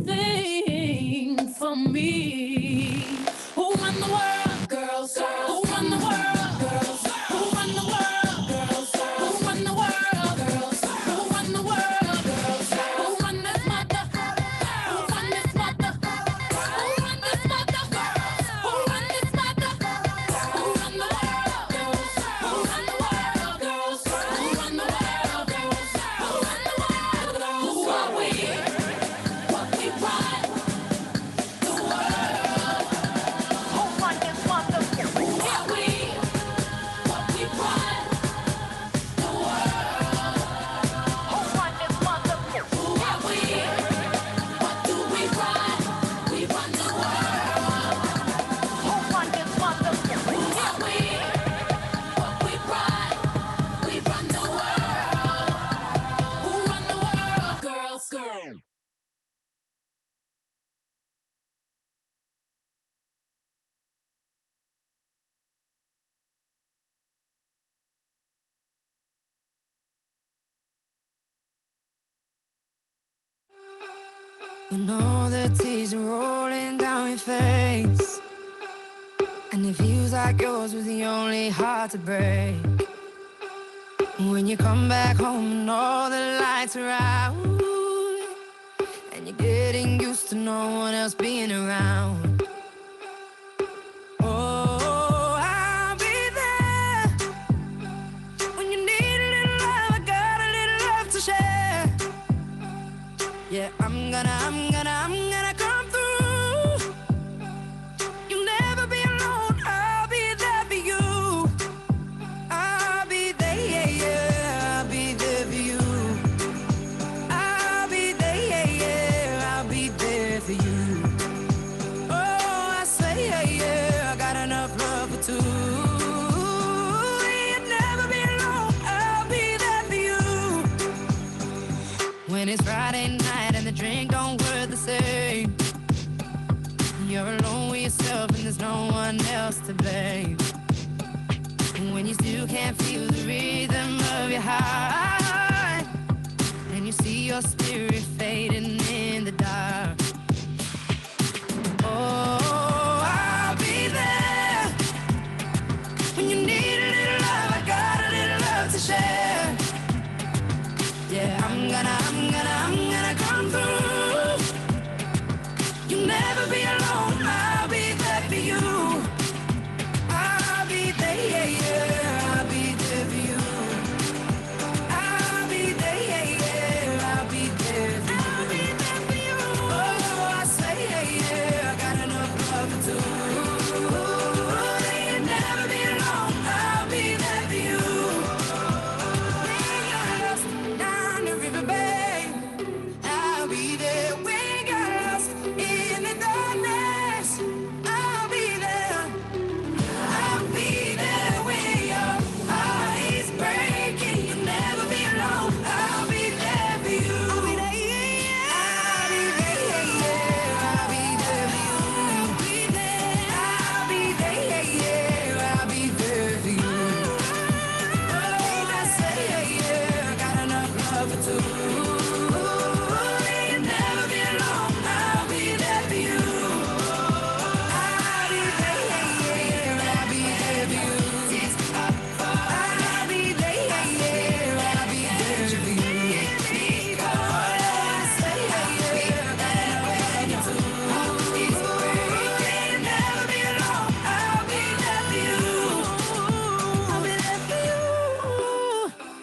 anything for me. Who run the world? Girls. Who run the world? Girls. Who run the world? Girls. Who run the world? Girls. Who run the world? Girls. Who run this mother? Who run this mother? Who run this mother? Who run this mother? Who run the world? Girls. Who run the world? Girls. Who run the world? Girls. Who run the world? when all the tears are rolling down your face, and it feels like yours was the only heart to break. When you come back home and all the lights are out, and you're getting used to no one else being around. Oh, I'll be there when you need a little love. I got a little love to share. Yeah, I'm gonna come through. You'll never be alone. I'll be there for you. I'll be there, yeah, yeah. I'll be there for you. I'll be there, yeah, yeah. I'll be there for you. Oh, I say, yeah, yeah. I got enough love for two. You'll never be alone. I'll be there for you. When it's Friday night and the drink don't work the same, you're alone with yourself and there's no one else to blame. When you still can't feel the rhythm of your heart, and you see your spirit fading in the dark. Oh, I'll be there when you need a little love. I got a little love to share. Yeah, I'm gonna come through. You'll never be alone. I'll be there for you. I'll be there, yeah, yeah. I'll be there for you. I'll be there, yeah, yeah. I'll be there for you. I'll be there for you. Oh, I say, yeah, yeah. I got enough love for two. You'll never be alone. I'll be there for you. When you're lost down the riverbed, I'll be there. When you're lost in the darkness, I'll be there. I'll be there when your heart is breaking. You'll never be alone. I'll be there for you. I'll be there, yeah. I'll be there, yeah. I'll be there for you. I'll be there. I'll be there, yeah. I'll be there for you. Oh, I say, yeah. I got enough love for two. You'll never be alone. I'll be there for you. I'll be there, yeah. I'll be there for you. I'll be there, yeah. I'll be there for you. Oh, I say, yeah. I got enough love for two. You'll never be alone. I'll be there for you. I'll be there for you.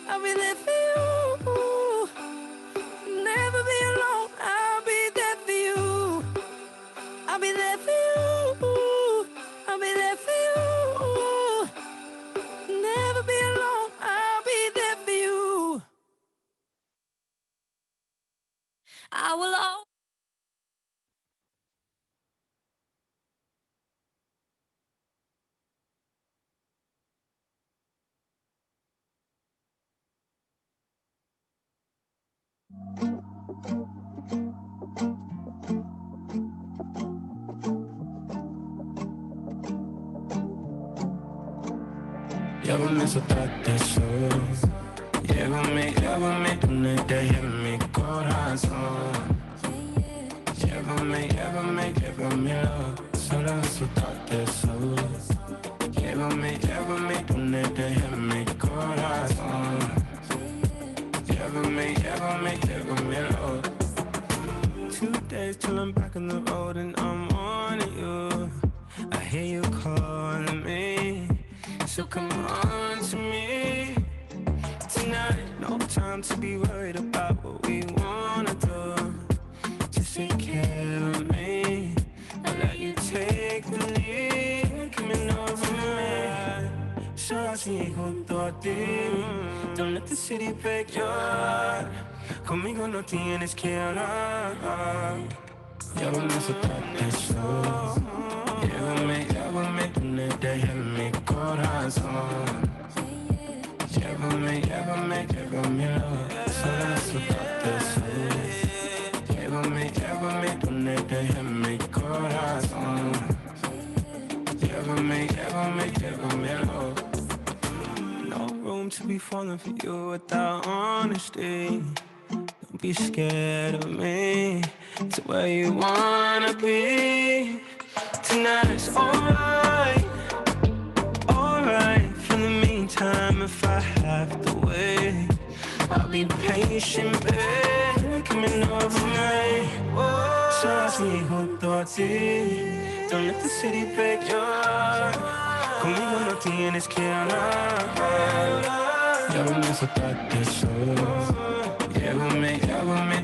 I'll be there for you. Never be alone. I'll be there for you. I'll be there for you. I'll be there for you. Never be alone. I'll be there for you. I will always. Llévame esos tesos, llévame tu neta, llévame mi corazón. Llévamelo, solo esos tesos. Llévame tu neta, llévame mi corazón. Llévamelo. 2 days till I'm back on the road and I'm on you. I hear you calling me, so come on to me tonight. No time to be worried about what we wanna do. Just take care of me. I'll let you take the lead. Coming over me, so I'll see junto a ti. Don't let the city break your heart. Conmigo no tienes que hablar. Llévame esos tesos. Llévame tu neta, llévame mi corazón. Llévamelo, solo esos tesos. Llévame tu neta, llévame mi corazón. Llévamelo. No room to be falling for you without honesty. be scared of me. To where you wanna be. Tonight's alright, alright. For the meantime, if I have to wait, I'll be patient, babe. Coming overnight. Trust me, junto a ti. Don't let the city break your heart. Conmigo no tienes que hablar. Llévame a soltarte solo. Llévame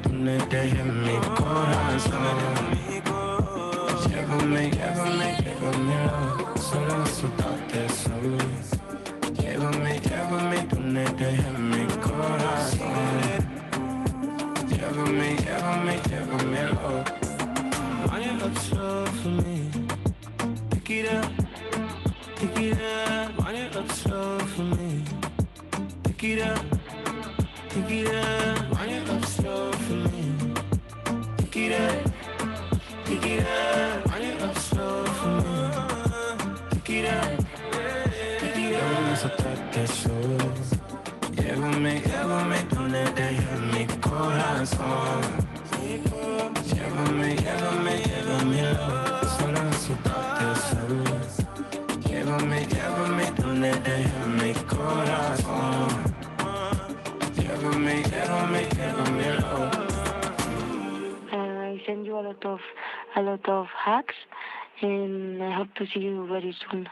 donde deje mi corazón. Llévame solo a soltarte solo. Llévame donde deje mi corazón. Llévame Wind it up slow for me. Pick it up, wind it up slow for me. Pick it up, wind it up slow for me. Pick it up, wind it up slow for me. Pick it up, vamos a tratar solo. Llévame donde deje mi corazón. Llévame, solo a soltarte solo. Llévame donde deje mi corazón. Llévame. I send you a lot of hugs, and I hope to see you very soon.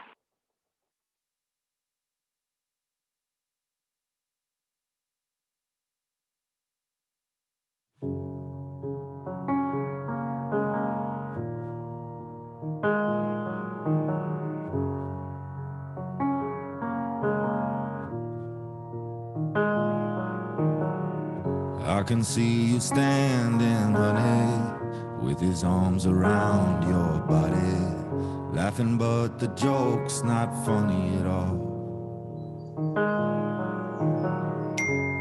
I can see you standing, honey, with his arms around your body, laughing but the joke's not funny at all.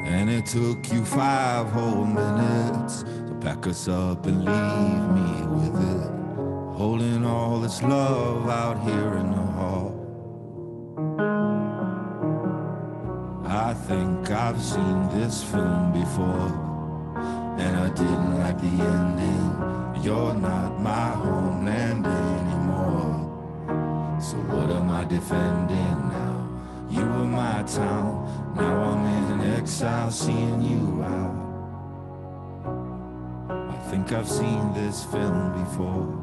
And it took you 5 whole minutes to pack us up and leave me with it, holding all this love out here in the hall. I think I've seen this film before, and I didn't like the ending. You're not my homeland anymore, so what am I defending now? You were my town, now I'm in exile seeing you out. I think I've seen this film before.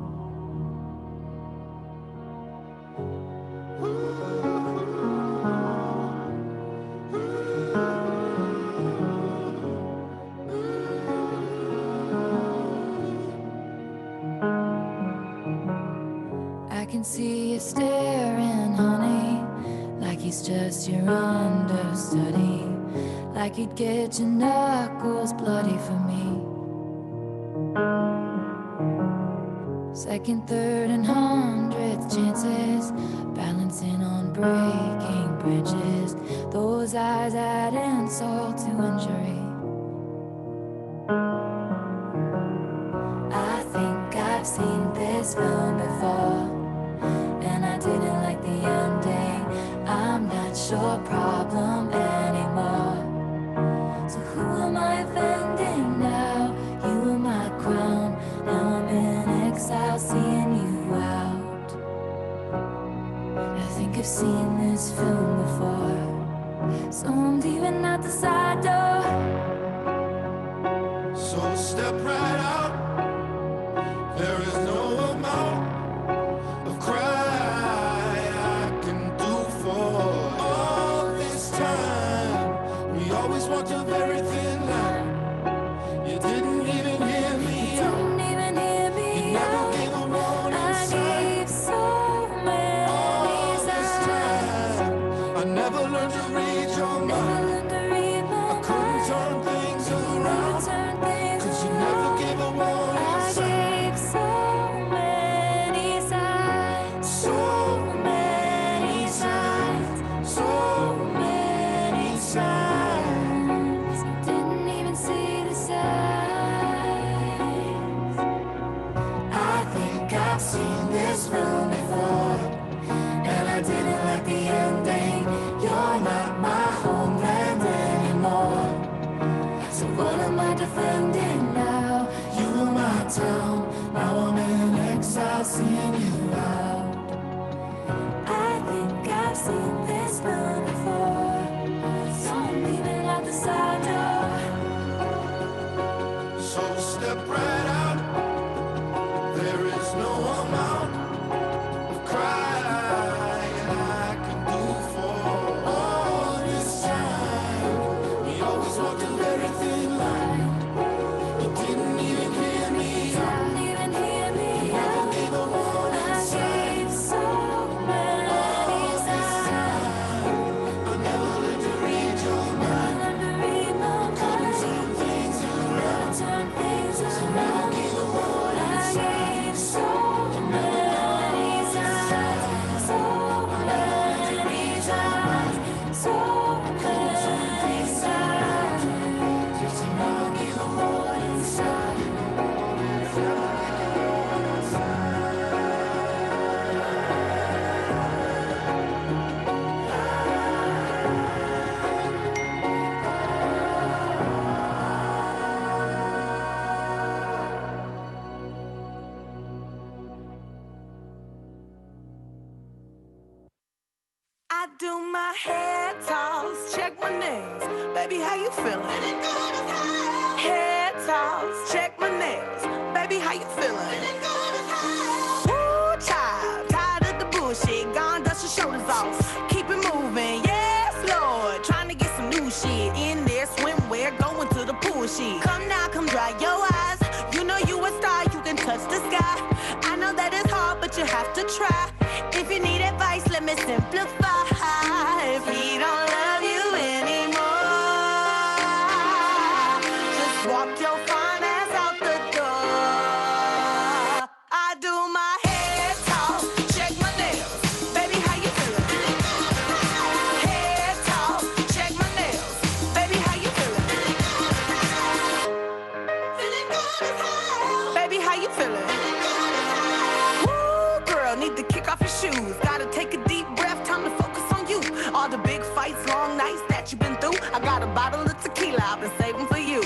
See you staring, honey, like he's just your understudy, like you'd get your knuckles bloody for me. Second, third, and 100th chances, balancing on breaking bridges. Those eyes add insult to injury. I think I've seen this film before, and I didn't like the ending. I'm not your problem anymore, so who am I offending now? You were my crown, now I'm in exile seeing you out. I think I've seen this film before, so I'm leaving out the side door. So step right out, there is no amount of cry walked a very thin line. You didn't even hear me out. You never gave a warning sign. I gave so many signs. I never learned to read your mind. I couldn't turn things around, 'cause you never gave do my hair toss, check my nails. Baby, how you feeling? Hair toss, check my nails. Baby, how you feeling? Woo, child, tired of the bullshit. Gone, dust your shoulders off. Keep it moving, yes, Lord. Trying to get some new shit in there. Swimwear, going to the pool shit. Come now, come dry your eyes. You know you a star, you can touch the sky. I know that it's hard, but you have to try. If you need advice, let me simplify. If he don't love you anymore, just walk your fine ass out the door. I do my hair toss, check my nails. Baby, how you feeling? Hair toss, check my nails. Baby, how you feeling? Feeling good as hell. Baby, how you feeling? Woo, girl, need to kick off your shoes. Gotta take a deep breath, time to focus on you. All the big fights, long nights that you've been through. I got a bottle of tequila I've been saving for you.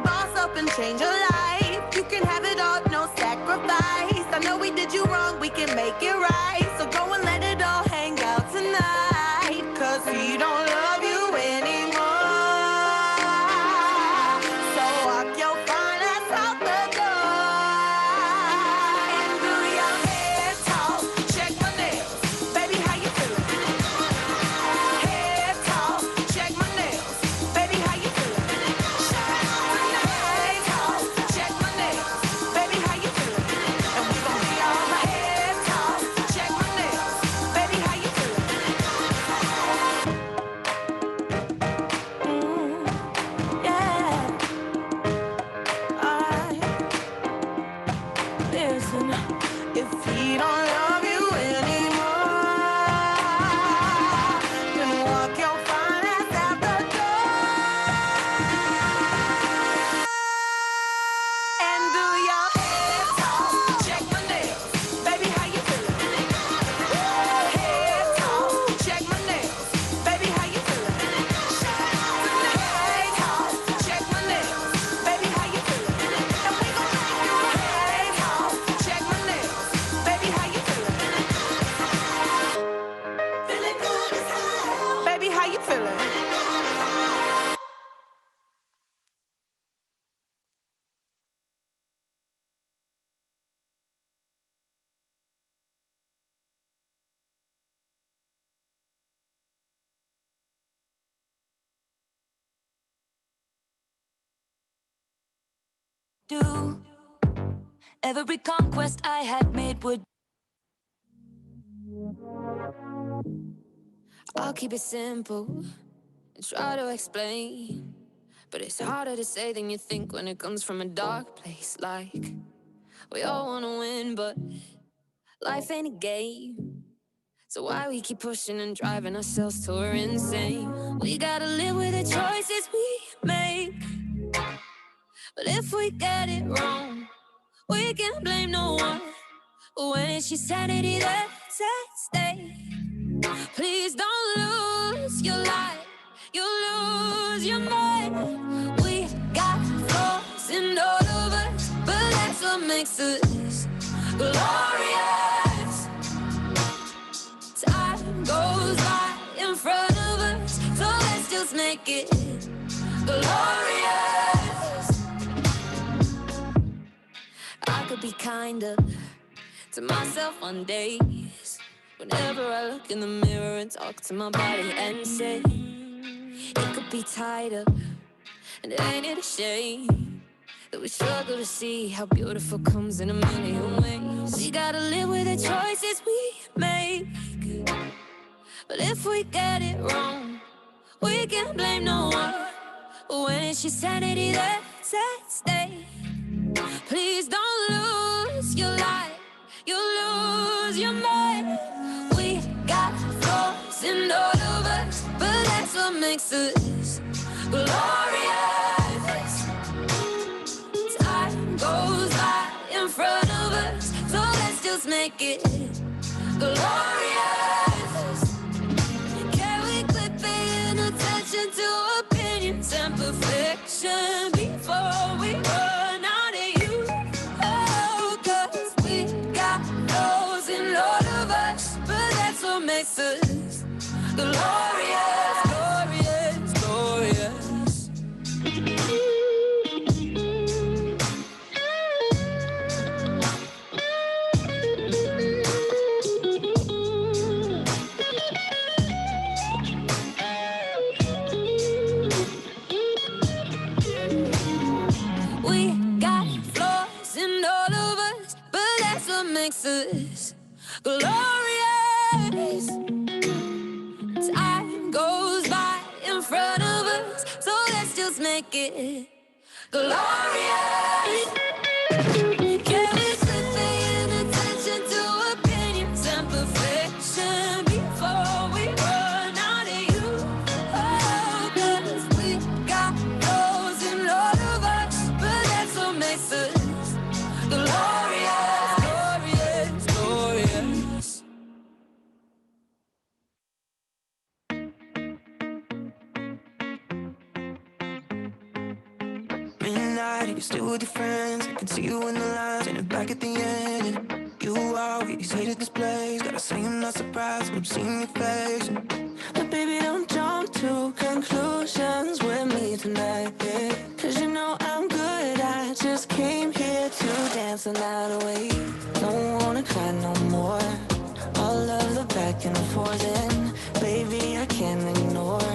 Boss up and change your life. You can have it all, no sacrifice. I know we did you wrong, we can make it right. So go and let it all hang out tonight. Cause he don't love you anymore. So walk your fine ass out the door. And do your hair toss, check my nails. Baby, how you feeling? Hair toss, check my nails. Baby, how you feeling? Hair toss, check my nails. Baby, how you feeling? And we gon' be all right. Hair toss, check my nails. Baby, how you feeling? Yeah. Alright. Listen, if he don't love you anymore, then walk your fine ass out the door. And do your hair toss, check my nails. Baby, how you feeling? Hair toss, check my nails. Baby, how you feeling? Hair toss, check my nails. Baby, how you feeling? And we gon' make you hair toss, check my nails. Baby, how you feeling? Feeling good as hell. Baby, how you feeling? Do every conquest I had made would. I'll keep it simple and try to explain, but it's harder to say than you think when it comes from a dark place. Like we all wanna win, but life ain't a game. So why we keep pushing and driving ourselves till we're insane? We gotta live with the choices we make. But if we get it wrong, we can't blame no one. When it's your sanity that's at stake, please don't lose your life, you'll lose your mind. We got flaws in all of us, but that's what makes us glorious. Time goes by in front of us, so let's just make it glorious. I could be kinder to myself on days whenever I look in the mirror and talk to my body and say it could be tighter. And ain't it a shame that we struggle to see how beautiful comes in a million ways? We gotta live with the choices we make. But if we get it wrong, we can't blame no one. When it's your sanity that's at stake, please don't lose your life, you'll lose your mind. We got flaws in all of us, but that's what makes us glorious. Time goes by in front of us, so let's just make it glorious. Can we quit paying attention to opinions and perfection before we run out of you? Oh, 'cause we got flaws in all of us, but that's what makes us glorious, glorious, glorious. We got flaws in all of us, but that's what makes us glorious. Time goes by in front of us, so let's just make it glorious. Can we quit paying attention to opinions and perfection before we run out of you? Oh, 'cause we got those in all of us, but that's what makes us glorious, glorious, glorious. Midnight, you're still with your friends. I can see you in the lines and back at the end. And you always hated this place. Gotta say I'm not surprised when I'm seeing your face. But baby, don't jump to conclusions with me tonight, yeah. 'Cause you know I'm good. I just came here to dance the night away. Don't wanna cry no more. All of the back and forth, and baby, I can't ignore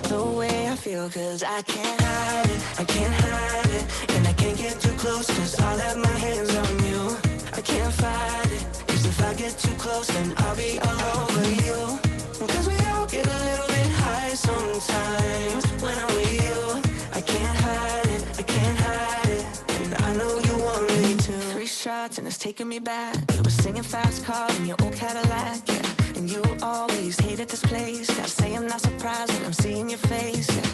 the way I feel, 'cause I can't hide it, I can't hide it. And I can't get too close, 'cause I'll have my hands on you. I can't fight it, 'cause if I get too close, then I'll be all over you. 'Cause we all get a little bit high sometimes when I'm with you. I can't hide it, I can't hide it. And I know you want me to. 3 shots and it's taking me back. You were singing fast cars in your old Cadillac, yeah. And you always hated this place. Gotta say I'm not surprised when I'm seeing your face, yeah.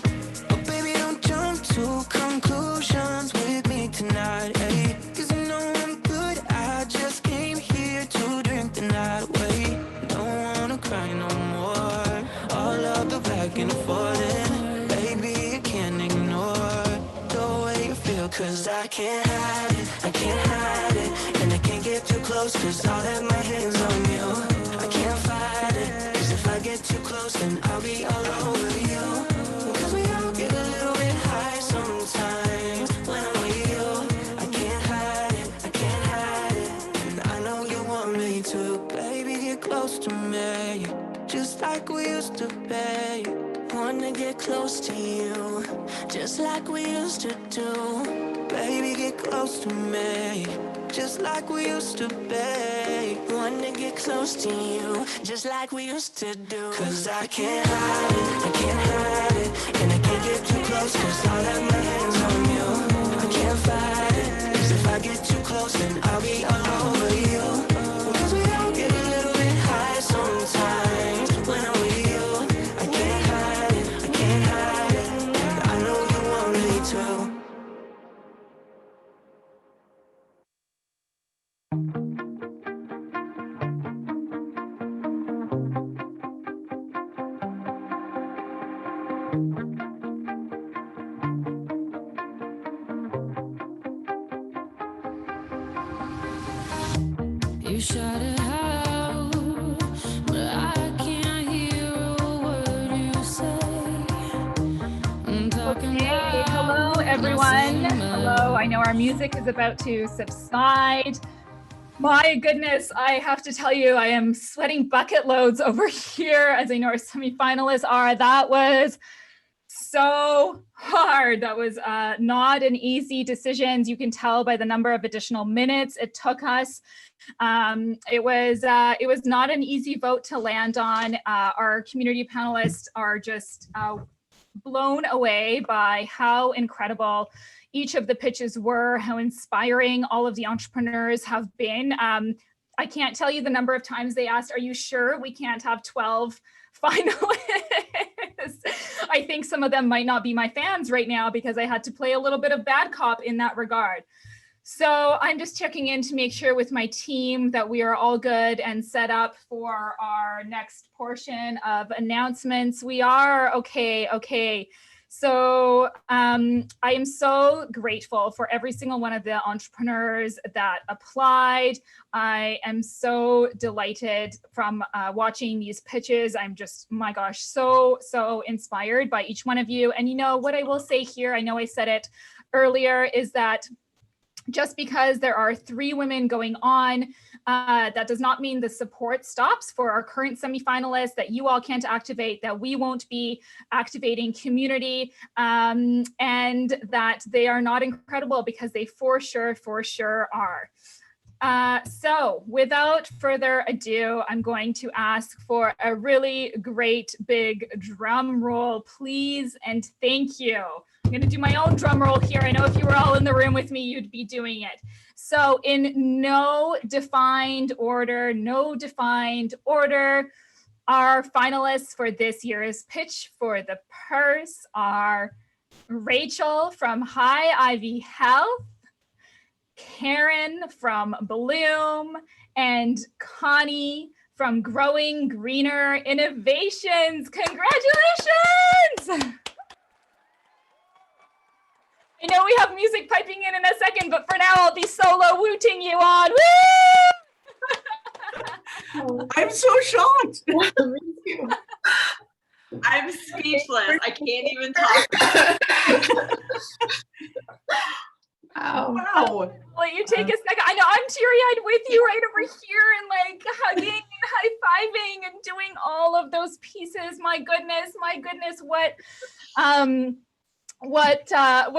But baby, don't jump to conclusions with me tonight, ayy. 'Cause you know I'm good. I just came here to drink the night away. Don't wanna cry no more. All of the back and forth, and baby, I can't ignore the way you feel, 'cause I can't hide it, I can't hide it. And I can't get too close, 'cause I'll have my hands on you. I can't fight it, 'cause if I get too close, then I'll be all over you. 'Cause we all get a little bit high sometimes when I'm with you. I can't hide it, I can't hide it. And I know you want me to. Baby, get close to me, just like we used to be. Wanna get close to you, just like we used to do. Baby, get close to me, just like we used to be. Wanna get close to you, just like we used to do. 'Cause I can't hide it, I can't hide it. And I can't get too close, 'cause I'll have my hands on you. I can't fight it, 'cause if I get too close, then I'll be all over you. 'Cause we all get a little bit high sometimes when I'm with you. I can't hide it, I can't hide it. And I know you want me to. You shout it out, but I can't hear a word you say. I'm talking Okay, hello everyone. Hello, I know our music is about to subside. My goodness, I have to tell you, I am sweating bucket loads over here, as I know our semi-finalists are. That was so hard. That was not an easy decision. You can tell by the number of additional minutes it took us. It was not an easy vote to land on. Our community panelists are just blown away by how incredible each of the pitches were, how inspiring all of the entrepreneurs have been. I can't tell you the number of times they asked, are you sure we can't have 12 finalists? I think some of them might not be my fans right now because I had to play a little bit of bad cop in that regard. So I'm just checking in to make sure with my team that we are all good and set up for our next portion of announcements. We are okay. So I am so grateful for every single one of the entrepreneurs that applied. I am so delighted from watching these pitches. I'm just, my gosh, so inspired by each one of you. And you know what I will say here, I know I said it earlier, is that just because there are 3 women going on, that does not mean the support stops for our current semifinalists, that you all can't activate, that we won't be activating community, and that they are not incredible, because they for sure are. So without further ado, I'm going to ask for a really great big drum roll, please, and thank you. I'm going to do my own drum roll here. I know if you were all in the room with me, you'd be doing it. So in no defined order, our finalists for this year's Pitch for the Purse are Rachel from High Ivy Health, Karen from Bloom, and Connie from Growing Greener Innovations. Congratulations! I know we have music piping in a second, but for now I'll be solo wooting you on. Woo! I'm so shocked. I'm speechless. I can't even talk. Wow. Well, you take a second. I know I'm teary-eyed with you right over here, and like hugging and high-fiving and doing all of those pieces. My goodness, what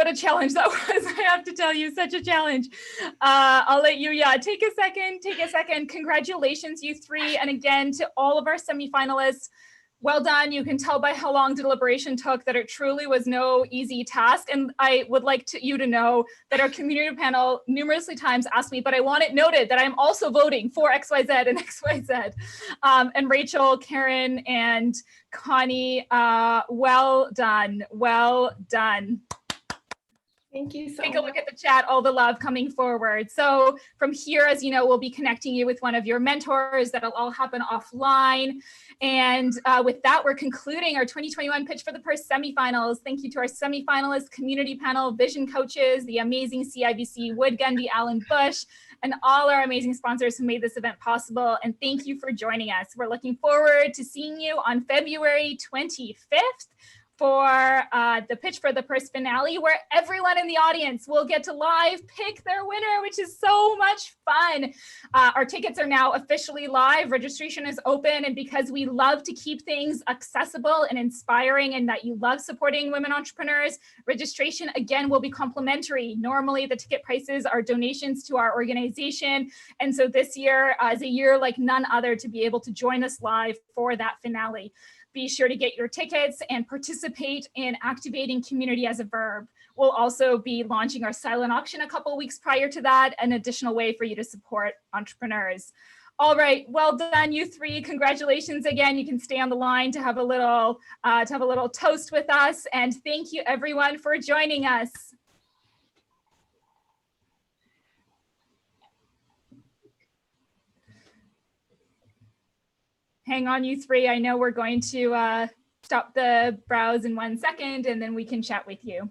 a challenge that was. I have to tell you, such a challenge. I'll let you, take a second. Congratulations, you 3. And again, to all of our semifinalists, well done. You can tell by how long deliberation took that it truly was no easy task. And I would like you to know that our community panel numerously times asked me, but I want it noted that I'm also voting for XYZ and XYZ. And Rachel, Karen, and Connie, well done. Thank you so much. Take a look at the chat, all the love coming forward. So from here, as you know, we'll be connecting you with one of your mentors. That'll all happen offline. And with that, we're concluding our 2021 Pitch for the Purse semifinals. Thank you to our semifinalists, community panel, vision coaches, the amazing CIBC Wood Gundy, Allen Bush, and all our amazing sponsors who made this event possible. And thank you for joining us. We're looking forward to seeing you on February 25th. For the Pitch for the Purse finale, where everyone in the audience will get to live pick their winner, which is so much fun. Our tickets are now officially live. Registration is open, and because we love to keep things accessible and inspiring, and that you love supporting women entrepreneurs, registration again will be complimentary. Normally the ticket prices are donations to our organization, and so this year is a year like none other to be able to join us live for that finale. Be sure to get your tickets and participate in activating community as a verb. We'll also be launching our silent auction a couple weeks prior to that, an additional way for you to support entrepreneurs. All right, well done, you 3. Congratulations again. You can stay on the line to have a little toast with us. And thank you everyone for joining us. Hang on, you 3. I know we're going to stop the browse in 1 second, and then we can chat with you.